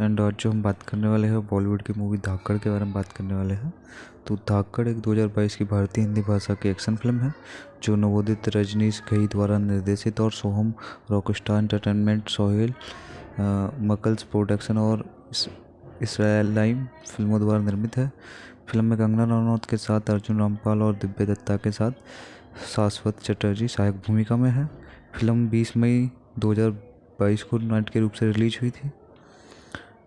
एंड आज जो हम बात करने वाले हैं बॉलीवुड की मूवी धाकड़ के बारे में बात करने वाले हैं। तो धाकड़ एक 2022 की भारतीय हिंदी भाषा की एक्शन फिल्म है, जो नवोदित रजनीश घई द्वारा निर्देशित और सोहम रॉकस्टार एंटरटेनमेंट, सोहेल मकल्स प्रोडक्शन और इसराइलाइम फिल्मों द्वारा निर्मित है। फिल्म में कंगना रनौत के साथ अर्जुन रामपाल और दिव्या दत्ता के साथ शाश्वत चटर्जी सहायक भूमिका में है। फिल्म 20 मई 2022 को नाटक के रूप से रिलीज हुई थी।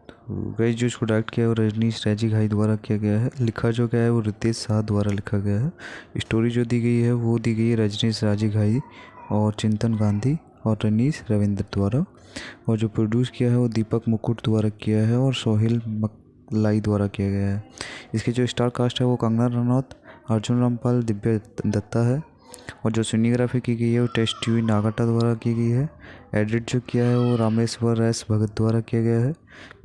तो गाइस जो इसको डायरेक्ट किया है वो रजनीश राजी घाई द्वारा किया गया है। लिखा जो गया है वो रितेश शाह द्वारा लिखा गया है। स्टोरी जो दी गई है वो दी गई है रजनीश राजी घाई और चिंतन गांधी और रनीश रविंद्र द्वारा, और जो प्रोड्यूस किया है वो दीपक मुकुट द्वारा किया है और सोहेल मकलाई द्वारा किया गया है। इसके जो स्टार कास्ट है वो कंगना रनौत, अर्जुन रामपाल, दिव्या दत्ता है, और जो सिनेग्राफी की गई है वो टेस्ट यूवी नागाटा द्वारा की गई है। एडिट जो किया है वो रामेश्वर एस भगत द्वारा किया गया है।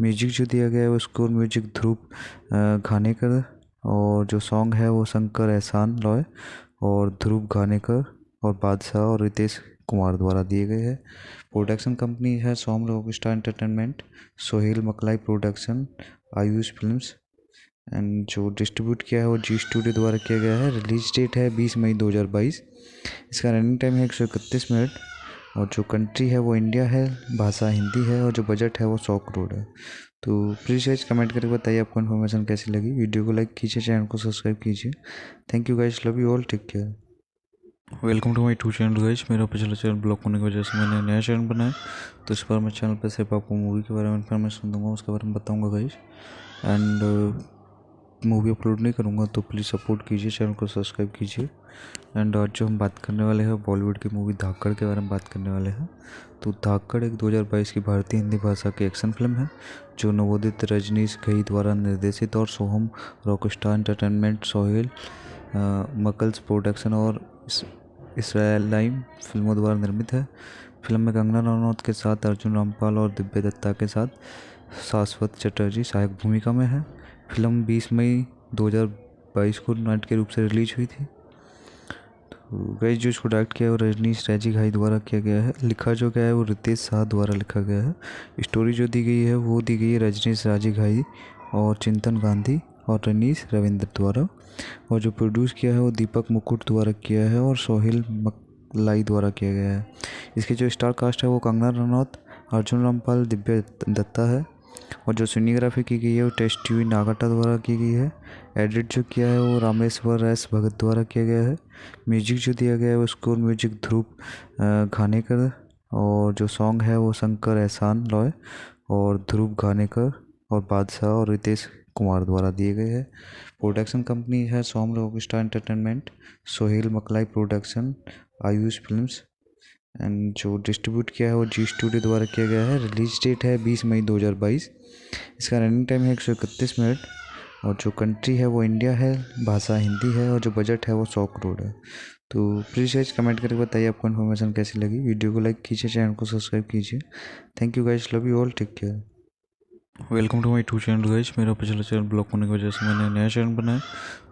म्यूजिक जो दिया गया है वो स्कोर म्यूजिक ध्रुव घानेकर, और जो सॉन्ग है वो शंकर एहसान लॉय और ध्रुव घानेकर और बादशाह और रितेश कुमार द्वारा दिए गए हैं। प्रोडक्शन कंपनी है सोम Rockstar entertainment, Sohail Maklai production, Ayush films, and जो डिस्ट्रीब्यूट किया है वो जी स्टूडियो द्वारा किया गया है। रिलीज डेट है 20 मई 2022। इसका रनिंग टाइम है 131 मिनट, और जो कंट्री है वो इंडिया है, भाषा हिंदी है, और जो बजट है वो 100 करोड़ है। तो प्लीज़ गाइस कमेंट करके बताइए आपको इन्फॉर्मेशन कैसी लगी। वीडियो को लाइक कीजिए, चैनल को सब्सक्राइब कीजिए। Thank you guys, love you all, take care. Welcome to my two channel guys. मेरा पिछला चैनल ब्लॉक होने की वजह से मैंने नया चैनल बनाया, तो इस पर मैं चैनल पर सिर्फ आपको मूवी के बारे में इन्फॉर्मेशन दूंगा, उसके बारे में बताऊंगा गाइस। एंड मूवी अपलोड नहीं करूंगा, तो प्लीज़ सपोर्ट कीजिए, चैनल को सब्सक्राइब कीजिए। एंड आज जो हम बात करने वाले हैं बॉलीवुड की मूवी धाकड़ के बारे में बात करने वाले हैं। तो धाकड़ एक 2022 की भारतीय हिंदी भाषा की एक्शन फिल्म है, जो नवोदित रजनीश घई द्वारा निर्देशित और सोहम रॉकस्टार एंटरटेनमेंट, सोहेल मकल्स प्रोडक्शन और इसराइलाइम फिल्मों द्वारा निर्मित है। फिल्म में कंगना रनौत के साथ अर्जुन रामपाल और दिव्या दत्ता के साथ शाश्वत चटर्जी सहायक भूमिका में है। फिल्म 20 मई 2022 को नाट्य के रूप से रिलीज हुई थी। तो गाइस जो इसको डायरेक्ट किया है वो रजनीश राजी घाई द्वारा किया गया है। लिखा जो गया है वो रितेश शाह द्वारा लिखा गया है। स्टोरी जो दी गई है वो दी गई है रजनीश राजी घाई और चिंतन गांधी और रनीश रविंद्र द्वारा। और जो प्रोड्यूस किया है वो दीपक मुकुट द्वारा किया है और सोहेल मकलाई द्वारा किया गया है। इसके जो स्टार कास्ट है वो कंगना रनौत, अर्जुन रामपाल, दिव्या दत्ता है। और जो सिनेग्राफी की गई है वो टेस्ट टीवी नागाटा द्वारा की गई है। एडिट जो किया है वो रामेश्वर एस भगत द्वारा किया गया है। म्यूजिक जो दिया गया है वो स्कोर म्यूजिक ध्रुव घानेकर और जो सॉन्ग है वो शंकर एहसान लॉय और ध्रुव घानेकर और बादशाह और रितेश कुमार द्वारा दिए गए हैं। प्रोडक्शन कंपनी है सोम Rockstar entertainment, Sohail Maklai production, Ayush films. And जो डिस्ट्रीब्यूट किया है वो जी स्टूडियो द्वारा किया गया है। रिलीज डेट है 20 मई 2022। इसका रनिंग टाइम है 131 मिनट। और जो कंट्री है वो इंडिया है, भाषा हिंदी है और जो बजट है वो 100 करोड़ है। तो प्लीज़ गाइस कमेंट करके बताइए आपको इन्फॉर्मेशन कैसी लगी। वीडियो को लाइक कीजिए, चैनल को सब्सक्राइब कीजिए। Thank you guys, love you all, take care. Welcome to my two channel guys. मेरा पिछला चैनल ब्लॉक होने की वजह से मैंने नया चैनल बनाया,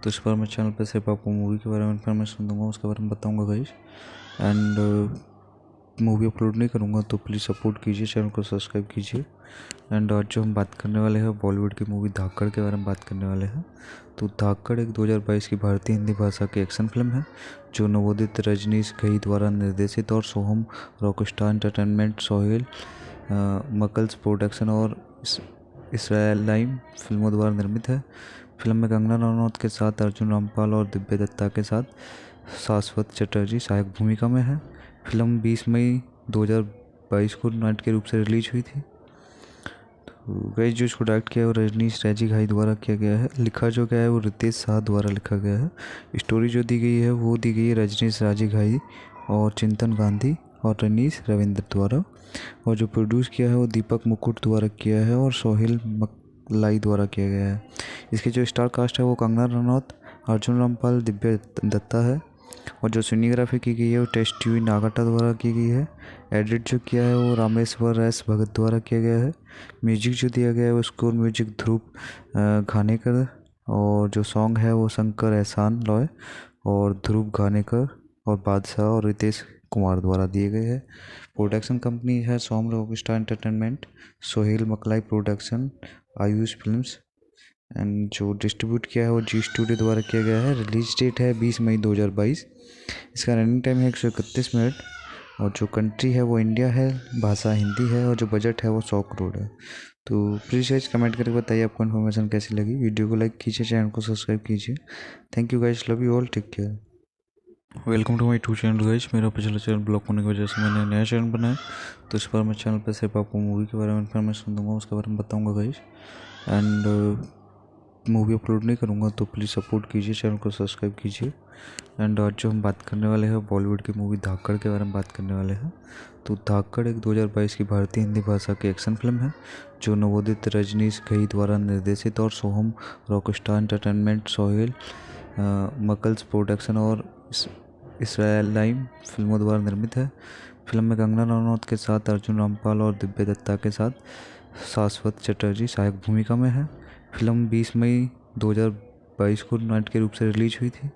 तो इस बार मैं चैनल पर सिर्फ आपको मूवी के बारे में इन्फॉर्मेशन दूंगा, उसके बारे में बताऊंगा गाइस। एंड मूवी अपलोड नहीं करूंगा, तो प्लीज़ सपोर्ट कीजिए, चैनल को सब्सक्राइब कीजिए। एंड आज जो हम बात करने वाले हैं बॉलीवुड की मूवी धाकड़ के बारे में बात करने वाले हैं। तो धाकड़ एक 2022 की भारतीय हिंदी भाषा की एक्शन फिल्म है जो नवोदित रजनीश घई द्वारा निर्देशित और सोहम रॉकस्टार एंटरटेनमेंट, सोहेल मकल्स प्रोडक्शन और इसराइलाइम फिल्मों द्वारा निर्मित है। फिल्म में कंगना रनौत के साथ अर्जुन रामपाल और दिव्या दत्ता के साथ शाश्वत चटर्जी सहायक भूमिका में है। फिल्म 20 मई 2022 को नाट्य के रूप से रिलीज हुई थी। तो गाइस जो इसको डायरेक्ट किया है वो रजनीश राजी घाई द्वारा किया गया है। लिखा जो गया है वो रितेश शाह द्वारा लिखा गया है। स्टोरी जो दी गई है वो दी गई है रजनीश राजी घाई और चिंतन गांधी और रनीश रविंद्र द्वारा। और जो प्रोड्यूस किया है वो दीपक मुकुट द्वारा किया है और सोहेल मकलाई द्वारा किया गया है। इसके जो स्टार कास्ट है वो कंगना रनौत, अर्जुन रामपाल, दिव्या दत्ता है। और जो सिनेग्राफी की गई है वो टेस्ट टीवी नागाटा द्वारा की गई है। एडिट जो किया है वो रामेश्वर एस भगत द्वारा किया गया है। म्यूजिक जो दिया गया है वो स्कोर म्यूजिक ध्रुव घानेकर और जो सॉन्ग है वो शंकर एहसान लॉय और ध्रुव घानेकर और बादशाह और रितेश कुमार द्वारा दिए गए हैं। प्रोडक्शन कंपनी है सोम Rockstar entertainment, Sohail Maklai production, Ayush films. And जो डिस्ट्रीब्यूट किया है वो जी स्टूडियो द्वारा किया गया है। रिलीज डेट है 20 मई 2022। इसका रनिंग टाइम है 131 मिनट। और जो कंट्री है वो इंडिया है, भाषा हिंदी है और जो बजट है वो 100 करोड़ है। तो प्लीज़ गाइस कमेंट करके बताइए आपको इन्फॉर्मेशन कैसी लगी। वीडियो को लाइक कीजिए, चैनल को सब्सक्राइब कीजिए। Thank you guys, love you all, take care. Welcome to my two channel guys. मेरा पिछला चैनल ब्लॉक होने की वजह से मैंने नया चैनल बनाया, तो इस बार मैं चैनल पर सिर्फ आपको मूवी के बारे में इन्फॉर्मेशन दूंगा, उसके बारे में बताऊंगा गाइस। एंड मूवी अपलोड नहीं करूंगा, तो प्लीज़ सपोर्ट कीजिए, चैनल को सब्सक्राइब कीजिए। एंड आज जो हम बात करने वाले हैं बॉलीवुड की मूवी धाकड़ के बारे में बात करने वाले हैं। तो धाकड़ एक 2022 की भारतीय हिंदी भाषा की एक्शन फिल्म है जो नवोदित रजनीश घई द्वारा निर्देशित और सोहम रॉकस्टार एंटरटेनमेंट, सोहेल मकल्स प्रोडक्शन और इसराइलाइम फिल्मों द्वारा निर्मित है। फिल्म में कंगना रनौत के साथ अर्जुन रामपाल और दिव्या दत्ता के साथ शाश्वत चटर्जी सहायक भूमिका में है। फिल्म 20 मई 2022 को नाट्य के रूप से रिलीज हुई थी।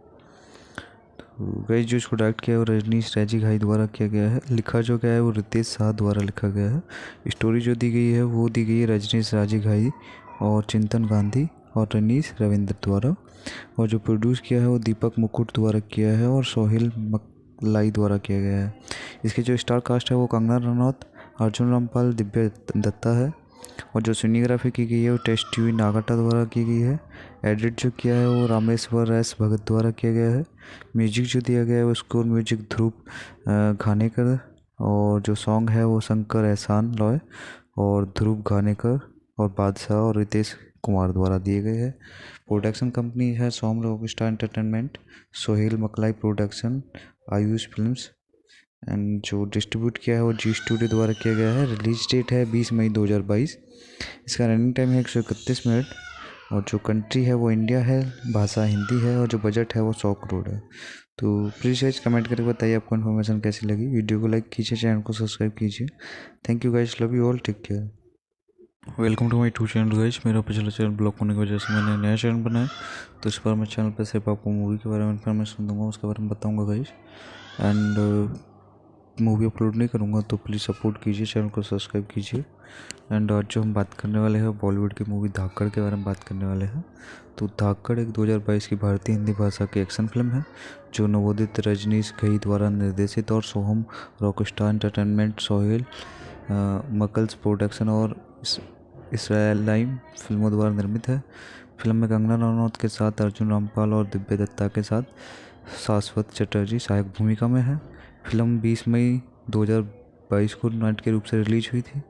तो गाइस जो इसको डायरेक्ट किया है वो रजनीश राजी घाई द्वारा किया गया है। लिखा जो गया है वो रितेश शाह द्वारा लिखा गया है। स्टोरी जो दी गई है वो दी गई है रजनीश राजी घाई और चिंतन गांधी और रनीश रविंद्र द्वारा। और जो प्रोड्यूस किया है वो दीपक मुकुट द्वारा किया है और सोहेल मकलाई द्वारा किया गया है। इसके जो स्टार कास्ट है वो कंगना रनौत, अर्जुन रामपाल, दिव्या दत्ता है। और जो सिनेग्राफी की गई है वो टेस्ट टीवी नागाटा द्वारा की गई है। एडिट जो किया है वो रामेश्वर एस भगत द्वारा किया गया है। म्यूजिक जो दिया गया है वो स्कोर म्यूजिक ध्रुव घानेकर और जो सॉन्ग है वो शंकर एहसान लॉय और ध्रुव घानेकर और बादशाह और रितेश कुमार द्वारा दिए गए हैं। प्रोडक्शन कंपनी है सोम Rockstar entertainment, Sohail Maklai production, Ayush films. And जो डिस्ट्रीब्यूट किया है वो जी स्टूडियो द्वारा किया गया है। रिलीज डेट है 20 मई 2022। इसका रनिंग टाइम है 131 मिनट। और जो कंट्री है वो इंडिया है, भाषा हिंदी है और जो बजट है वो 100 करोड़ है। तो प्लीज़ गाइस कमेंट करके बताइए आपको इन्फॉर्मेशन कैसी लगी। वीडियो को लाइक कीजिए, चैनल को सब्सक्राइब कीजिए। Thank you guys, love you all, take care. Welcome to my two channel guys. मेरा पिछला चैनल ब्लॉक होने की वजह से मैंने नया चैनल बनाया, तो इस बार मैं चैनल पे सिर्फ आपको मूवी के बारे में इन्फॉर्मेशन दूंगा, उसके बारे में बताऊंगा गाइस। एंड मूवी अपलोड नहीं करूंगा, तो प्लीज़ सपोर्ट कीजिए, चैनल को सब्सक्राइब कीजिए। एंड आज जो हम बात करने वाले हैं बॉलीवुड की मूवी धाकड़ के बारे में बात करने वाले हैं। तो धाकड़ एक 2022 की भारतीय हिंदी भाषा की एक्शन फिल्म है, जो नवोदित रजनीश घई द्वारा निर्देशित और सोहम रॉकस्टार एंटरटेनमेंट, सोहेल मकल्स प्रोडक्शन और इसराइलाइम फिल्मों द्वारा निर्मित है। फिल्म में कंगना रनौत के साथ अर्जुन रामपाल और दिव्या दत्ता के साथ शाश्वत चटर्जी सहायक भूमिका में है। फिल्म 20 मई 2022 को नाइट के रूप से रिलीज हुई थी।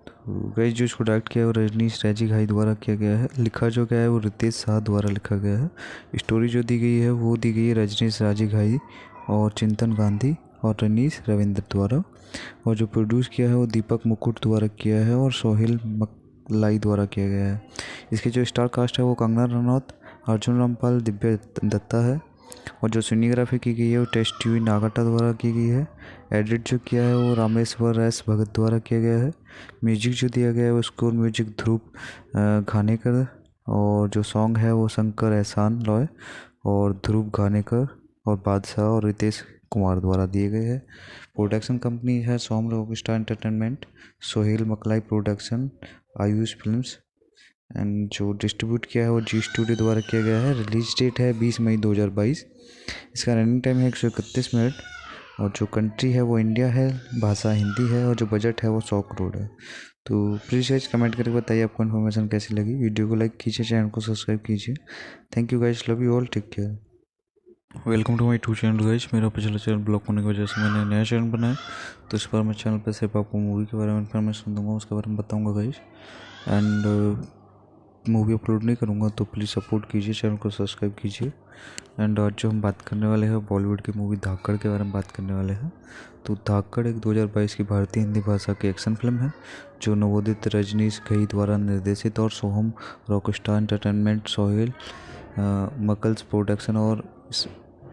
तो गाइस जो इसको डायरेक्ट किया है वो रजनीश राजी घाई द्वारा किया गया है। लिखा जो गया है वो रितेश शाह द्वारा लिखा गया है। स्टोरी जो दी गई है वो दी गई है रजनीश राजी घाई और चिंतन गांधी और रनीश रविंद्र द्वारा। और जो प्रोड्यूस किया है वो दीपक मुकुट द्वारा किया है और सोहेल मकलाई द्वारा किया गया है। इसके जो स्टार कास्ट है वो कंगना रनौत, अर्जुन रामपाल, दिव्या दत्ता है। और जो सिनेग्राफी की गई है वो टेस्ट यूई नागाटा द्वारा की गई है। एडिट जो किया है वो रामेश्वर एस भगत द्वारा किया गया है। म्यूजिक जो दिया गया है वो स्कोर म्यूजिक ध्रुव घानेकर, और जो सॉन्ग है वो शंकर एहसान लॉय और ध्रुव घानेकर और बादशाह और रितेश कुमार द्वारा दिए गए हैं। प्रोडक्शन कंपनी है Soham Rockstar entertainment, Sohail Maklai production, Ayush films. And जो डिस्ट्रीब्यूट किया है वो जी स्टूडियो द्वारा किया गया है। रिलीज डेट है 20 मई 2022। इसका रनिंग टाइम है 131 मिनट। और जो कंट्री है वो इंडिया है, भाषा हिंदी है और जो बजट है वो 100 करोड़ है। तो प्लीज़ गाइस कमेंट करके बताइए आपको इन्फॉर्मेशन कैसी लगी। वीडियो को लाइक कीजिए, चैनल को सब्सक्राइब कीजिए। Thank you guys, love you all, take care. Welcome to my two channel guys. मेरा पिछला चैनल ब्लॉक होने की वजह से मैंने नया चैनल बनाया, तो इस बार मैं चैनल पे सिर्फ आपको मूवी के बारे में इन्फॉर्मेशन दूंगा, उसके बारे में बताऊंगा गाइस। एंड मूवी अपलोड नहीं करूंगा, तो प्लीज़ सपोर्ट कीजिए, चैनल को सब्सक्राइब कीजिए। एंड आज जो हम बात करने वाले हैं बॉलीवुड की मूवी धाकड़ के बारे में बात करने वाले हैं। तो धाकड़ एक 2022 की भारतीय हिंदी भाषा की एक्शन फिल्म है, जो नवोदित रजनीश घई द्वारा निर्देशित और सोहम रॉकस्टार एंटरटेनमेंट, सोहेल मकल्स प्रोडक्शन और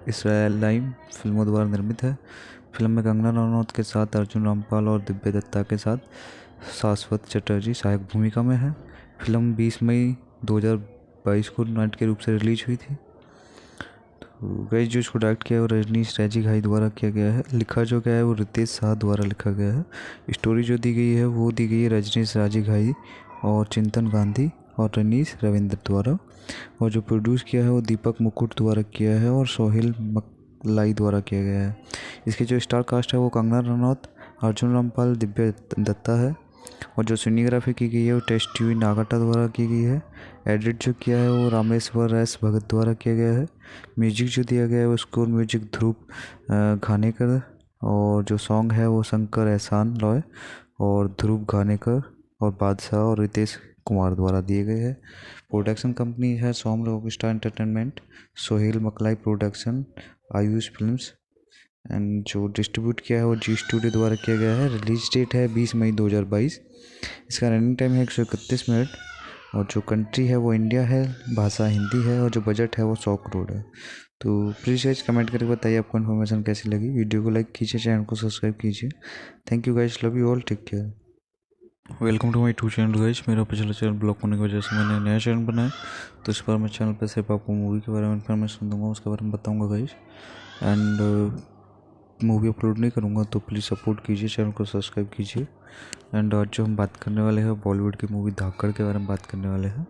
इसराइलाइम फिल्मों द्वारा निर्मित है। फिल्म में कंगना रनौत के साथ अर्जुन रामपाल और दिव्या दत्ता के साथ शाश्वत चटर्जी सहायक भूमिका में है। फिल्म 20 मई 2022 को नाइट के रूप से रिलीज हुई थी। तो गाइस जो इसको डायरेक्ट किया है वो रजनीश राजी घाई द्वारा किया गया है। लिखा जो गया है वो रितेश शाह द्वारा लिखा गया है। स्टोरी जो दी गई है वो दी गई है रजनीश राजी घाई और चिंतन गांधी और रनीश रविंद्र द्वारा। और जो प्रोड्यूस किया है वो दीपक मुकुट द्वारा किया है और सोहेल मकलाई द्वारा किया गया है। इसके जो स्टार कास्ट है वो कंगना रनौत, अर्जुन रामपाल, दिव्या दत्ता है। और जो सिनेग्राफी की गई है वो टेस्ट यूई नागाटा द्वारा की गई है। एडिट जो किया है वो रामेश्वर एस भगत द्वारा किया गया है। म्यूजिक जो दिया गया है वो स्कोर म्यूजिक ध्रुव घानेकर, और जो सॉन्ग है वो शंकर एहसान लॉय और ध्रुव घानेकर और बादशाह और रितेश कुमार द्वारा दिए गए हैं। प्रोडक्शन कंपनी है Soham Rockstar entertainment, Sohail Maklai production, Ayush films. And जो डिस्ट्रीब्यूट किया है वो जी स्टूडियो द्वारा किया गया है। रिलीज डेट है 20 मई 2022। इसका रनिंग टाइम है 131 मिनट। और जो कंट्री है वो इंडिया है, भाषा हिंदी है और जो बजट है वो 100 करोड़ है। तो प्लीज़ गाइस कमेंट करके बताइए आपको इन्फॉर्मेशन कैसी लगी। वीडियो को लाइक कीजिए, चैनल को सब्सक्राइब कीजिए। Thank you guys, love you all, take care. Welcome to my two channel guys. मेरा पिछला चैनल ब्लॉक होने की वजह से मैंने नया चैनल बनाया, तो इस बार मैं चैनल पे सिर्फ आपको मूवी के बारे में इन्फॉर्मेशन दूंगा, उसके बारे में बताऊंगा गाइस। एंड मूवी अपलोड नहीं करूंगा, तो प्लीज़ सपोर्ट कीजिए, चैनल को सब्सक्राइब कीजिए। एंड आज जो हम बात करने वाले हैं बॉलीवुड की मूवी धाकड़ के बारे में बात करने वाले हैं।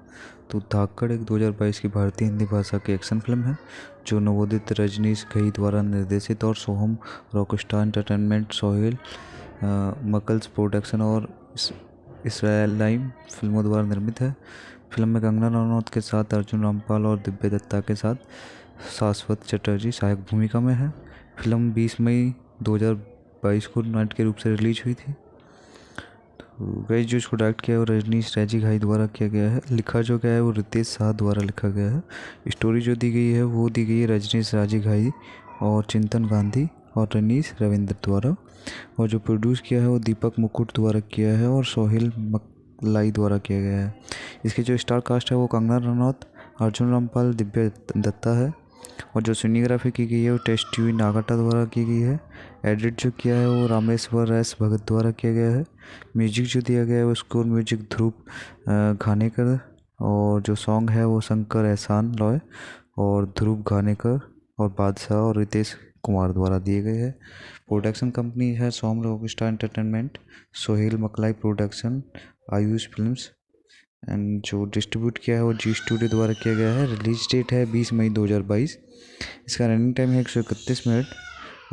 तो धाकड़ एक 2022 की भारतीय हिंदी भाषा की एक्शन फिल्म है, जो नवोदित रजनीश घई द्वारा निर्देशित और सोहम रॉकस्टार एंटरटेनमेंट, सोहेल मकल्स प्रोडक्शन और इसराइलाइम फिल्मों द्वारा निर्मित है। फिल्म में कंगना रनौत के साथ अर्जुन रामपाल और दिव्या दत्ता के साथ शाश्वत चटर्जी सहायक भूमिका में है। फिल्म 20 मई 2022 को नाइट के रूप से रिलीज हुई थी। तो गाइस जो इसको डायरेक्ट किया है वो रजनीश राजी घाई द्वारा किया गया है। लिखा जो गया है वो रितेश शाह द्वारा लिखा गया है। स्टोरी जो दी गई है वो दी गई है रजनीश राजी घाई और चिंतन गांधी और रनीश रविंद्र द्वारा। और जो प्रोड्यूस किया है वो दीपक मुकुट द्वारा किया है और सोहेल लाई द्वारा किया गया है। इसकी जो स्टार कास्ट है वो कंगना रनौत, अर्जुन रामपाल, दिव्या दत्ता है। और जो सिनेग्राफी की गई है वो टेस्ट टीवी नागाटा द्वारा की गई है। एडिट जो किया है वो रामेश्वर एस भगत द्वारा किया गया है। म्यूजिक जो दिया गया है वो स्कोर म्यूजिक ध्रुव घानेकर, और जो सॉन्ग है वो शंकर एहसान लॉय और ध्रुव घानेकर और बादशाह और रितेश कुमार द्वारा दिए गए हैं। प्रोडक्शन कंपनी है सोम Rockstar entertainment, Sohail Maklai production, Ayush films. And जो डिस्ट्रीब्यूट किया है वो जी स्टूडियो द्वारा किया गया है। रिलीज डेट है 20 मई 2022। इसका रनिंग टाइम है 131 मिनट।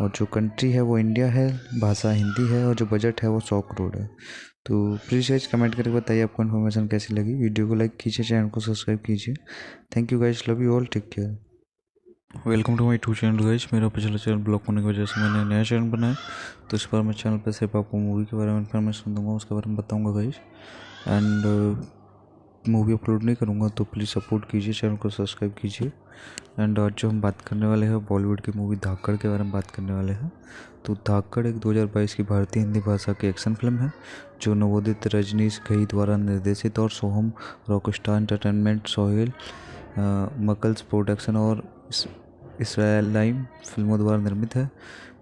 और जो कंट्री है वो इंडिया है, भाषा हिंदी है और जो बजट है वो 100 करोड़ है। तो प्लीज़ गाइस कमेंट करके बताइए आपको इन्फॉर्मेशन कैसी लगी। वीडियो को लाइक कीजिए, चैनल को सब्सक्राइब कीजिए। Thank you guys, love you all, take care. Welcome to my two channel guys. मेरा पिछला चैनल ब्लॉक होने की वजह से मैंने नया चैनल बनाया, तो इस बार मैं चैनल पर सिर्फ आपको मूवी के बारे में इन्फॉर्मेशन दूंगा, उसके बारे में बताऊंगा गाइस। एंड मूवी अपलोड नहीं करूंगा, तो प्लीज़ सपोर्ट कीजिए, चैनल को सब्सक्राइब कीजिए। एंड आज जो हम बात करने वाले हैं बॉलीवुड की मूवी धाकड़ के बारे में बात करने वाले हैं। तो धाकड़ एक 2022 की भारतीय हिंदी भाषा की एक्शन फिल्म है, जो नवोदित रजनीश घई द्वारा निर्देशित और सोहम रॉकस्टार एंटरटेनमेंट, सोहेल मकल्स प्रोडक्शन और इसराइलाइम फिल्मों द्वारा निर्मित है।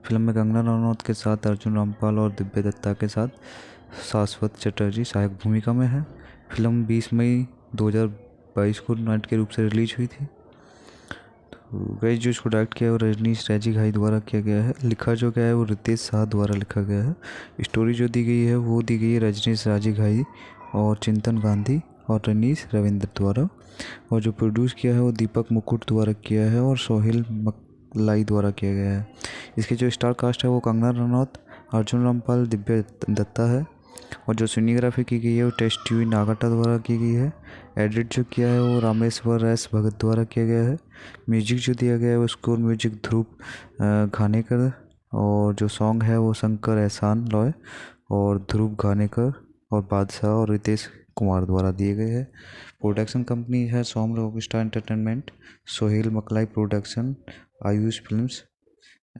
फिल्म में कंगना रनौत के साथ अर्जुन रामपाल और दिव्या दत्ता के साथ शाश्वत चटर्जी सहायक भूमिका में है। फिल्म 20 मई 2022 को नाइट के रूप से रिलीज हुई थी। तो गाइस जो इसको डायरेक्ट किया है वो रजनीश राजी घाई द्वारा किया गया है। लिखा जो गया है वो रितेश शाह द्वारा लिखा गया है। स्टोरी जो दी गई है वो दी गई है रजनीश राजी घाई और चिंतन गांधी और रनीश रविंद्र द्वारा। और जो प्रोड्यूस किया है वो दीपक मुकुट द्वारा किया है और सोहेल मकलाई द्वारा किया गया है। इसकी जो स्टार कास्ट है वो कंगना रनौत, अर्जुन रामपाल, दिव्या दत्ता है। और जो सिनेग्राफी की गई है वो टेस्ट टीवी नागाटा द्वारा की गई है। एडिट जो किया है वो रामेश्वर एस भगत द्वारा किया गया है। म्यूजिक जो दिया गया है वो स्कोर म्यूजिक ध्रुव घानेकर, और जो सॉन्ग है वो शंकर एहसान लॉय और ध्रुव घानेकर और बादशाह और रितेश कुमार द्वारा दिए गए हैं। प्रोडक्शन कंपनी है सोम Rockstar entertainment, Sohail Maklai production, Ayush films.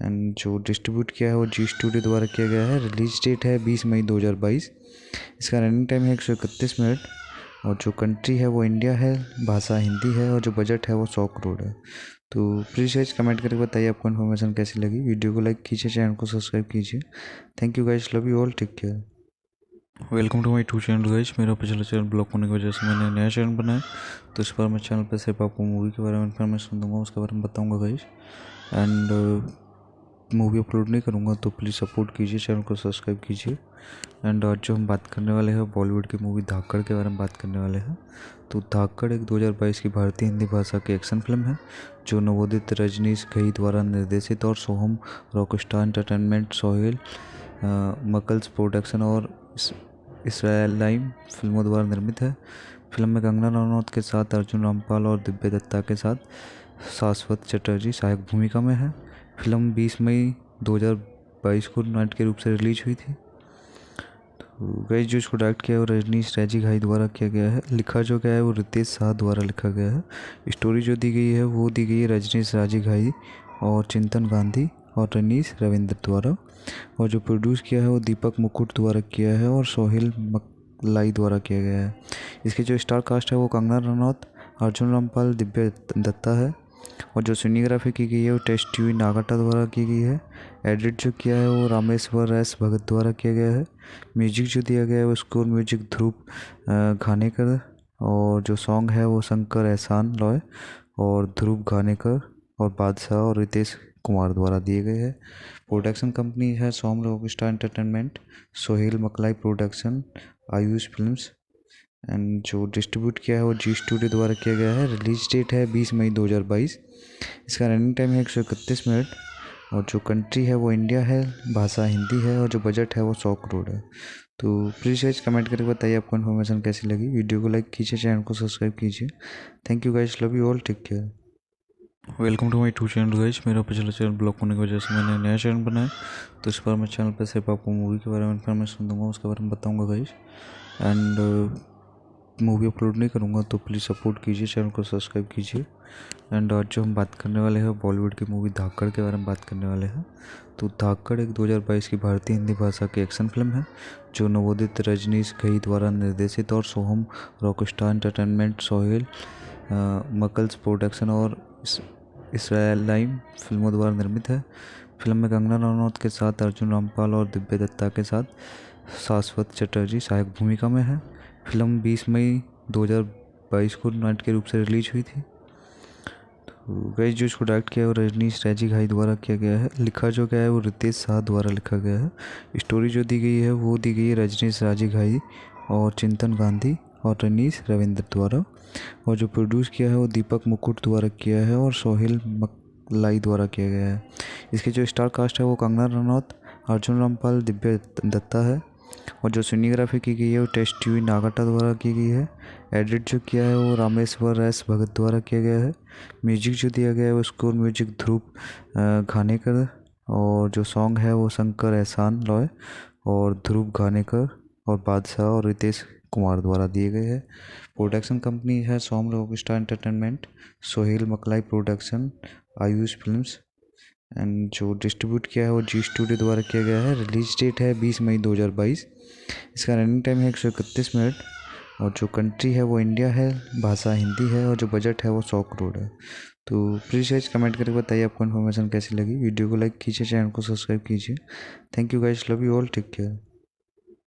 And जो डिस्ट्रीब्यूट किया है वो जी स्टूडियो द्वारा किया गया है। रिलीज डेट है 20 मई 2022। इसका रनिंग टाइम है 131 मिनट। और जो कंट्री है वो इंडिया है, भाषा हिंदी है और जो बजट है वो 100 करोड़ है। तो प्लीज़ गाइस कमेंट करके बताइए आपको इन्फॉर्मेशन कैसी लगी। वीडियो को लाइक कीजिए, चैनल को सब्सक्राइब कीजिए। Thank you guys, love you all, take care. Welcome to my two channel guys. मेरा पिछला चैनल ब्लॉक होने की वजह से मैंने नया चैनल बनाया, तो इस बार मैं चैनल पर सिर्फ आपको मूवी के बारे में इन्फॉर्मेशन दूंगा, उसके बारे में बताऊंगा गाइस। एंड मूवी अपलोड नहीं करूंगा, तो प्लीज़ सपोर्ट कीजिए, चैनल को सब्सक्राइब कीजिए। एंड आज जो हम बात करने वाले हैं बॉलीवुड की मूवी धाकड़ के बारे में बात करने वाले हैं। तो धाकड़ एक 2022 की भारतीय हिंदी भाषा की एक्शन फिल्म है, जो नवोदित रजनीश घई द्वारा निर्देशित और सोहम रॉकस्टार एंटरटेनमेंट, सोहेल मकल्स प्रोडक्शन और इसराइलाइम फिल्मों द्वारा निर्मित है। फिल्म में कंगना रनौत के साथ अर्जुन रामपाल और दिव्या दत्ता के साथ शाश्वत चटर्जी सहायक भूमिका में है। फिल्म 20 मई 2022 को नाइट के रूप से रिलीज हुई थी। तो गाइस जो इसको डायरेक्ट किया है वो रजनीश राजी घाई द्वारा किया गया है। लिखा जो गया है वो रितेश शाह द्वारा लिखा गया है। स्टोरी जो दी गई है वो दी गई है रजनीश राजी घाई और चिंतन गांधी और रनीश रविंद्र द्वारा। और जो प्रोड्यूस किया है वो दीपक मुकुट द्वारा किया है और सोहेल मकलाई द्वारा किया गया है। इसकी जो स्टार कास्ट है वो कंगना रनौत, अर्जुन रामपाल, दिव्या दत्ता है। और जो सिनेग्राफी की गई है वो टेस्ट टीवी नागाटा द्वारा की गई है। एडिट जो किया है वो रामेश्वर एस भगत द्वारा किया गया है। म्यूजिक जो दिया गया है वो स्कोर म्यूजिक ध्रुव घानेकर, और जो सॉन्ग है वो शंकर एहसान लॉय और ध्रुव घानेकर और बादशाह और रितेश कुमार द्वारा दिए गए हैं। प्रोडक्शन कंपनी है सोम Rockstar entertainment, Sohail Maklai production, Ayush films. And जो डिस्ट्रीब्यूट किया है वो जी स्टूडियो द्वारा किया गया है। रिलीज डेट है 20 मई 2022। इसका रनिंग टाइम है 131 मिनट। और जो कंट्री है वो इंडिया है, भाषा हिंदी है और जो बजट है वो 100 करोड़ है। तो प्लीज़ गाइस कमेंट करके बताइए आपको इन्फॉर्मेशन कैसी लगी। वीडियो को लाइक कीजिए, चैनल को सब्सक्राइब कीजिए। Thank you guys, love you all, take care. Welcome to my two channel guys. मेरा पिछला चैनल ब्लॉक होने की वजह से मैंने नया चैनल बनाया, तो इस बार मैं चैनल पर सिर्फ आपको मूवी के बारे में इन्फॉर्मेशन दूंगा, उसके बारे में बताऊंगा गाइस। एंड मूवी अपलोड नहीं करूँगा तो प्लीज़ सपोर्ट कीजिए, चैनल को सब्सक्राइब कीजिए। एंड आज जो हम बात करने वाले हैं बॉलीवुड की मूवी धाकड़ के बारे में बात करने वाले हैं। तो धाकड़ एक 2022 की भारतीय हिंदी भाषा की एक्शन फिल्म है जो नवोदित रजनीश घई द्वारा निर्देशित और सोहम रॉकस्टार एंटरटेनमेंट, सोहेल मकल्स प्रोडक्शन और इसराइलाइम फिल्मों द्वारा निर्मित है। फिल्म में कंगना रनौत के साथ अर्जुन रामपाल और दिव्या दत्ता के साथ शाश्वत चटर्जी सहायक भूमिका में है। फिल्म 20 मई 2022 को नाइट के रूप से रिलीज हुई थी। तो गाइस जो इसको डायरेक्ट किया है वो रजनीश राजी घाई द्वारा किया गया है। लिखा जो गया है वो रितेश शाह द्वारा लिखा गया है। स्टोरी जो दी गई है वो दी गई है रजनीश राजी घाई और चिंतन गांधी और रनीश रविंद्र द्वारा। और जो प्रोड्यूस किया है वो दीपक मुकुट द्वारा किया है और सोहेल मकलाई द्वारा किया गया है। इसके जो स्टार कास्ट है वो कंगना रनौत, अर्जुन रामपाल, दिव्या दत्ता है। और जो सिनेग्राफी की गई है वो टेस्टी नागाटा द्वारा की गई है। एडिट जो किया है वो रामेश्वर एस भगत द्वारा किया गया है। म्यूजिक जो दिया गया है वो स्कोर म्यूजिक ध्रुव घानेकर और जो सॉन्ग है वो शंकर एहसान लॉय और ध्रुव घानेकर और बादशाह और रितेश कुमार द्वारा दिए गए हैं। प्रोडक्शन कंपनी है Soham Rockstar entertainment, Sohail Maklai production, Ayush films. And जो डिस्ट्रीब्यूट किया है वो जी स्टूडियो द्वारा किया गया है। रिलीज डेट है 20 मई 2022। इसका रनिंग टाइम है 131 मिनट और जो कंट्री है वो इंडिया है, भाषा हिंदी है और जो बजट है वो 100 करोड़ है। तो प्लीज़ गाइस कमेंट करके बताइए आपको इन्फॉर्मेशन कैसी लगी। वीडियो को लाइक कीजिए, चैनल को सब्सक्राइब कीजिए। Thank you guys, love you all, take care.